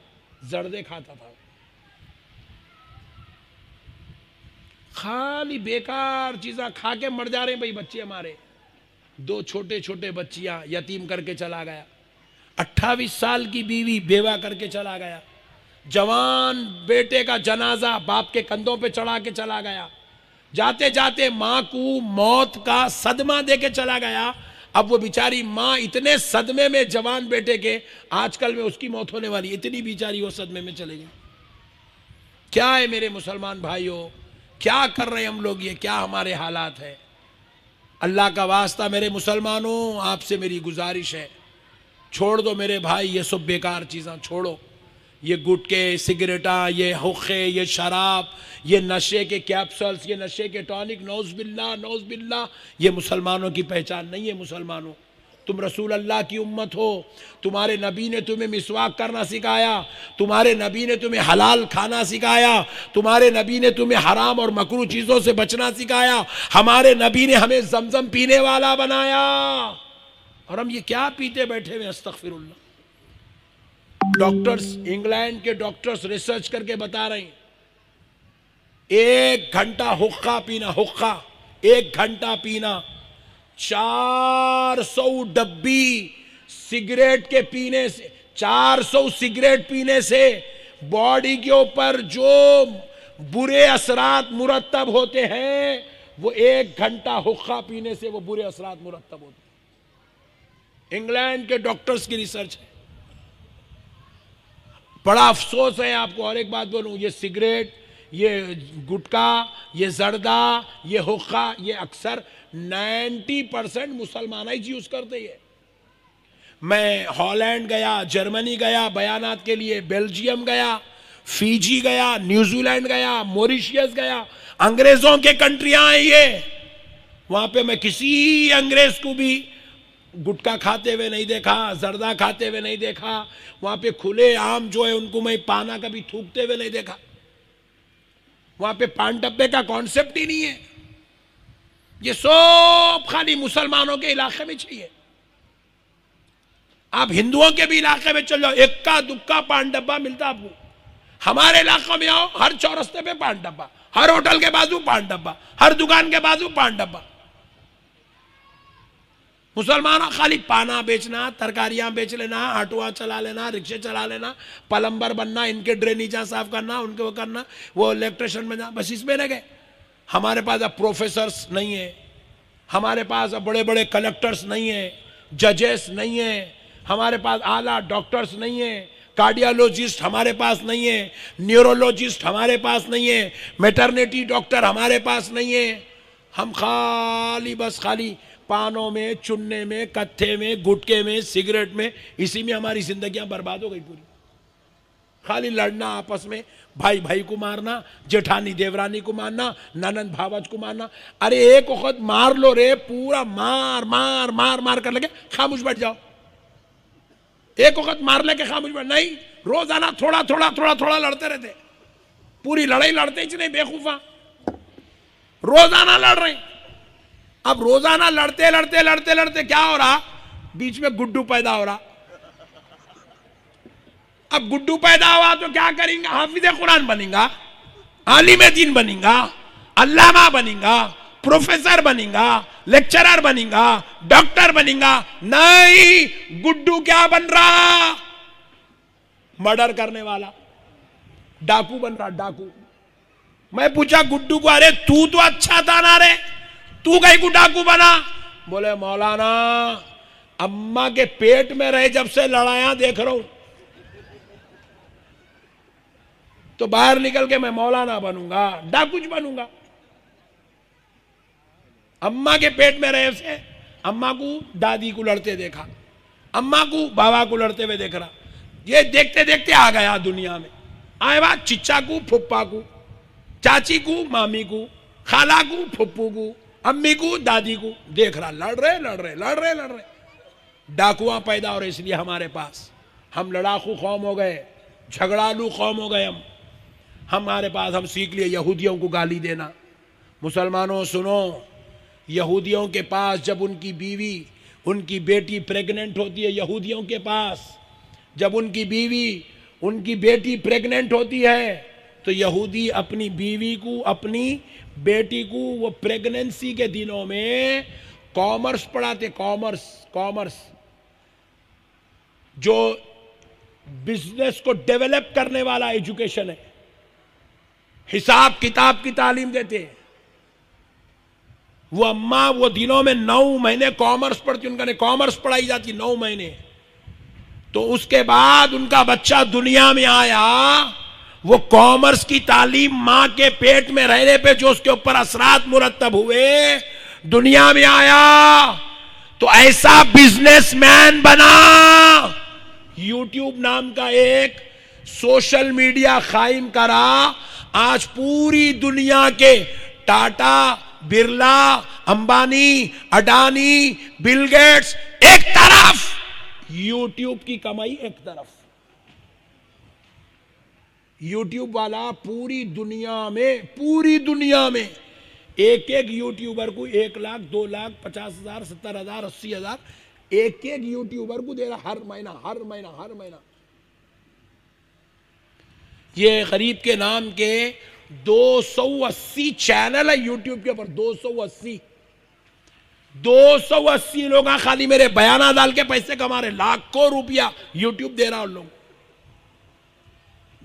जर्दे खाता था, खाली बेकार चीज़ा खा के मर जा रहे हैं भाई बच्चे हमारे। 2 छोटे छोटे बच्चियां यतीम करके चला गया। 28 साल की बीवी बेवा करके चला गया। जवान बेटे का जनाजा बाप के कंधों पे चढ़ा के चला गया। जाते जाते माँ को मौत का सदमा दे के चला गया। अब वो बेचारी माँ इतने सदमे में जवान बेटे के, आजकल में उसकी मौत होने वाली, इतनी बेचारी वो सदमे में चले गई। क्या है मेरे मुसलमान भाइयों, क्या कर रहे हैं हम लोग, ये क्या हमारे हालात है। अल्लाह का वास्ता मेरे मुसलमानों, आपसे मेरी गुजारिश है, छोड़ दो मेरे भाई ये सब बेकार चीज़ें छोड़ो। ये गुटके, सिगरेटा, ये हुक्के, ये शराब, ये नशे के कैप्सूल्स, ये नशे के टॉनिक, नौज़ बिल्ला, ये मुसलमानों की पहचान नहीं है। मुसलमानों, तुम रसूल अल्लाह की उम्मत हो, तुम्हारे नबी ने तुम्हें मिसवाक करना सिखाया, तुम्हारे नबी ने तुम्हें हलाल खाना सिखाया, तुम्हारे नबी ने तुम्हें हराम और मकरूह चीज़ों से बचना सिखाया, हमारे नबी ने हमें जमजम पीने वाला बनाया, और हम ये क्या पीते बैठे हुए, अस्तगफिरुल्लाह। डॉक्टर्स, इंग्लैंड के डॉक्टर्स रिसर्च करके बता रहे हैं, 1 घंटा हुक्का पीना, हुक्का 1 घंटा पीना, 400 डब्बी सिगरेट के पीने से, 400 सिगरेट पीने से बॉडी के ऊपर जो बुरे असरात मुरत्तब होते हैं, वो 1 घंटा हुक्का पीने से वो बुरे असरात मुरत्तब होते हैं। इंग्लैंड के डॉक्टर्स की रिसर्च है। बड़ा अफसोस है आपको, और एक बात बोलूं, ये सिगरेट, ये गुटखा, ये जर्दा, ये हुक्का, ये अक्सर 90% मुसलमान ही यूज करते हैं। मैं हॉलैंड गया, जर्मनी गया बयानात के लिए, बेल्जियम गया, फीजी गया, न्यूजीलैंड गया, मॉरिशियस गया, अंग्रेजों के कंट्रियां हैं ये। वहां पे मैं किसी अंग्रेज को भी गुटखा खाते हुए नहीं देखा, जर्दा खाते हुए नहीं देखा। वहां पे खुले आम जो है उनको मैं पाना कभी थूकते हुए नहीं देखा। वहां पे पान डब्बे का कॉन्सेप्ट ही नहीं है। ये सब खाली मुसलमानों के इलाके में चाहिए। आप हिंदुओं के भी इलाके में चल जाओ, इक्का दुक्का पान डब्बा मिलता आपको। हमारे इलाकों में आओ, हर चौरस्ते पे पान डब्बा, हर होटल के बाजू पान डब्बा, हर दुकान के बाजू पान डब्बा। मुसलमानों खाली पाना बेचना, तरकारियां बेच लेना, ऑटोआ चला लेना, रिक्शे चला लेना, प्लम्बर बनना, इनके ड्रेनेजा साफ करना, उनके वो करना, वो इलेक्ट्रिशियन बनना, बस इसमें लगे। हमारे पास अब प्रोफेसर्स नहीं है, हमारे पास अब बड़े बड़े कलेक्टर्स नहीं है, जजेस नहीं है, हमारे पास आला डॉक्टर्स नहीं है, कार्डियोलॉजिस्ट हमारे पास नहीं है, न्यूरोलॉजिस्ट हमारे पास नहीं है, मैटरनिटी डॉक्टर हमारे पास नहीं है। हम खाली बस खाली पानों में, चुन्ने में, कत्थे में, गुटके में, सिगरेट में, इसी में हमारी जिंदगियां बर्बाद हो गई पूरी। खाली लड़ना आपस में, भाई भाई को मारना, जेठानी देवरानी को मारना, ननंद भावज को मारना। अरे एक वक्त मार लो रे, पूरा मार मार मार मार कर लगे खामोश बैठ जाओ। एक वक्त मार लेके खामोश बैठ, नहीं, रोजाना थोड़ा थोड़ा थोड़ा थोड़ा लड़ते रहते। पूरी लड़ाई लड़ते ही नहीं, बेवकूफा, रोजाना लड़ रहे। अब रोजाना लड़ते लड़ते लड़ते लड़ते क्या हो रहा, बीच में गुड्डू पैदा हो रहा। अब गुड्डू पैदा हुआ तो क्या करेंगे, हाफिज कुरान बनेगा, आलिम दीन बनेगा, अल्लामा बनेगा, प्रोफेसर बनेगा, लेक्चरर बनेगा, डॉक्टर बनेगा। नहीं, गुड्डू क्या बन रहा, मर्डर करने वाला, डाकू बन रहा, डाकू। मैं पूछा गुड्डू को, अरे तू तो अच्छा था ना रे, तू कहीं को डाकू बना? बोले मौलाना अम्मा के पेट में रहे जब से लड़ाइयां देख रहा हूं, तो बाहर निकल के मैं मौलाना बनूंगा, डाकूज बनूंगा। अम्मा के पेट में रहे से अम्मा को दादी को लड़ते देखा, अम्मा को बाबा को लड़ते हुए देख रहा। ये देखते देखते आ गया दुनिया में, आए बात चिच्चा को, फुप्पा को, चाची को, मामी को, खाला को, फुप्पू को, अम्मी को, दादी को देख रहा। लड़ रहे लड़ रहे लड़ रहे लड़ रहे। डाकुआ पैदा हो रहे, इसलिए हमारे पास, हम लड़ाकू कौम हो गए, झगड़ालू कौम हो गए। हमारे पास हम सीख लिए यहूदियों को गाली देना। मुसलमानों सुनो, यहूदियों के पास जब उनकी बीवी, उनकी बेटी प्रेग्नेंट होती है, यहूदियों के पास जब उनकी बीवी, उनकी बेटी प्रेग्नेंट होती है, तो यहूदी अपनी बीवी को, अपनी बेटी को वो प्रेगनेंसी के दिनों में कॉमर्स पढ़ाते। कॉमर्स जो बिजनेस को डेवलप करने वाला एजुकेशन है, हिसाब किताब की तालीम देते हैं। वो अम्मा वो दिनों में 9 महीने कॉमर्स पढ़ती, उनका कॉमर्स पढ़ाई जाती 9 महीने। तो उसके बाद उनका बच्चा दुनिया में आया, वो कॉमर्स की तालीम मां के पेट में रहने पे जो उसके ऊपर असरात मुरत्तब हुए, दुनिया में आया तो ऐसा बिजनेसमैन बना। यूट्यूब नाम का एक सोशल मीडिया कायम करा। आज पूरी दुनिया के टाटा, बिरला, अंबानी, अडानी, बिल गेट्स एक तरफ, यूट्यूब की कमाई एक तरफ। यूट्यूब वाला पूरी दुनिया में एक यूट्यूबर को 1 लाख, 2 लाख, 50,000, 70,000, 80,000 एक यूट्यूबर को दे रहा हर महीना। ये गरीब के नाम के 280 चैनल है यूट्यूब के ऊपर। 280 लोग खाली मेरे बयाना डाल के पैसे कमा रहे, लाखों रुपया यूट्यूब दे रहा उन लोग।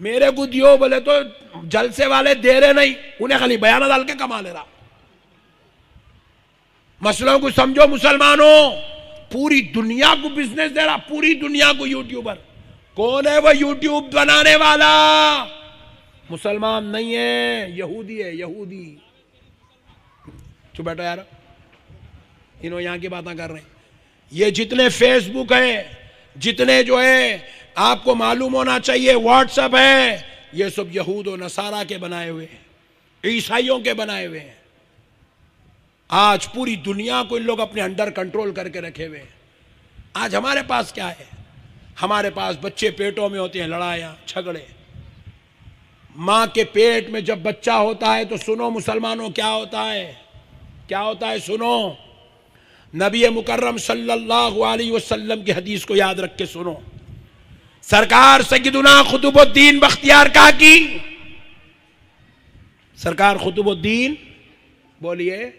मेरे को दियो बोले तो जलसे वाले दे रहे नहीं, उन्हें खाली बयाना डाल के कमा ले रहा। मसलों को समझो मुसलमानों, पूरी दुनिया को बिजनेस दे रहा, पूरी दुनिया को यूट्यूबर। कौन है वो यूट्यूब बनाने वाला? मुसलमान नहीं है, यहूदी है, यहूदी। चुप बैठो यार, इन्होंने यहां की बातें कर रहे हैं। ये जितने फेसबुक है, जितने जो है आपको मालूम होना चाहिए व्हाट्सएप है, ये सब यहूद और नसारा के बनाए हुए हैं, ईसाइयों के बनाए हुए हैं। आज पूरी दुनिया को इन लोग अपने अंडर कंट्रोल करके रखे हुए हैं। आज हमारे पास क्या है? हमारे पास बच्चे पेटों में होते हैं, लड़ाइयां, झगड़े। मां के पेट में जब बच्चा होता है तो सुनो मुसलमानों, क्या होता है सुनो। नबी मुकर्रम सल्लल्लाहु अलैहि वसल्लम की हदीस को याद रख के सुनो। सरकार सय्यदुना कुतुबुद्दीन बख्तियार काकी, सरकार कुतुबुद्दीन बोलिए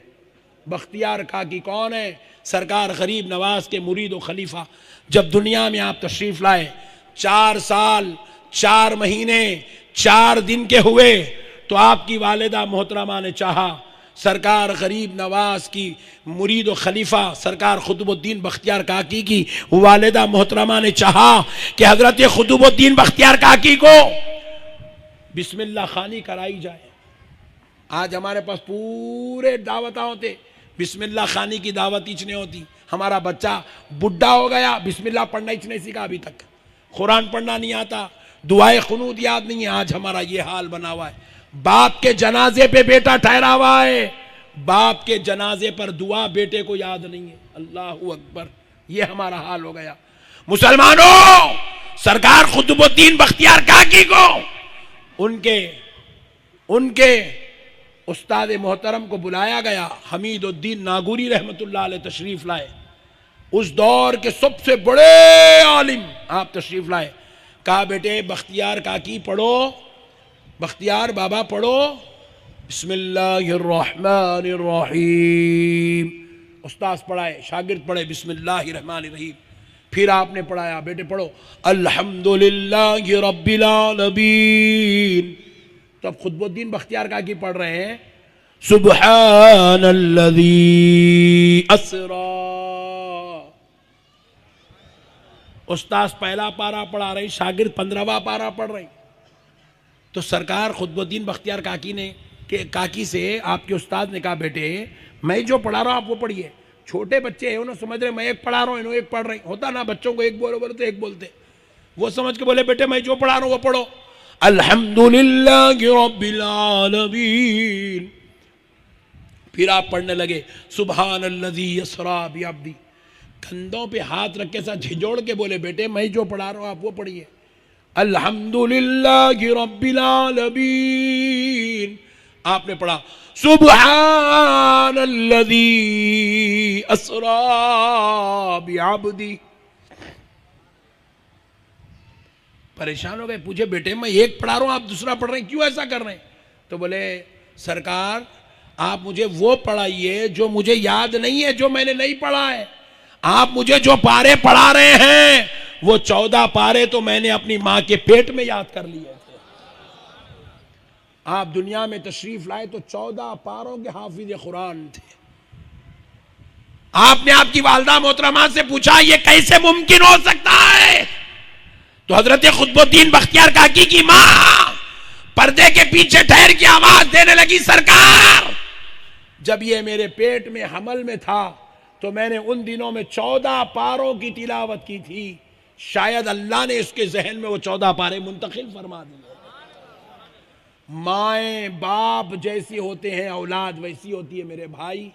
बख्तियार काकी कौन है? सरकार गरीब नवाज के मुरीद और खलीफा। जब दुनिया में आप तशरीफ लाए, 4 साल 4 महीने 4 दिन के हुए, तो आपकी वालिदा मोहतरमा ने चाहा, सरकार गरीब नवाज की मुरीद और खलीफा सरकार कुतुबुद्दीन बख्तियार काकी की वालिदा मोहतरमा ने चाहा कि हजरत कुतुबुद्दीन बख्तियार काकी को बिस्मिल्लाह खानी कराई जाए। आज हमारे पास पूरे दावता होते, बिस्मिल्लाह खानी की दावत इच नहीं होती। हमारा बच्चा बुढ़ा हो गया, बिस्मिल्लाह पढ़ना इच नहीं सीखा अभी तक, कुरान पढ़ना नहीं आता, दुआए खुनूद याद नहीं है। आज हमारा ये हाल बना हुआ है। बाप के जनाजे पे बेटा ठहरा हुआ है, बाप के जनाजे पर दुआ बेटे को याद नहीं है। अल्लाहू अकबर, ये हमारा हाल हो गया। मुसलमानों, सरकार कुतुबुद्दीन बख्तियार काकी को उनके उस्ताद मोहतरम को बुलाया गया। हमीदुद्दीन नागौरी रहमतुल्लाह अलैह तशरीफ लाए, उस दौर के सबसे बड़े आलिम आप तशरीफ लाए। कहा बेटे बख्तियार काकी पढ़ो, बख्तियार बाबा पढ़ो, बिस्मिल्लाहिर्रहमानिर्रहीम। उस्ताद पढ़ाए, शागिर्द पढ़े बिस्मिल्लाहिर्रहमानिर्रहीम। फिर आपने पढ़ाया, बेटे पढ़ो अल्हम्दुलिल्लाहि रब्बिल आलमीन। तो अब कुतुबुद्दीन बख्तियार काकी पढ़ रहे हैं सुब्हानल्लज़ी अस्रा। उस्ताद पहला पारा पढ़ा रही, शागिर्द 15वां पारा पढ़ रही। तो सरकार कुतुबुद्दीन बख्तियार काकी से आपके उस्ताद ने कहा बेटे मैं जो पढ़ा रहा हूं आप वो पढ़िए। छोटे बच्चे हैं, उन्होंने समझ रहे मैं एक पढ़ा रहा हूं, इन्होंने एक पढ़ रही। होता ना बच्चों को एक बोलो तो एक बोलते, वो समझ के बोले बेटे मैं जो पढ़ा रहा हूं वो पढ़ो अल्हम्दुलिल्लाहि रब्बिल आलमीन। फिर आप पढ़ने लगे सुब्हानल्लज़ी यसरा बिअब्दी। कंधों पे हाथ रख के साथ झिझोड़ के बोले बेटे मैं जो पढ़ा रहा हूं आप वो पढ़िए अल्हम्दुलिल्लाहि रब्बिल आलमीन आपने पढ़ा सुब्हानल्लज़ी अस्रा बिअब्दी। परेशान हो गए, पूछे बेटे मैं एक पढ़ा रहा हूं आप दूसरा पढ़ रहे हैं, क्यों ऐसा कर रहे हैं? तो बोले सरकार आप मुझे वो पढ़ाइए जो मुझे याद नहीं है, जो मैंने नहीं पढ़ा है। आप मुझे जो पारे पढ़ा रहे हैं वो 14 पारे तो मैंने अपनी मां के पेट में याद कर लिए थे। आप दुनिया में तशरीफ लाए तो 14 पारों के हाफिज कुरान थे। आपने आपकी वालदा मोहतरमा से पूछा ये कैसे मुमकिन हो सकता है? तो हजरत खुतबुद्दीन बख्तियार काकी की मां पर्दे के पीछे ठहर के आवाज देने लगी, सरकार जब ये मेरे पेट में हमल में था तो मैंने उन दिनों में 14 पारों की तिलावत की थी, शायद अल्लाह ने इसके जहन में वो 14 पारे मुंतकिल फरमा दिए। माए बाप जैसी होते हैं औलाद वैसी होती है मेरे भाई।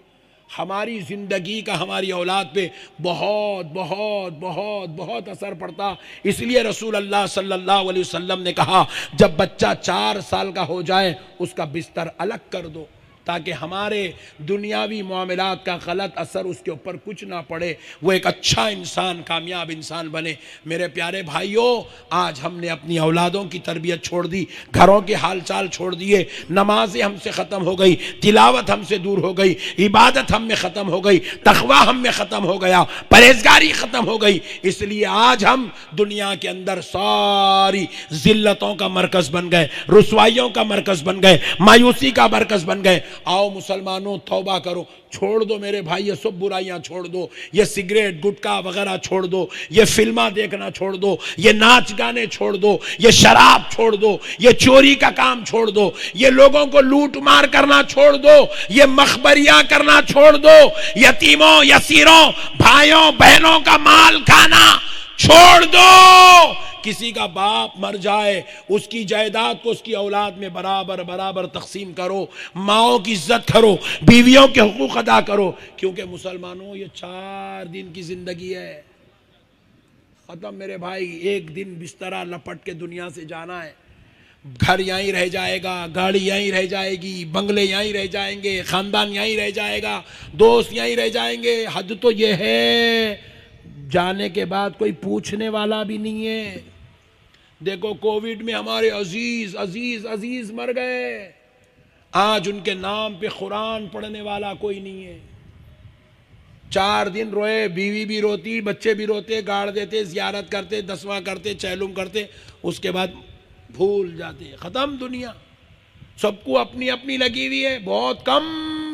हमारी जिंदगी का हमारी औलाद पे बहुत बहुत बहुत बहुत असर पड़ता। इसलिए रसूल अल्लाह सल्लल्लाहु अलैहि वसल्लम ने कहा जब बच्चा 4 साल का हो जाए उसका बिस्तर अलग कर दो, ताकि हमारे दुनियावी मामलात का गलत असर उसके ऊपर कुछ ना पड़े, वो एक अच्छा इंसान कामयाब इंसान बने। मेरे प्यारे भाइयों, आज हमने अपनी औलादों की तरबियत छोड़ दी, घरों के हाल चाल छोड़ दिए, नमाजें हमसे ख़त्म हो गई, तिलावत हमसे दूर हो गई, इबादत हम में ख़त्म हो गई, तक़वा हम में ख़त्म हो गया, परहेजगारी ख़त्म हो गई। इसलिए आज हम दुनिया के अंदर सारी ज़िल्लतों का मरकज़ बन गए, रुसवाइयों का मरकज़ बन गए, मायूसी का मरकज़ बन गए। आओ मुसलमानों तौबा करो, छोड़ दो मेरे भाई ये सब बुराइयां छोड़ दो, ये सिगरेट गुटखा वगैरह छोड़ दो, ये फिल्मा देखना छोड़ दो, ये नाच गाने छोड़ दो, ये शराब छोड़ दो, ये चोरी का काम छोड़ दो, ये लोगों को लूट मार करना छोड़ दो, ये मखबरिया करना छोड़ दो, यतीमों यसीरों भाइयों बहनों का माल खाना छोड़ दो। किसी का बाप मर जाए उसकी जायदाद को उसकी औलाद में बराबर बराबर तकसीम करो, माओं की इज्जत करो, बीवियों के हुकूक अदा करो, क्योंकि मुसलमानों ये 4 दिन की जिंदगी है, खत्म मेरे भाई। एक दिन बिस्तरा लपट के दुनिया से जाना है। घर यहीं रह जाएगा, गाड़ी यहीं रह जाएगी, बंगले यहीं रह जाएंगे, खानदान यहीं रह जाएगा, दोस्त यहीं रह जाएंगे। हद तो ये है जाने के बाद कोई पूछने वाला भी नहीं है। देखो कोविड में हमारे अजीज अजीज अजीज मर गए, आज उनके नाम पे कुरान पढ़ने वाला कोई नहीं है। 4 दिन रोए, बीवी भी रोती, बच्चे भी रोते, गाड़ देते, जियारत करते, दसवां करते, चैलुम करते, उसके बाद भूल जाते, खत्म दुनिया। सबको अपनी अपनी लगी हुई है। बहुत कम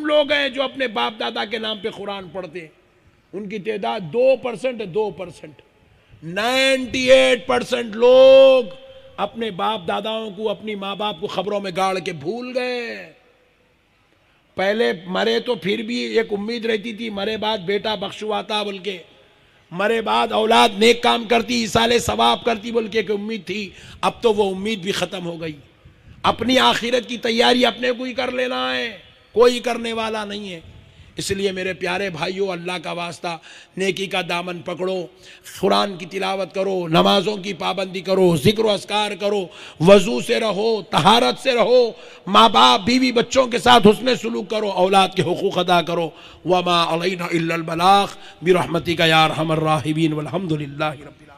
लोग हैं जो अपने बाप दादा के नाम पे कुरान पढ़ते हैं, उनकी तादाद 2% है, 2%। 98% लोग अपने बाप दादाओं को, अपनी माँ बाप को खबरों में गाड़ के भूल गए। पहले मरे तो फिर भी एक उम्मीद रहती थी, मरे बाद बेटा बख्शुआता बोल के, मरे बाद औलाद नेक काम करती, इसाले सवाब करती बोल के एक उम्मीद थी। अब तो वो उम्मीद भी ख़त्म हो गई। अपनी आखिरत की तैयारी अपने को ही कर लेना है, कोई करने वाला नहीं है। इसलिए मेरे प्यारे भाइयों, अल्लाह का वास्ता नेकी का दामन पकड़ो, कुरान की तिलावत करो, नमाजों की पाबंदी करो, जिक्र अस्कार करो, वज़ू से रहो, तहारत से रहो, माँ बाप बीवी बच्चों के साथ हुस्न सुलूक करो, औलाद के हुकूक अदा करो। वमा अलैना इल्लल बलाग बिरहमतिका या अरहमर राहिमीन वल्हम्दुलिल्लाहि रब्बिल आलमीन।